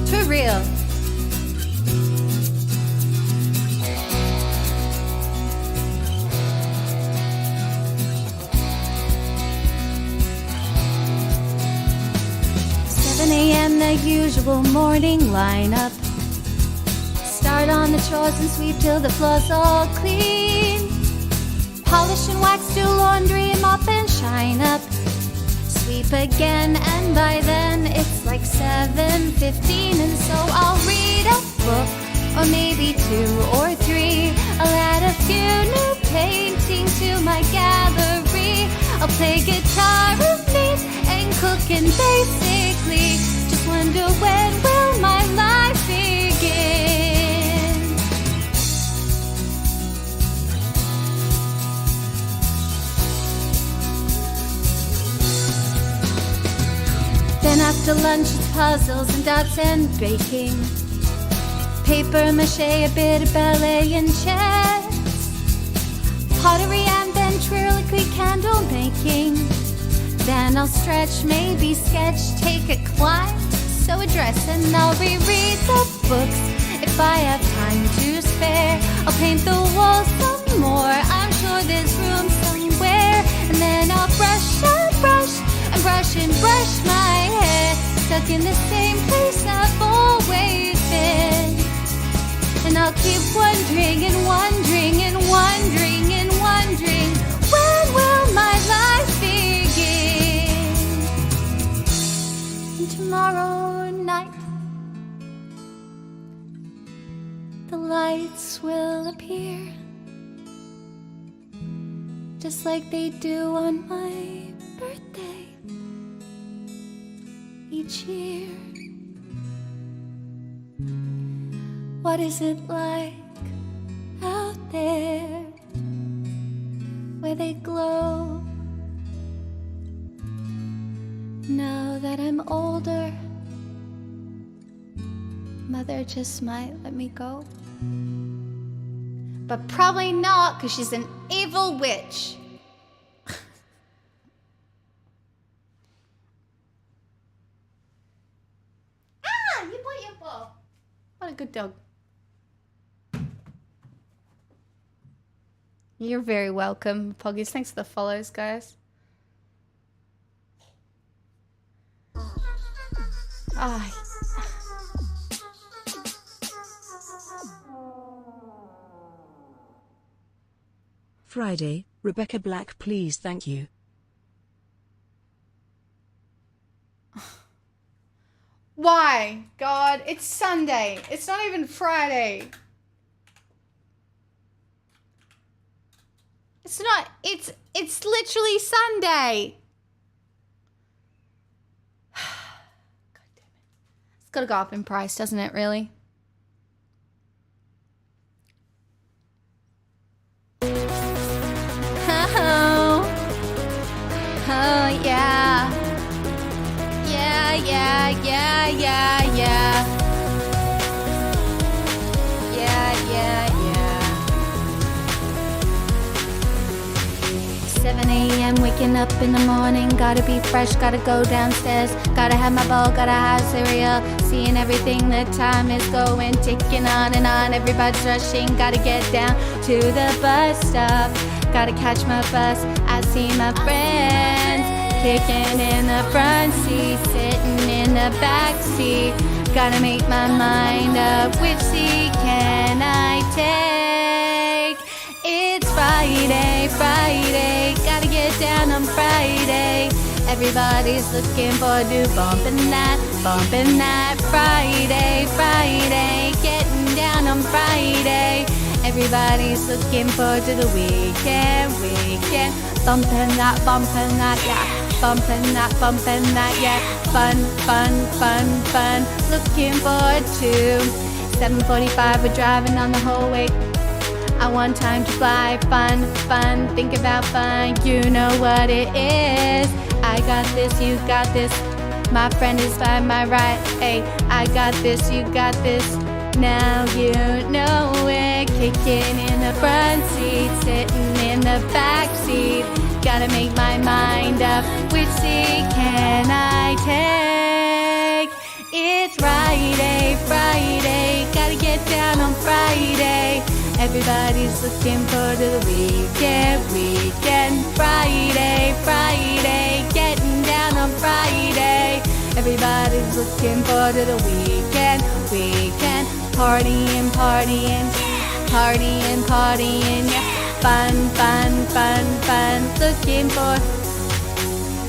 Too real.
The usual morning lineup. Start on the chores and sweep till the floor's all clean. Polish and wax, do laundry and mop and shine up. Sweep again, and by then it's like 7:15, and so I'll read a book, or maybe 2 or 3. I'll add a few new paintings to my gallery. I'll play guitar and knit and cook, and basically wonder when will my life begin. Then after lunch it's puzzles and dots and baking, paper mache, a bit of ballet and chess, pottery and ventriloquy, candle making. Then I'll stretch, maybe sketch, take a climb, sew a dress, and I'll reread the books if I have time to spare. I'll paint the walls some more, I'm sure there's room somewhere. And then I'll brush and brush and brush and brush my hair, stuck in the same place I've always been. And I'll keep wondering and wondering and wondering and wondering, when will my life begin? And tomorrow night the lights will appear, just like they do on my birthday each year. What is it like out there where they glow? Now that I'm older, Mother just might let me go. But probably not, because she's an evil witch. Ah, you bought your ball. What a good dog. You're very welcome, Poggies. Thanks for the follows, guys. Ah.
Friday, Rebecca Black, please, thank you.
Why? God, it's Sunday. It's not even Friday. It's not, it's literally Sunday. God damn it. It's gotta go up in price, doesn't it, really? Oh, yeah. Yeah. Yeah. 7 a.m. waking up in the morning, gotta be fresh, gotta go downstairs, gotta have my bowl, gotta have cereal, seeing everything, the time is going, ticking on and on, everybody's rushing, gotta get down to the bus stop, gotta catch my bus, I see my friends, kicking in the front seat, sitting in the back seat, gotta make my mind up, which seat can I take?
Friday, Friday, gotta get down on Friday. Everybody's looking forward to bumping that Friday, Friday, getting down on Friday. Everybody's looking forward to the weekend, bumping that, yeah, bumping that, yeah. Fun, looking forward to 7:45, we're driving on the whole way. I want time to fly, fun, think about fun, you know what it is. I got this, you got this, my friend is by my right. Hey, I got this, you got this, now you know it. Kicking in the front seat, sitting in the back seat. Gotta make my mind up, which seat can I take? It's Friday, Friday, gotta get down on Friday. Everybody's looking forward to the weekend, Friday, Friday, getting down on Friday. Everybody's looking forward to the weekend, partying, yeah. Fun, looking for.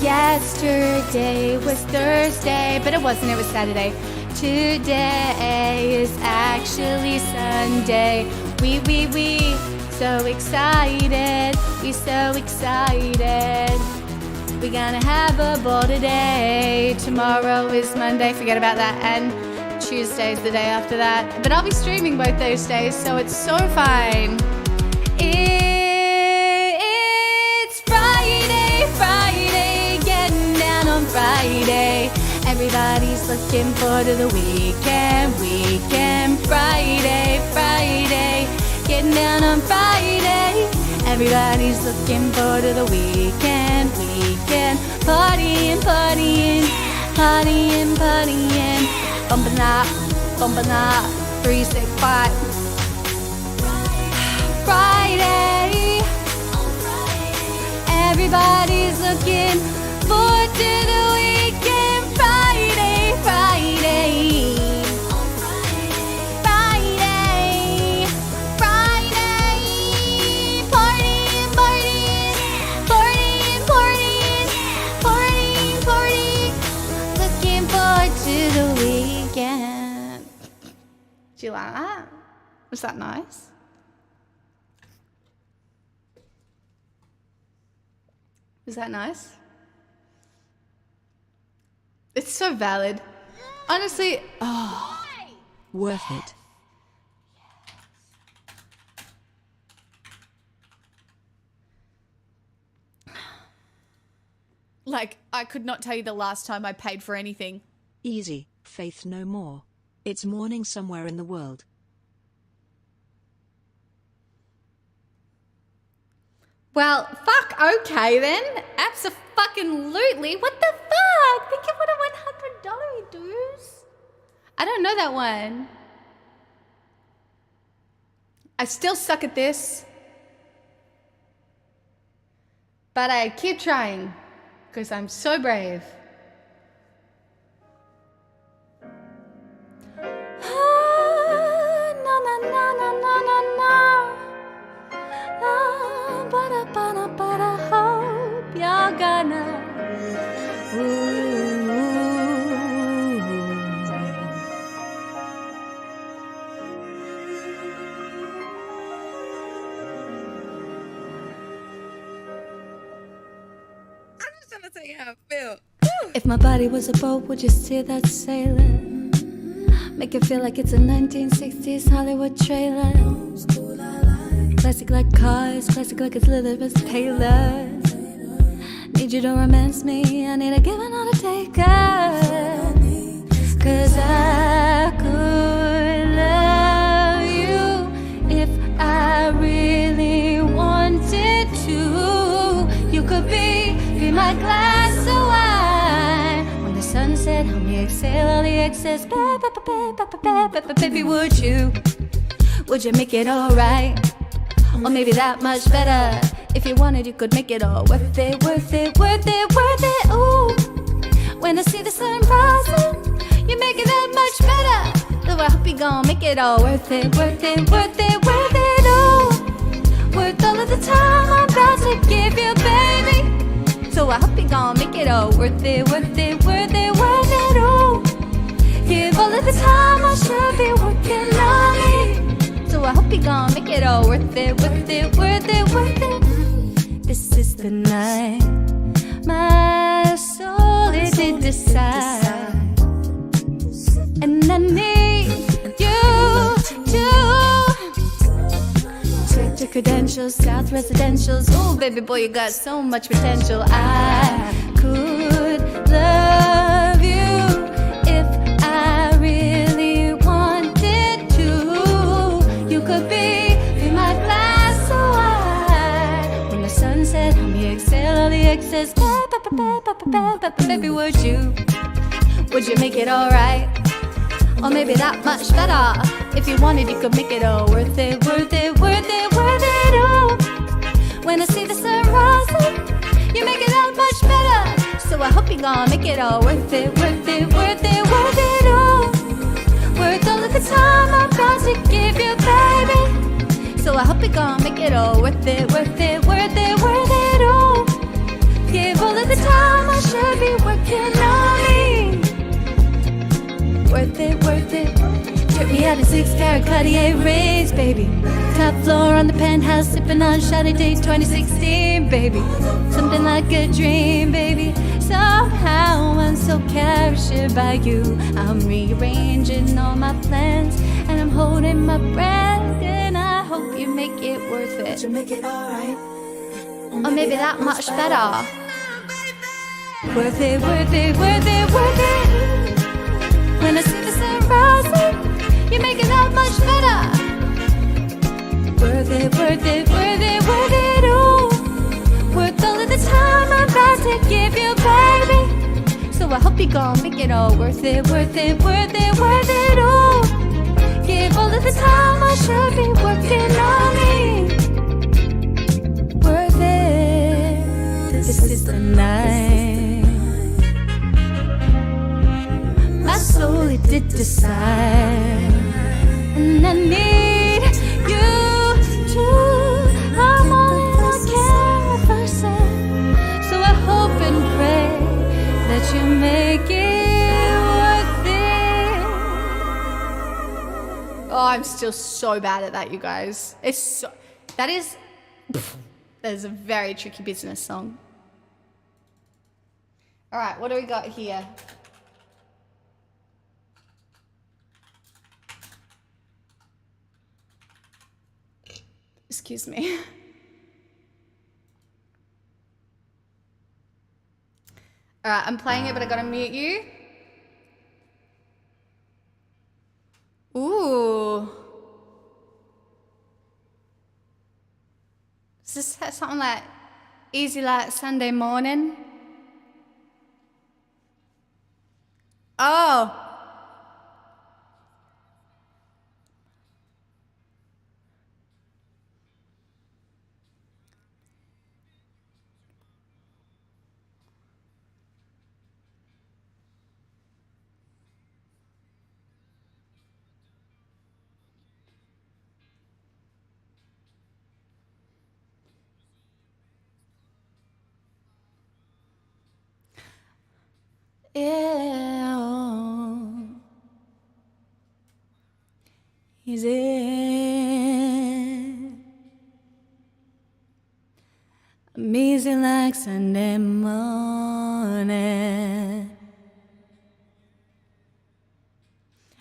Yesterday was Thursday, but it wasn't, it was Saturday. Today is actually Sunday. We, so excited, We're gonna have a ball today. Tomorrow is Monday, forget about that, and Tuesday's the day after that. But I'll be streaming both those days, so it's so fine. It's Friday, Friday, getting down on Friday. Everybody's looking forward to the weekend, Friday, Friday, getting down on Friday. Everybody's looking forward to the weekend, partying, bumping up, 365. Friday, everybody's looking forward to the weekend, Friday, Friday, looking forward to the weekend. Do you like that? Was that nice? Was that nice? It's so valid. Honestly, oh.
Worth it.
Like, I could not tell you the last time I paid for anything.
Easy, faith no more. It's morning somewhere in the world.
Well, fuck, okay then. Abso-fucking-lutely. What the fuck? Think of what a $100 dues. I don't know that one. I still suck at this. But I keep trying. Because I'm so brave.
But I hope you're gonna.
I'm just trying to tell you how I feel.
If my body was a boat, would you steer that sailor? Make it feel like it's a 1960s Hollywood trailer. Classic like cars, classic like it's Elizabeth Taylor. Need you to romance me, I need a give and not a taker. Cause I could love you if I really wanted to. You could be my glass of wine. When the sun set, help me exhale all the excess. Baby, would you make it alright? Or maybe that much better. If you wanted, you could make it all worth it. Ooh, when I see the sun rising, you make it that much better. So I hope you gon' make it all worth it. Ooh, worth all the of the time I'm about to give you, baby. So I hope you gon' make it all worth it, worth it, worth it, worth it all. Give all of the time I should be working on me. So I hope you gon' make it all worth it, worth it, worth it, worth it. This is the night my soul it did decide, and I need you to check your credentials, South Residentials. Oh, baby boy, you got so much potential. I could love you if I really wanted to. You could be my glass of wine. When the sun set, help me exhale all the excess. Baby, would you make it alright? Or maybe that much better. If you wanted, you could make it all worth it, worth it, worth it, worth it all. When I see the sun rising, you make it that much better. So I hope you gon' make it all worth it, worth it, worth it, worth it all. Worth all of the time I'm about to give you, baby. So I hope you gon' make it all worth it, worth it, worth it, worth it all. Give all of the time I should be working on me. Worth it, worth it. Trip me out in 6-carat Cartier rings, baby. Top floor on the penthouse, sipping on Shawty Days 2016, baby. Something like a dream, baby. Somehow I'm so captured by you. I'm rearranging all my plans, and I'm holding my breath, and I hope you make it worth it. You make it alright, or maybe that much better. Worth it, worth it, worth it, worth it. When I see the sun rising, you make it that much better. Worth it, worth it, worth it, worth it all. Worth all of the time I'm about to give you, baby. So I hope you gon' make it all worth it, worth it, worth it, worth it all. Give all of the time I should be working on me. Worth it. This is the night my soul it did decide, and I need you to. I'm all in a care person, so I hope and pray that you make it worth it.
Oh, I'm still so bad at that, you guys. It's so, that is a very tricky business song. All right, what do we got here? Excuse me. All right, I'm playing it, but I gotta mute you. Ooh. Is this something like Easy Like Sunday Morning? Oh. Is it amazing like Sunday morning?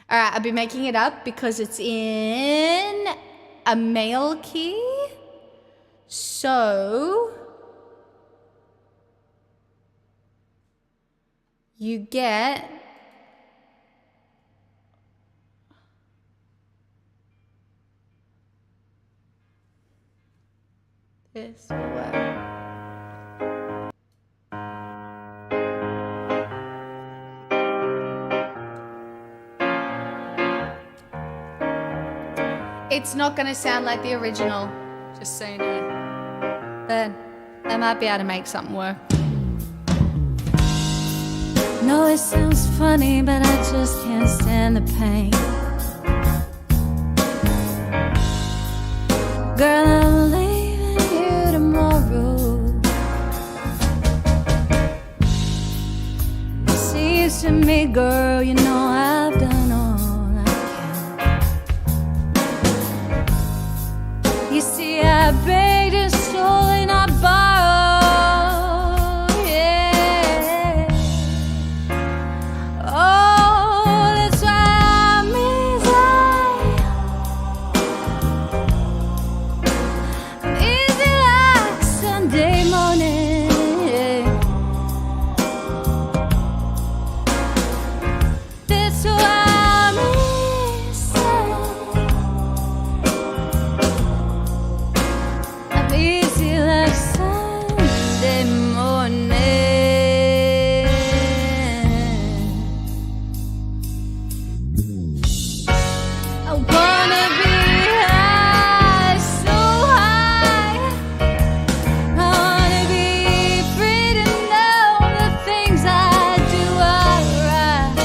All right, I'll be making it up because it's in a male key. So you get this will work. It's not going to sound like the original, just so you know. But I might be able to make something work.
No, it sounds funny, but I just can't stand the pain. Girl, I'm leaving me, girl, you know I've done all I can. You see, I begged and stole and I borrowed, yeah. Oh, that's why I'm easy like Sunday morning. That's why I'm easy like Sunday morning. I wanna be high, so high. I wanna be free to know the things I do are right.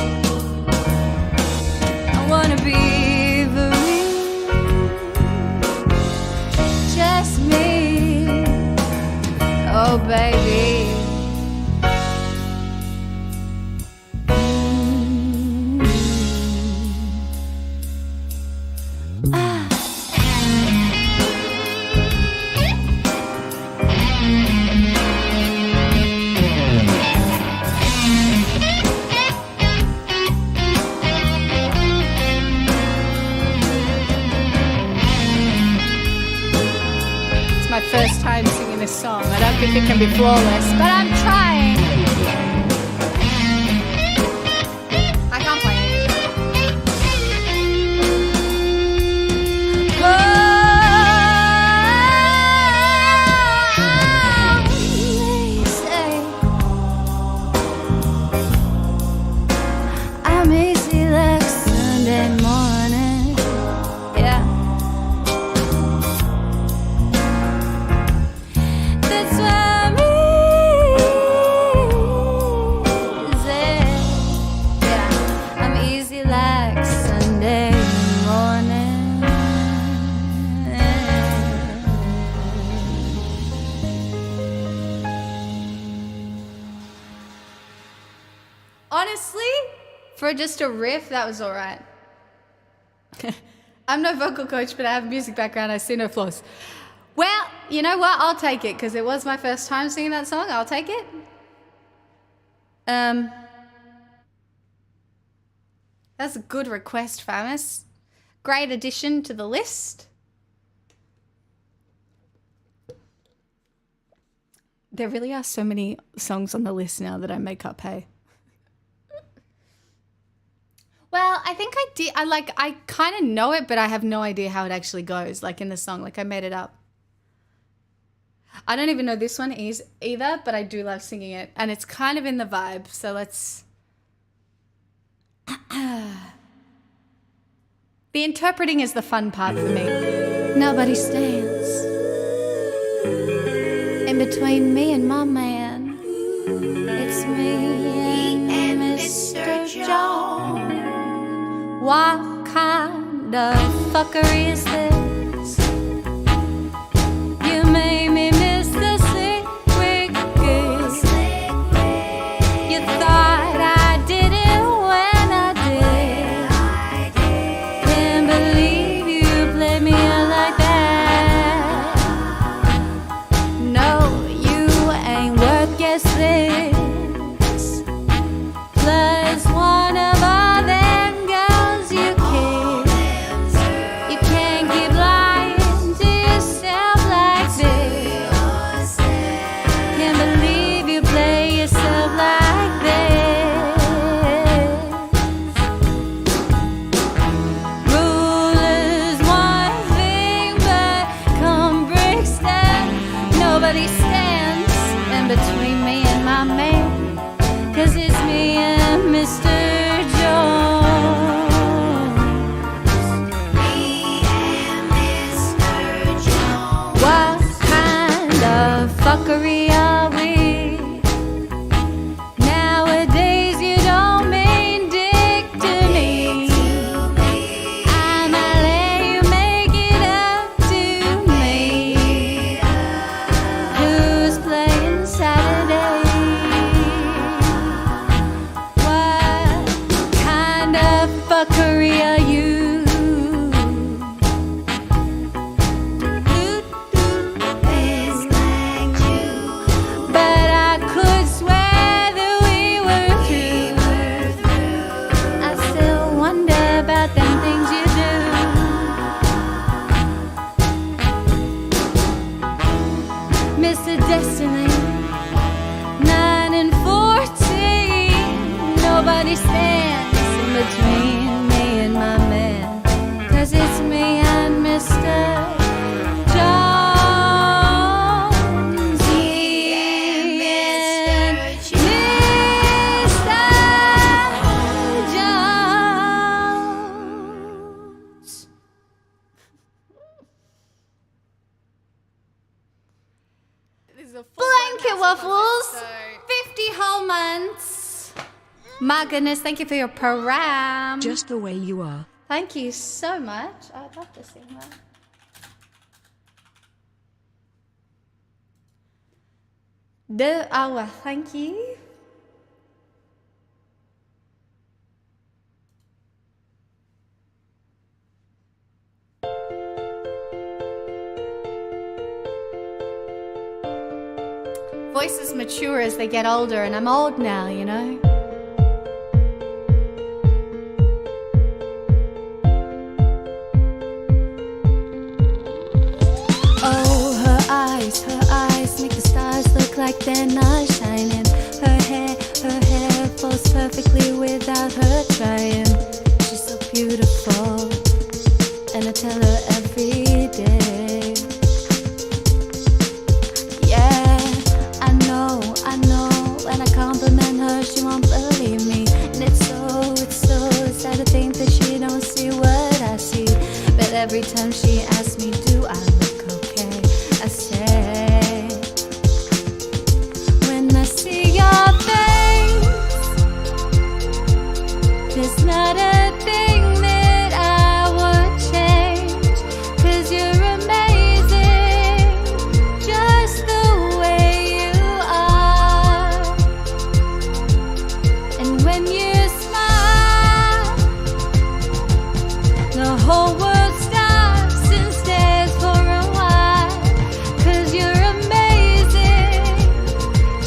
I wanna be free, just me. Oh, baby. It's my first time singing this song. I don't think it can be flawless, but I'm trying. I can't play it. I'm easy like Sunday morning. Yeah. That's why I'm easy. Yeah, I'm easy like Sunday morning.
Honestly, for just a riff, that was all right. I'm no vocal coach, but I have a music background. I see no flaws. Well, you know what? I'll take it because it was my first time singing that song. I'll take it. That's a good request, Famis. Great addition to the list. There really are so many songs on the list now that I make up, hey. Well, I think I did. I kind of know it, but I have no idea how it actually goes, like in the song. Like I made it up. I don't even know this one is either, but I do love singing it. And it's kind of in the vibe. So let's... The interpreting is the fun part for me.
Nobody stands in between me and my man. It's me and Mr. Jones. What kind of fuckery is this? You made me miss the secret kiss. You thought I did it when I did. Can't believe you played me out like that. No, you ain't worth your six. Plus one of all them girls you kiss. You can't keep lying to yourself like this. Can't believe you play yourself like this. Rule is one thing, but come breaks down. Nobody stands in between me and my man. 'Cause it's me and Mr. Jones. Me and Mr. Jones. What kind of fuckery are we? Nowadays you don't mean dick to me. I'ma let you make it up to me. Who's playing Saturday? What destiny. 9 and 14, nobody stands in between me and my man, 'cause it's me and Mr. Jones.
This is a full
Blanket waffles,
episode.
50 whole months. My goodness, thank you for your param.
Just the way you are.
Thank you so much. I'd love to sing that. The hour, thank you. Voices mature as they get older, and I'm old now, you know. Oh, her eyes make the stars look like they're not shining. Her hair falls perfectly without her trying. She's so beautiful, and I tell her every day. Yeah, I know, when I compliment her, she won't believe me. And it's so sad to think that she don't see what I see. But every time she asks me, do I look okay? I say, when I see your face, there's not a thing that I would change. 'Cause you're amazing, just the way you are. And when you smile, the whole world stops and stares for a while. 'Cause you're amazing,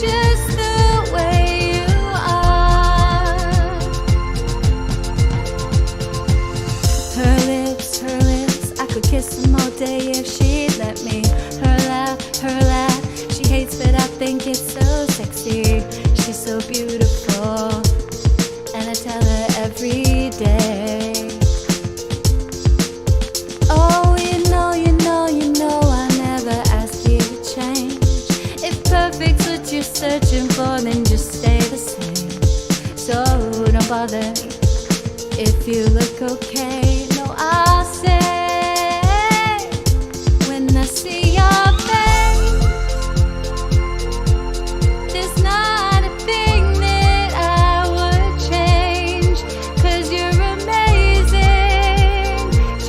just the way you are. Her lips, I could kiss them all day if she'd let me. Her laugh, she hates but I think it's so sexy. She's so beautiful, and I tell her every day. Oh, you know, I never ask you to change. If perfect's what you're searching for, then just stay the same. So don't bother if you look okay. No, I'll say, when I see your face, there's not a thing that I would change. 'Cause you're amazing,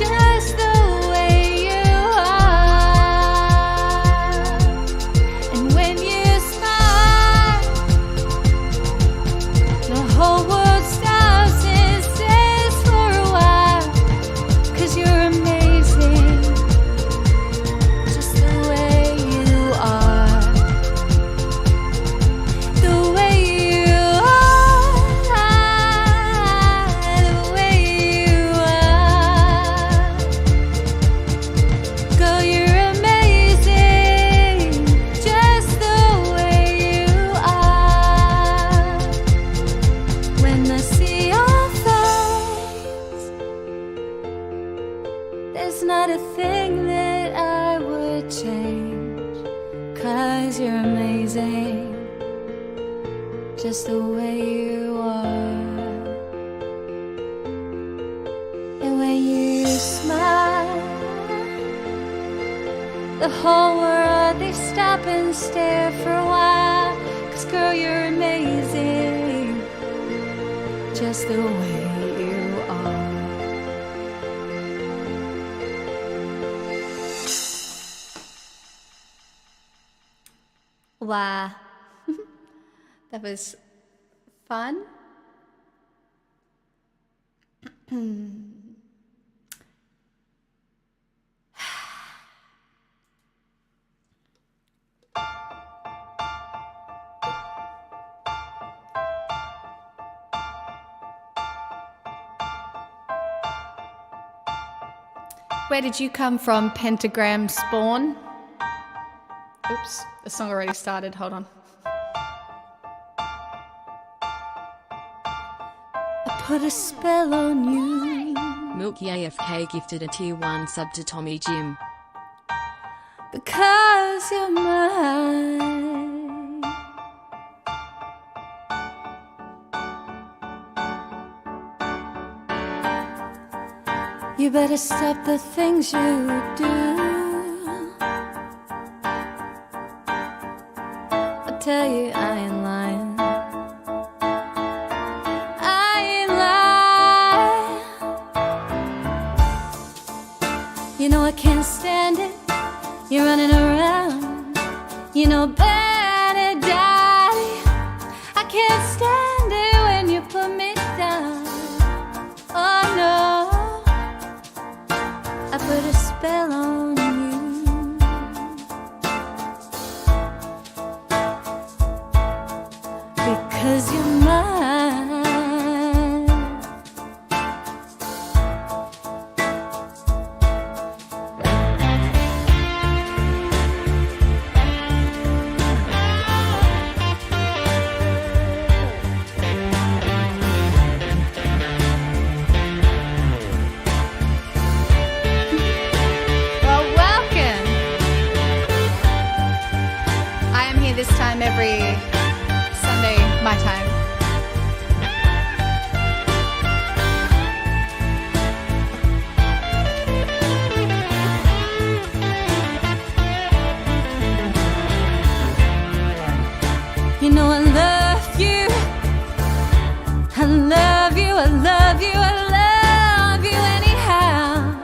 just the way you are. And when you smile, the whole world stops and stares for a while. 'Cause you're amazing, just the way you are. The way you are, the way you are. Girl, you're amazing, just the way you are. When I see your face, there's not a thing that I would change. 'Cause you're amazing, just the way you are. And when you smile, the whole world, they stop and stare for a while. 'Cause girl, you're amazing, just the way you are. Wow. That was fun. Where did you come from, pentagram spawn? Oops.
The song already started. Hold on.
I put a spell on you
Milky AFK gifted a tier 1 sub to Tommy Jim.
because you're mine. You better stop the things you do. I tell you I ain't lying. I ain't lying. You know I can't stand it. You're running around. You know better, daddy. I can't stand it when you put me down. Oh no, I put a spell on you because you're mine.
Well, welcome. I am here this time every Sunday, my time.
You know I love you. I love you, I love you, I love you anyhow.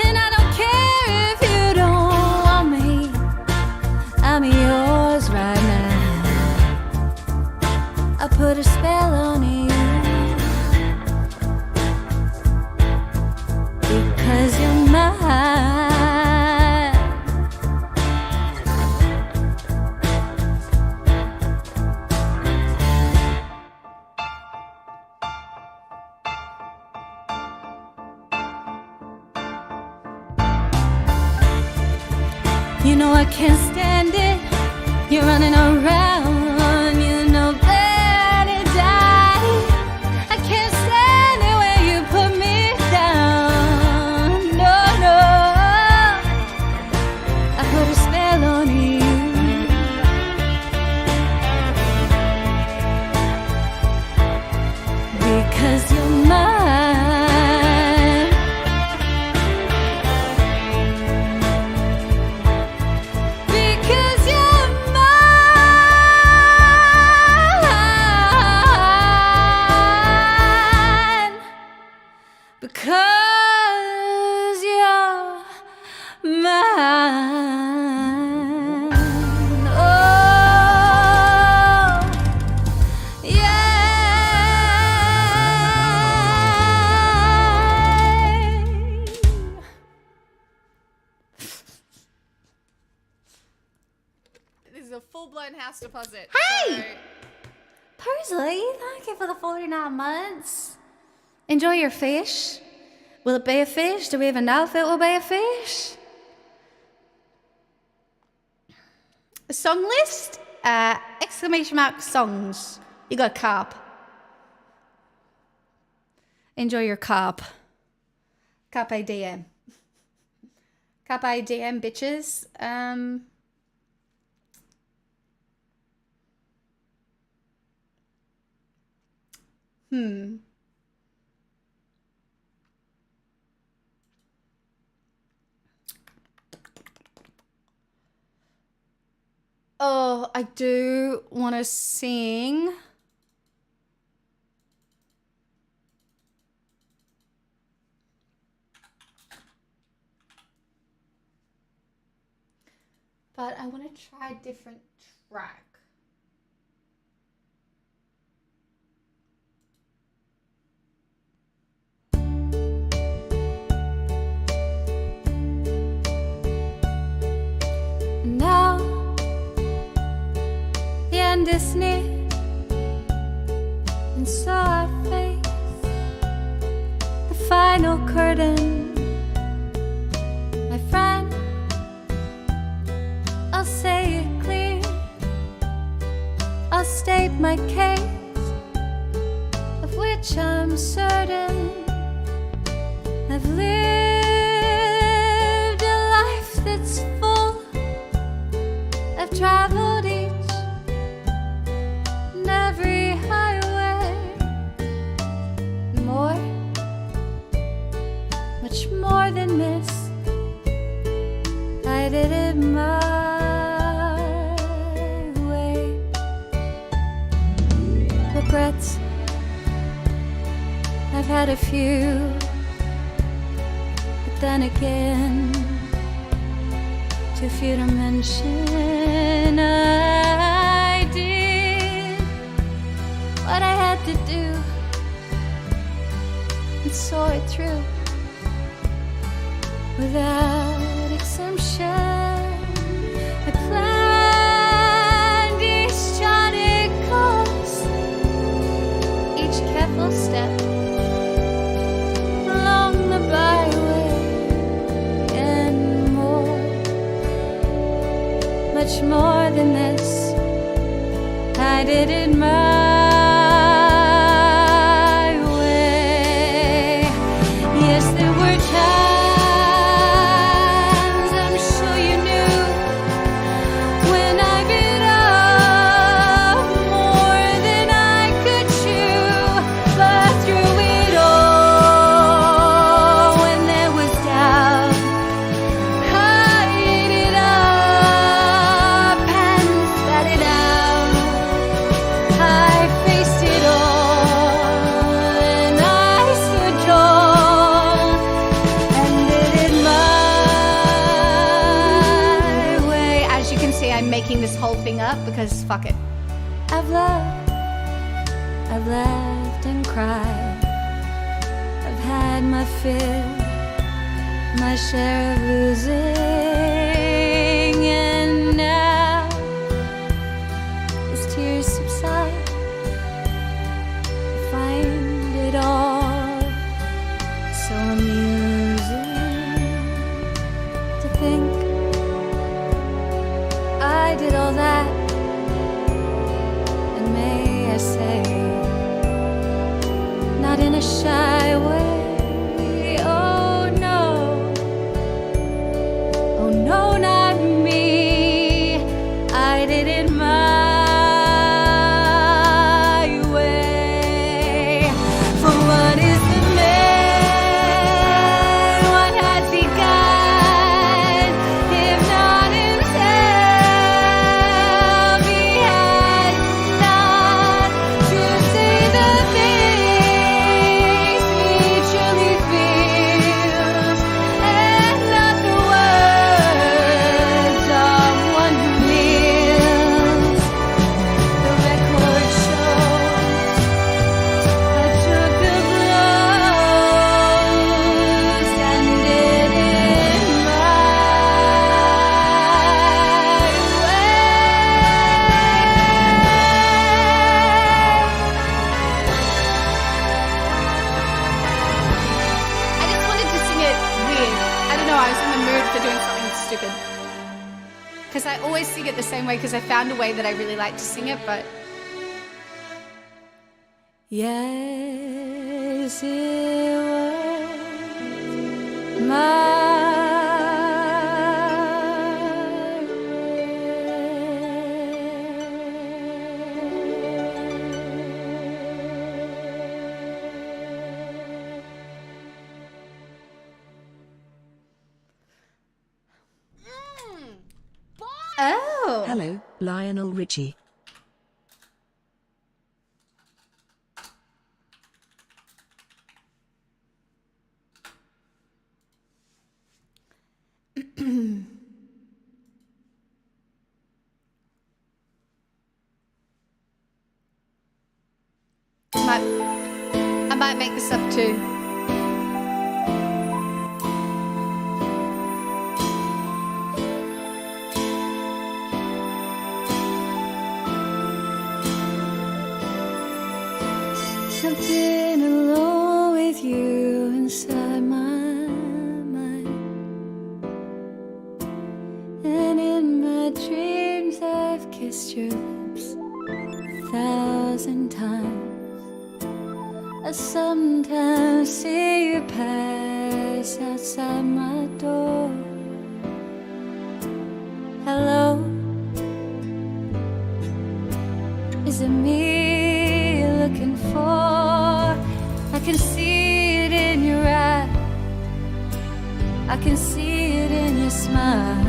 And I don't care if you don't want me. I'm yours right now. I put a spell on you because you're mine. You know I can't stand it. You're running around. You know better, daddy. I can't stand it when you put me down. No, no, I put a spell on you because you're mine. Because you're mine. Because you're mine. Oh, yeah.
This is a full-blown house deposit.
Hey! Pursley, thank you for the 49 months. Enjoy your fish. Will it be a fish? Do we even know if it will be a fish?
Song list? Exclamation mark songs. You got carp. Enjoy your carp. Carpe diem. Carpe diem, bitches. Oh, I do want to sing. But I want to try a different track.
Now the end is near, and so I face the final curtain. My friend, I'll say it clear. my case, of which I'm certain. I've lived a life that's full. I've traveled each and every highway. More, much more than this, I did it my way. Regrets, I've had a few, but then again, too few to mention. I did what I had to do and saw it through without exemption. I planned each charted course, each careful step along the byway, and more, much more than this, I did it my way. Yes, there were times, I'm sure you knew, when I bit off more than I could chew. But through it all, when there was doubt, I ate it up and spat it out. I faced it all, and I stood tall and did it my way. As you can see, I'm making this whole thing up because fuck it. I've loved and cried. I've had my fill, my share of losing, and now as tears subside, I find it all so amusing to think I did all that, and may I say, not in a shy way. Oh no, not me. I did it my way. For what is the man? What has he got? If not himself, he had not to say the things he truly feels, and not the words of one who kneels. The record shows I took the blows and did it my way. I just wanted to sing it weird. I don't know, I was in the mood for doing something stupid. Because I always sing it the same way because I found a way that I really like to sing it, but... Yes, it was my Oh.
Hello, Lionel Richie.
I might make this up too.
I've been alone with you inside my mind, and in my dreams I've kissed your lips 1,000 1,000 times. I sometimes see you pass outside my door. Hello, is it me you're looking for? I can see it in your eye, I can see it in your smile.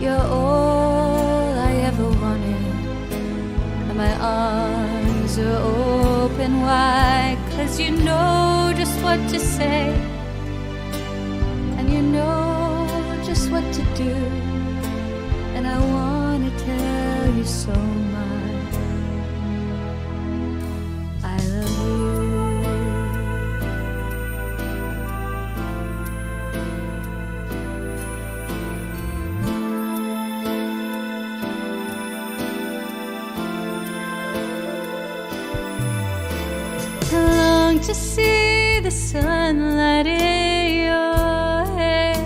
You're all I ever wanted, and my arms are open wide, 'cause you know just what to say, and you know just what to do, and I wanna tell you so much. I love you. I long to see the sunlight in your hair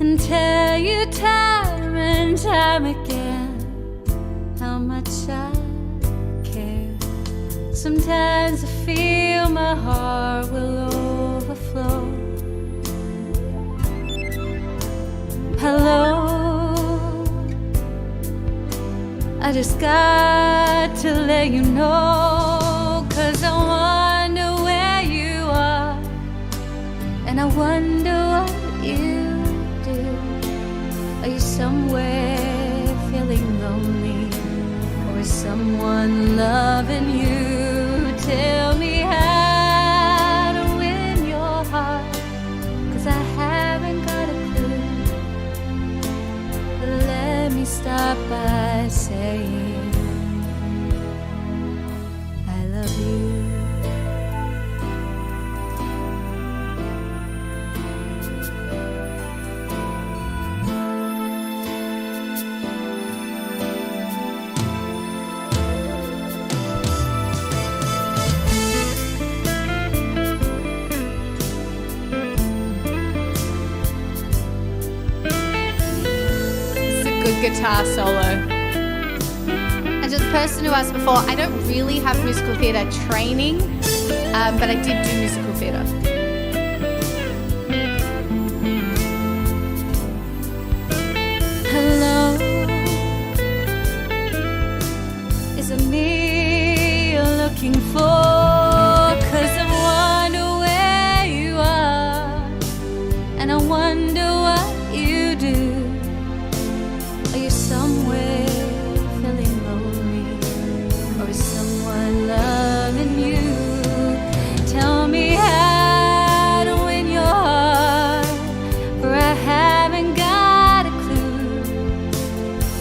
and tell you time and time again how much I care. Sometimes I feel my heart will overflow. Hello, I just got to let you know, 'cause I wonder where you are, and I wonder what you do. Are you somewhere feeling lonely, or is someone loving you? Tell me how to win your heart, 'cause I haven't got a clue. But let me start by saying I love you.
It's a good guitar solo. And just the person who asked before, I don't really have musical theatre training, but I did do musical theatre.
Hello, is it me you're looking for? 'Cause I wonder where you are, and I wonder what you do. Are you somewhere feeling lonely, or is someone loving you? Tell me how to win your heart, for I haven't got a clue.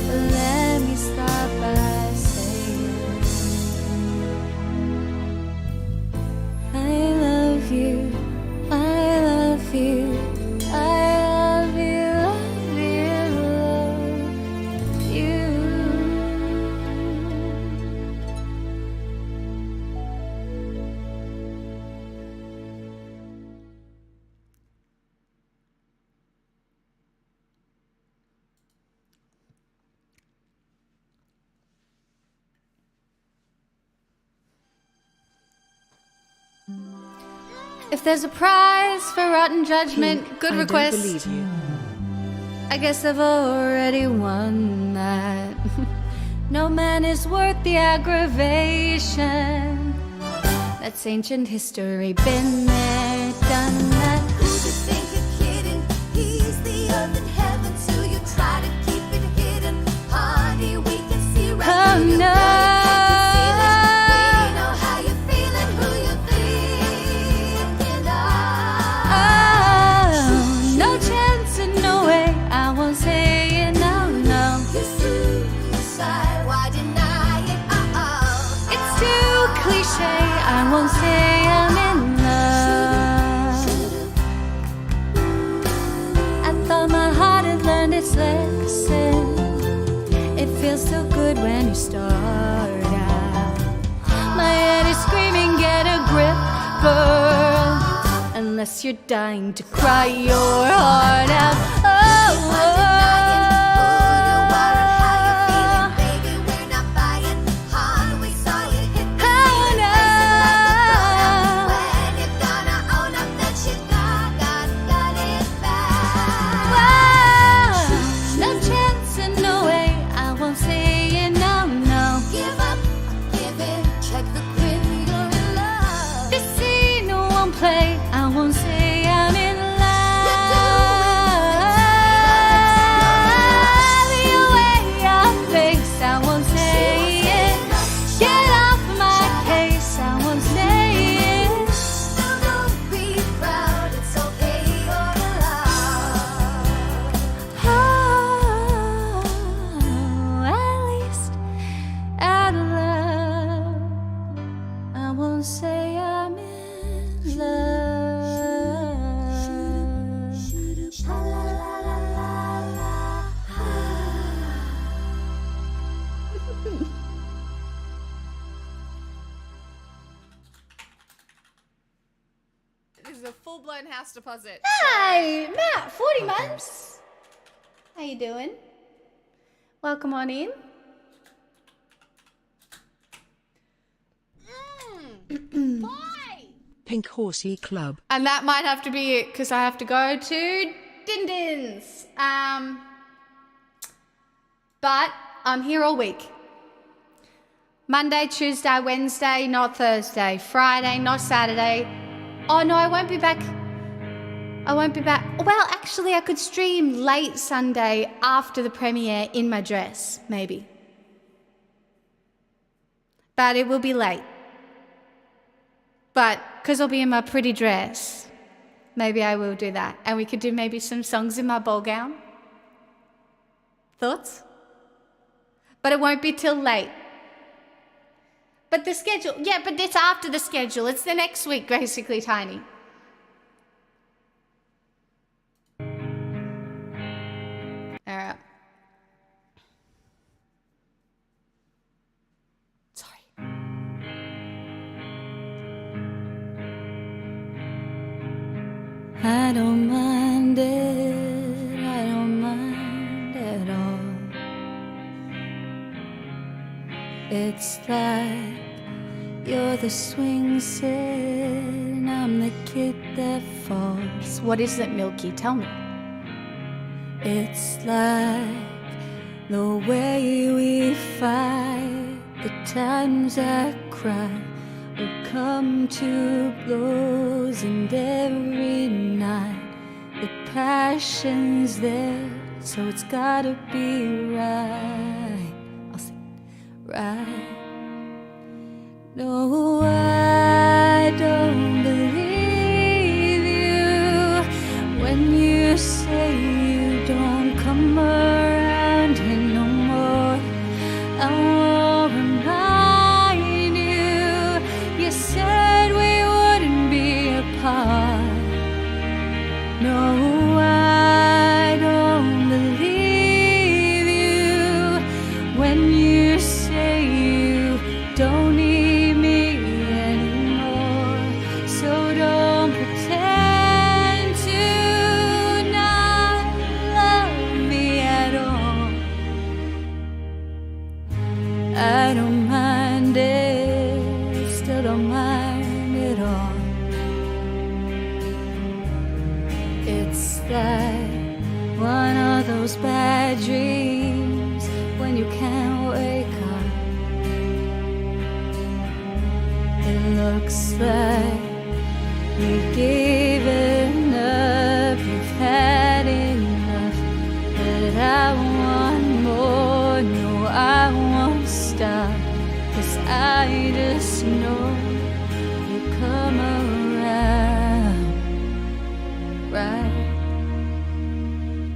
But let me start by saying I love you, I love you, I love you, love you, love you. If there's a prize for rotten judgment, good
I
request.
don't believe you.
I guess I've already won that. No man is worth the aggravation. That's ancient history, been there, done that.
Who you think you're kidding? He's the earth and heaven, so you try to keep it hidden. Honey, we can see right
Oh
through you.
no.
We know how you're feeling, who you're thinking of.
Oh, no chance and no way, I won't say it, no, no.
You're suicide, why deny it?
It's too cliche, I won't say I'm in love. I thought my heart had learned its lesson. It feels so good when you start out. My head is screaming, get a grip, girl. Unless you're dying to cry your heart out. Oh,
Why deny it? Who you are and how you're feeling, baby?
a full-blown house deposit.
Hi, Matt, 40 months. How you doing? Welcome on in.
Pink Horsey Club.
And that might have to be it, because I have to go to Din-Din's. But I'm here all week. Monday, Tuesday, Wednesday, not Thursday. Friday, not Saturday. Oh no, I won't be back. Well, actually, I could stream late Sunday after the premiere in my dress, maybe. But it will be late. But because I'll be in my pretty dress, maybe I will do that. And we could do maybe some songs in my ball gown. Thoughts? But it won't be till late. But the schedule, yeah, but it's after the schedule. It's the next week, basically, Tiny. All right. Sorry.
I don't mind it, I don't mind at all. It's like you're the swing set and I'm the kid that falls.
What is it, Milky? Tell me.
It's like the way we fight, the times I cry will come to blows, and every night the passion's there, so it's gotta be right. I'll sing right. No, I don't believe you when you say you don't come around here no more. I will remind you, you said we wouldn't be apart. No, I don't believe you when you say you don't need me anymore. So don't pretend to not love me at all. I don't mind it, still don't mind it all. It's like one of those bad dreams when you can't wake up. It looks like you've given up, you've had enough, but I want more, no I won't stop, 'cause I just know you come around, right?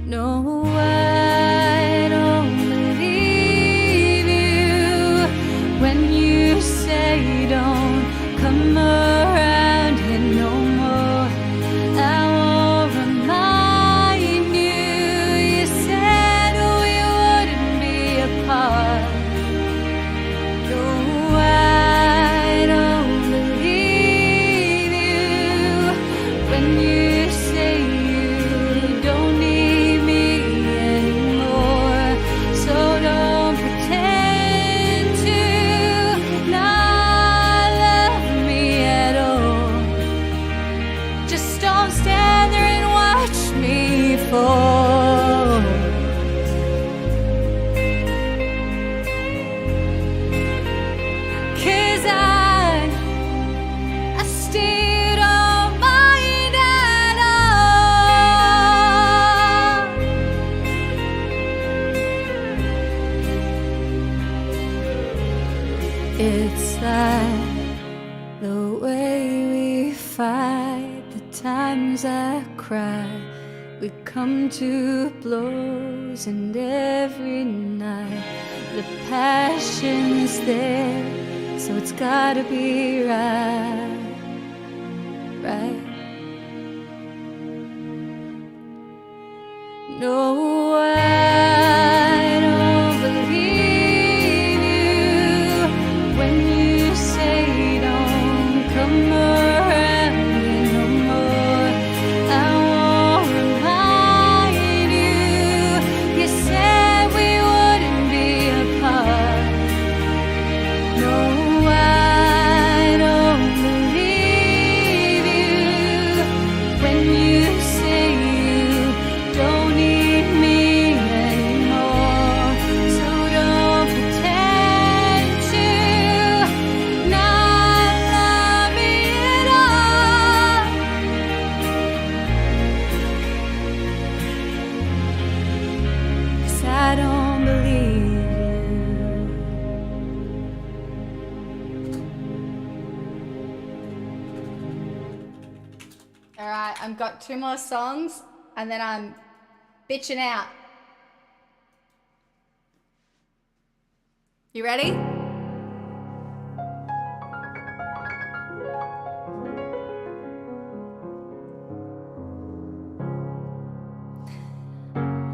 No, I don't believe you when you say don't come around here no more. I will remind you, you said we wouldn't be apart. No, I don't believe you when you say you don't need me anymore. So don't pretend to not love me at all. Just don't stand there and watch me fall. 'Cause I still don't mind at all. It's like the way we fight, the times I cry, we come to blows, and every night the passion's there, so it's gotta be right, right? No, I don't believe you when you say don't come around here no more.
I've got 2 more songs and then I'm bitching out. You ready?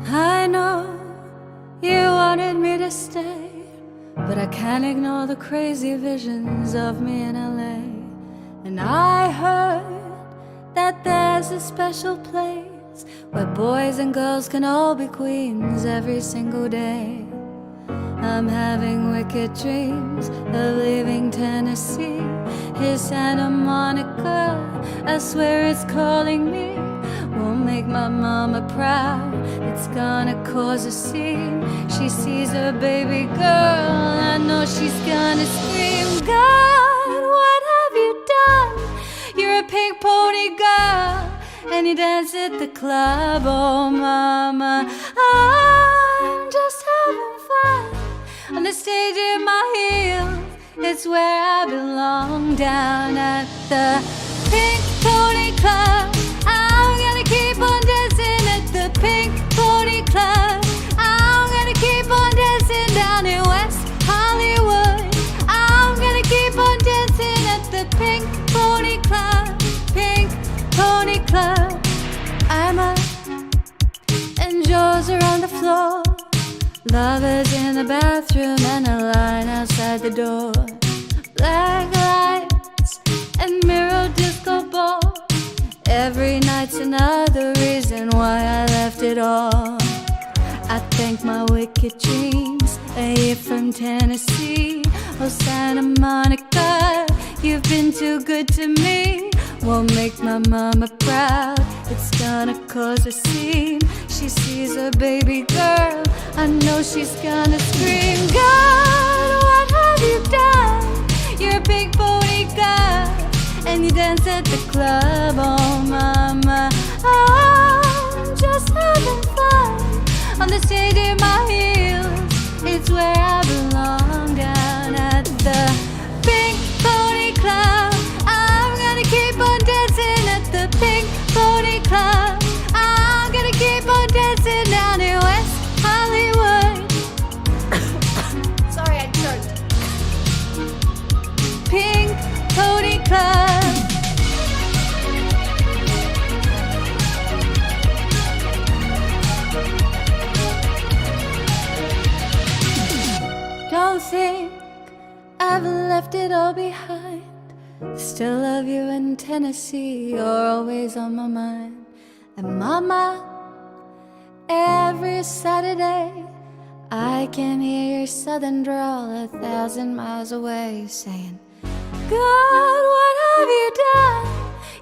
I know you wanted me to stay, but I can't ignore the crazy visions of me in LA. And I heard that there's a special place where boys and girls can all be queens every single day. I'm having wicked dreams of leaving Tennessee. Here's Santa Monica, I swear it's calling me. Won't make my mama proud, it's gonna cause a scene. She sees her baby girl, I know she's gonna scream. God, what have you done? You're a pink pony girl, and you dance at the club. Oh mama, I'm just having fun on the stage in my heels. It's where I belong, down at the Pink Pony Club. I'm gonna keep on dancing at the Pink Pony Club. I'm gonna keep on dancing down in West Hollywood. I'm gonna keep on dancing at the Pink Pony Club. Pink Pony Club. I'm up and Joe's are on the floor. Lovers in the bathroom and a line outside the door. Black lights and mirror disco ball. Every night's another reason why I left it all. I thank my wicked dreams, a year from Tennessee. Oh Santa Monica, you've been too good to me. Won't make my mama proud, it's gonna cause a scene. She sees her baby girl, I know she's gonna scream. God, what have you done? You're a big pony girl, and you dance at the club. Oh mama, I'm just having fun on the stage in my heels. It's where I belong, down at the Pink Pony Club. I'm gonna keep on dancing at the Pink Pony Club. I'm gonna keep on dancing down in West Hollywood.
Sorry, I choked.
Pink Pony Club. Don't think I've left it all behind. Still love you in Tennessee, you're always on my mind. And mama, every Saturday I can hear your southern drawl 1,000 miles away saying, God, what have you done?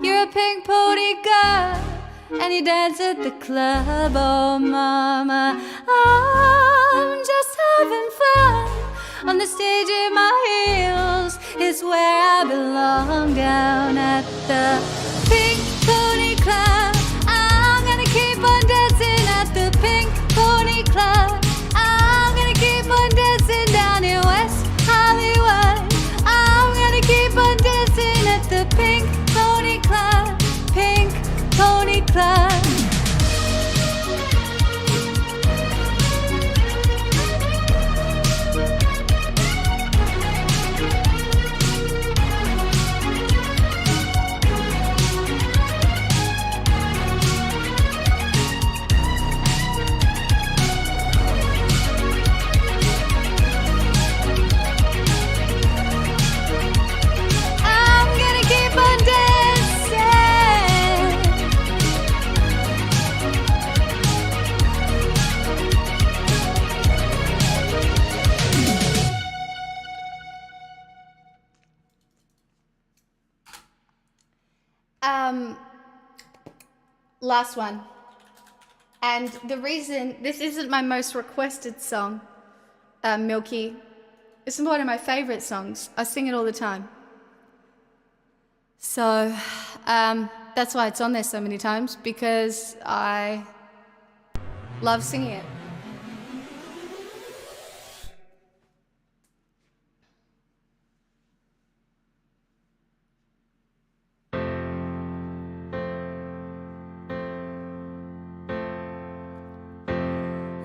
You're a pink pony girl, and you dance at the club. Oh mama, I'm just having fun on the stage in my heels. It's where I belong, down at the Pink Pony Club. I'm gonna keep on dancing at the Pink Pony Club. I'm gonna keep on dancing down in West Hollywood. I'm gonna keep on dancing at the Pink Pony Club. Pink Pony Club. I'm gonna keep on dancing.
Last one. And the reason this isn't my most requested song, Milky, it's one of my favorite songs. I sing it all the time. So that's why it's on there so many times, because I love singing it.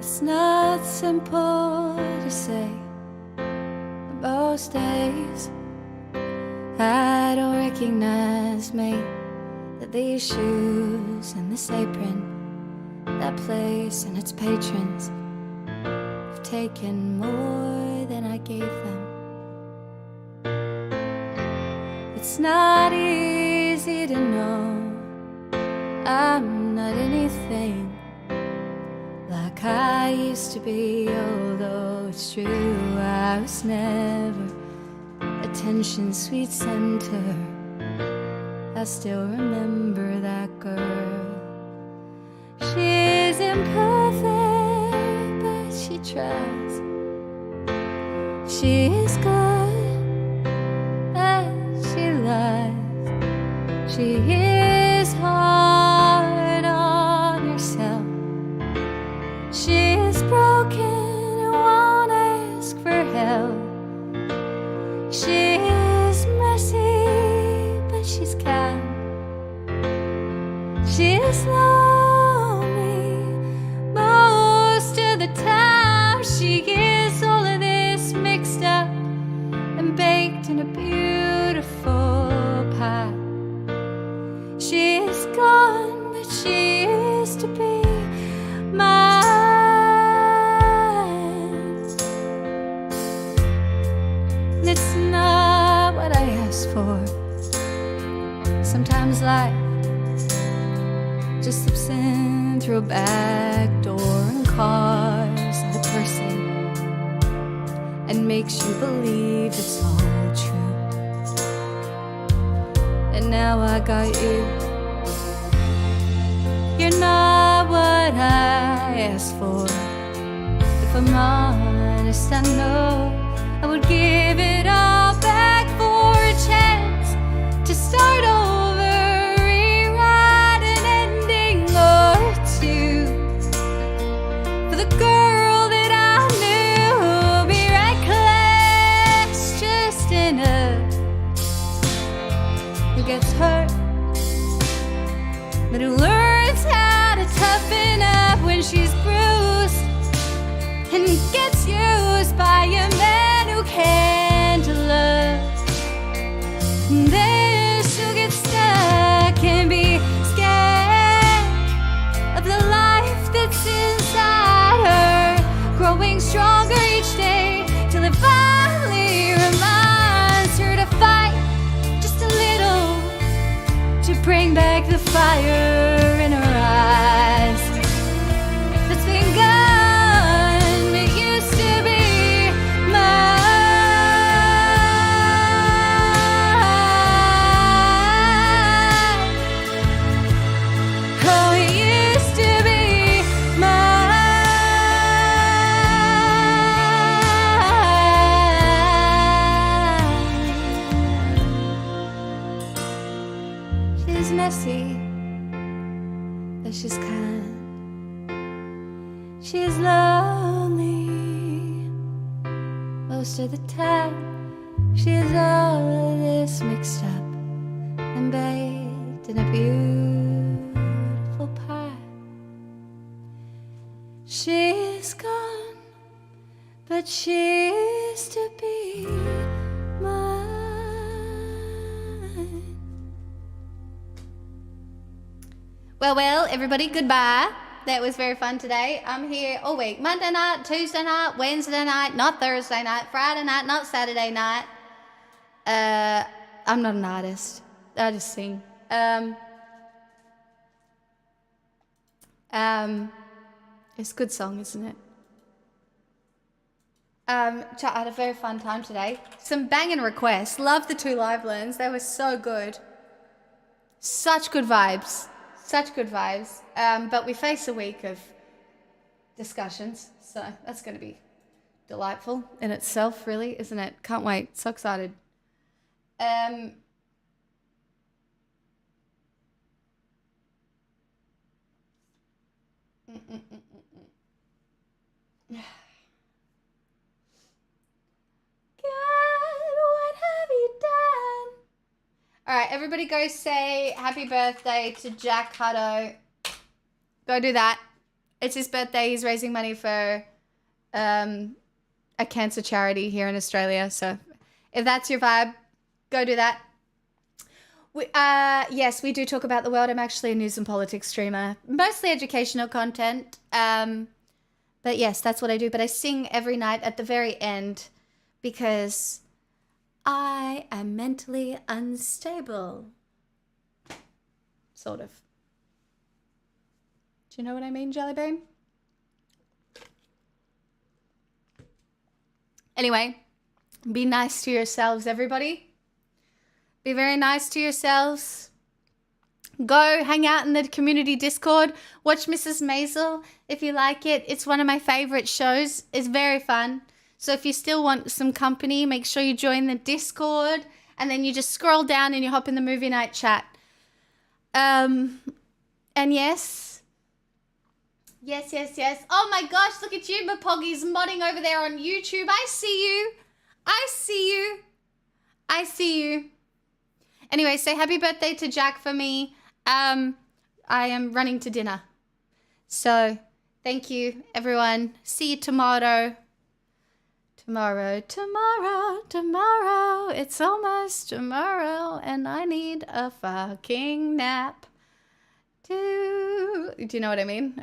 It's not simple to say. Most days I don't recognize me, that these shoes and this apron, that place and its patrons have taken more than I gave them. It's not easy to know I'm not anything like I used to be, although it's true I was never attention's sweet center. I still remember that girl. She's imperfect, but she tries. She is good, but she lies. She is hard on herself. She is broken and won't ask for help. She is messy, but she's kind. She is lonely most of the time. She is all of this mixed up and baked in a beautiful pie. She is gone, but she used to be mine. It's not what I asked for. Sometimes life just slips in through a back door and cars at a person and makes you believe it's all true. And now I got you. You're not what I asked for. If I'm honest, I know I would give it all back for a chance to start over, rewrite an ending or two. For the girl that I knew, be reckless just enough, who gets hurt, but who learns how to toughen up when she's bruised and gets used by a man who can't love. And then she'll get stuck and be scared of the life that's inside her, growing stronger each day till it finally reminds her to fight just a little, to bring back the fire in her eyes that's been gone. It used to be mine. Oh, it used to be mine. She's messy, but she's kind. She's lonely most of the time. She's all of this mixed up and baked in a beautiful pie. She's gone, but she used to be mine.
Well, everybody, goodbye. That was very fun today. I'm here all week. Monday night, Tuesday night, Wednesday night, not Thursday night, Friday night, not Saturday night. I'm not an artist. I just sing. It's a good song, isn't it? I had a very fun time today. Some banging requests. Love the 2 live learns. They were so good. Such good vibes. Such good vibes. But we face a week of discussions, so that's going to be delightful in itself, really, isn't it? Can't wait. So excited. God, what have you done? All right, everybody go say happy birthday to Jack Hutto. Go do that. It's his birthday. He's raising money for a cancer charity here in Australia. So if that's your vibe, go do that. Yes, we do talk about the world. I'm actually a news and politics streamer, mostly educational content. But yes, that's what I do. But I sing every night at the very end because I am mentally unstable. Sort of. Do you know what I mean, Jellybean? Anyway, be nice to yourselves, everybody. Be very nice to yourselves. Go hang out in the community Discord. Watch Mrs. Maisel if you like it. It's one of my favorite shows. It's very fun. So if you still want some company, make sure you join the Discord. And then you just scroll down and you hop in the movie night chat. And yes. Yes. Oh my gosh, look at you, Mapoggy's modding over there on YouTube. I see you. Anyway, say happy birthday to Jack for me. I am running to dinner. So, thank you, everyone. See you tomorrow. Tomorrow. It's almost tomorrow, and I need a fucking nap. Do you know what I mean?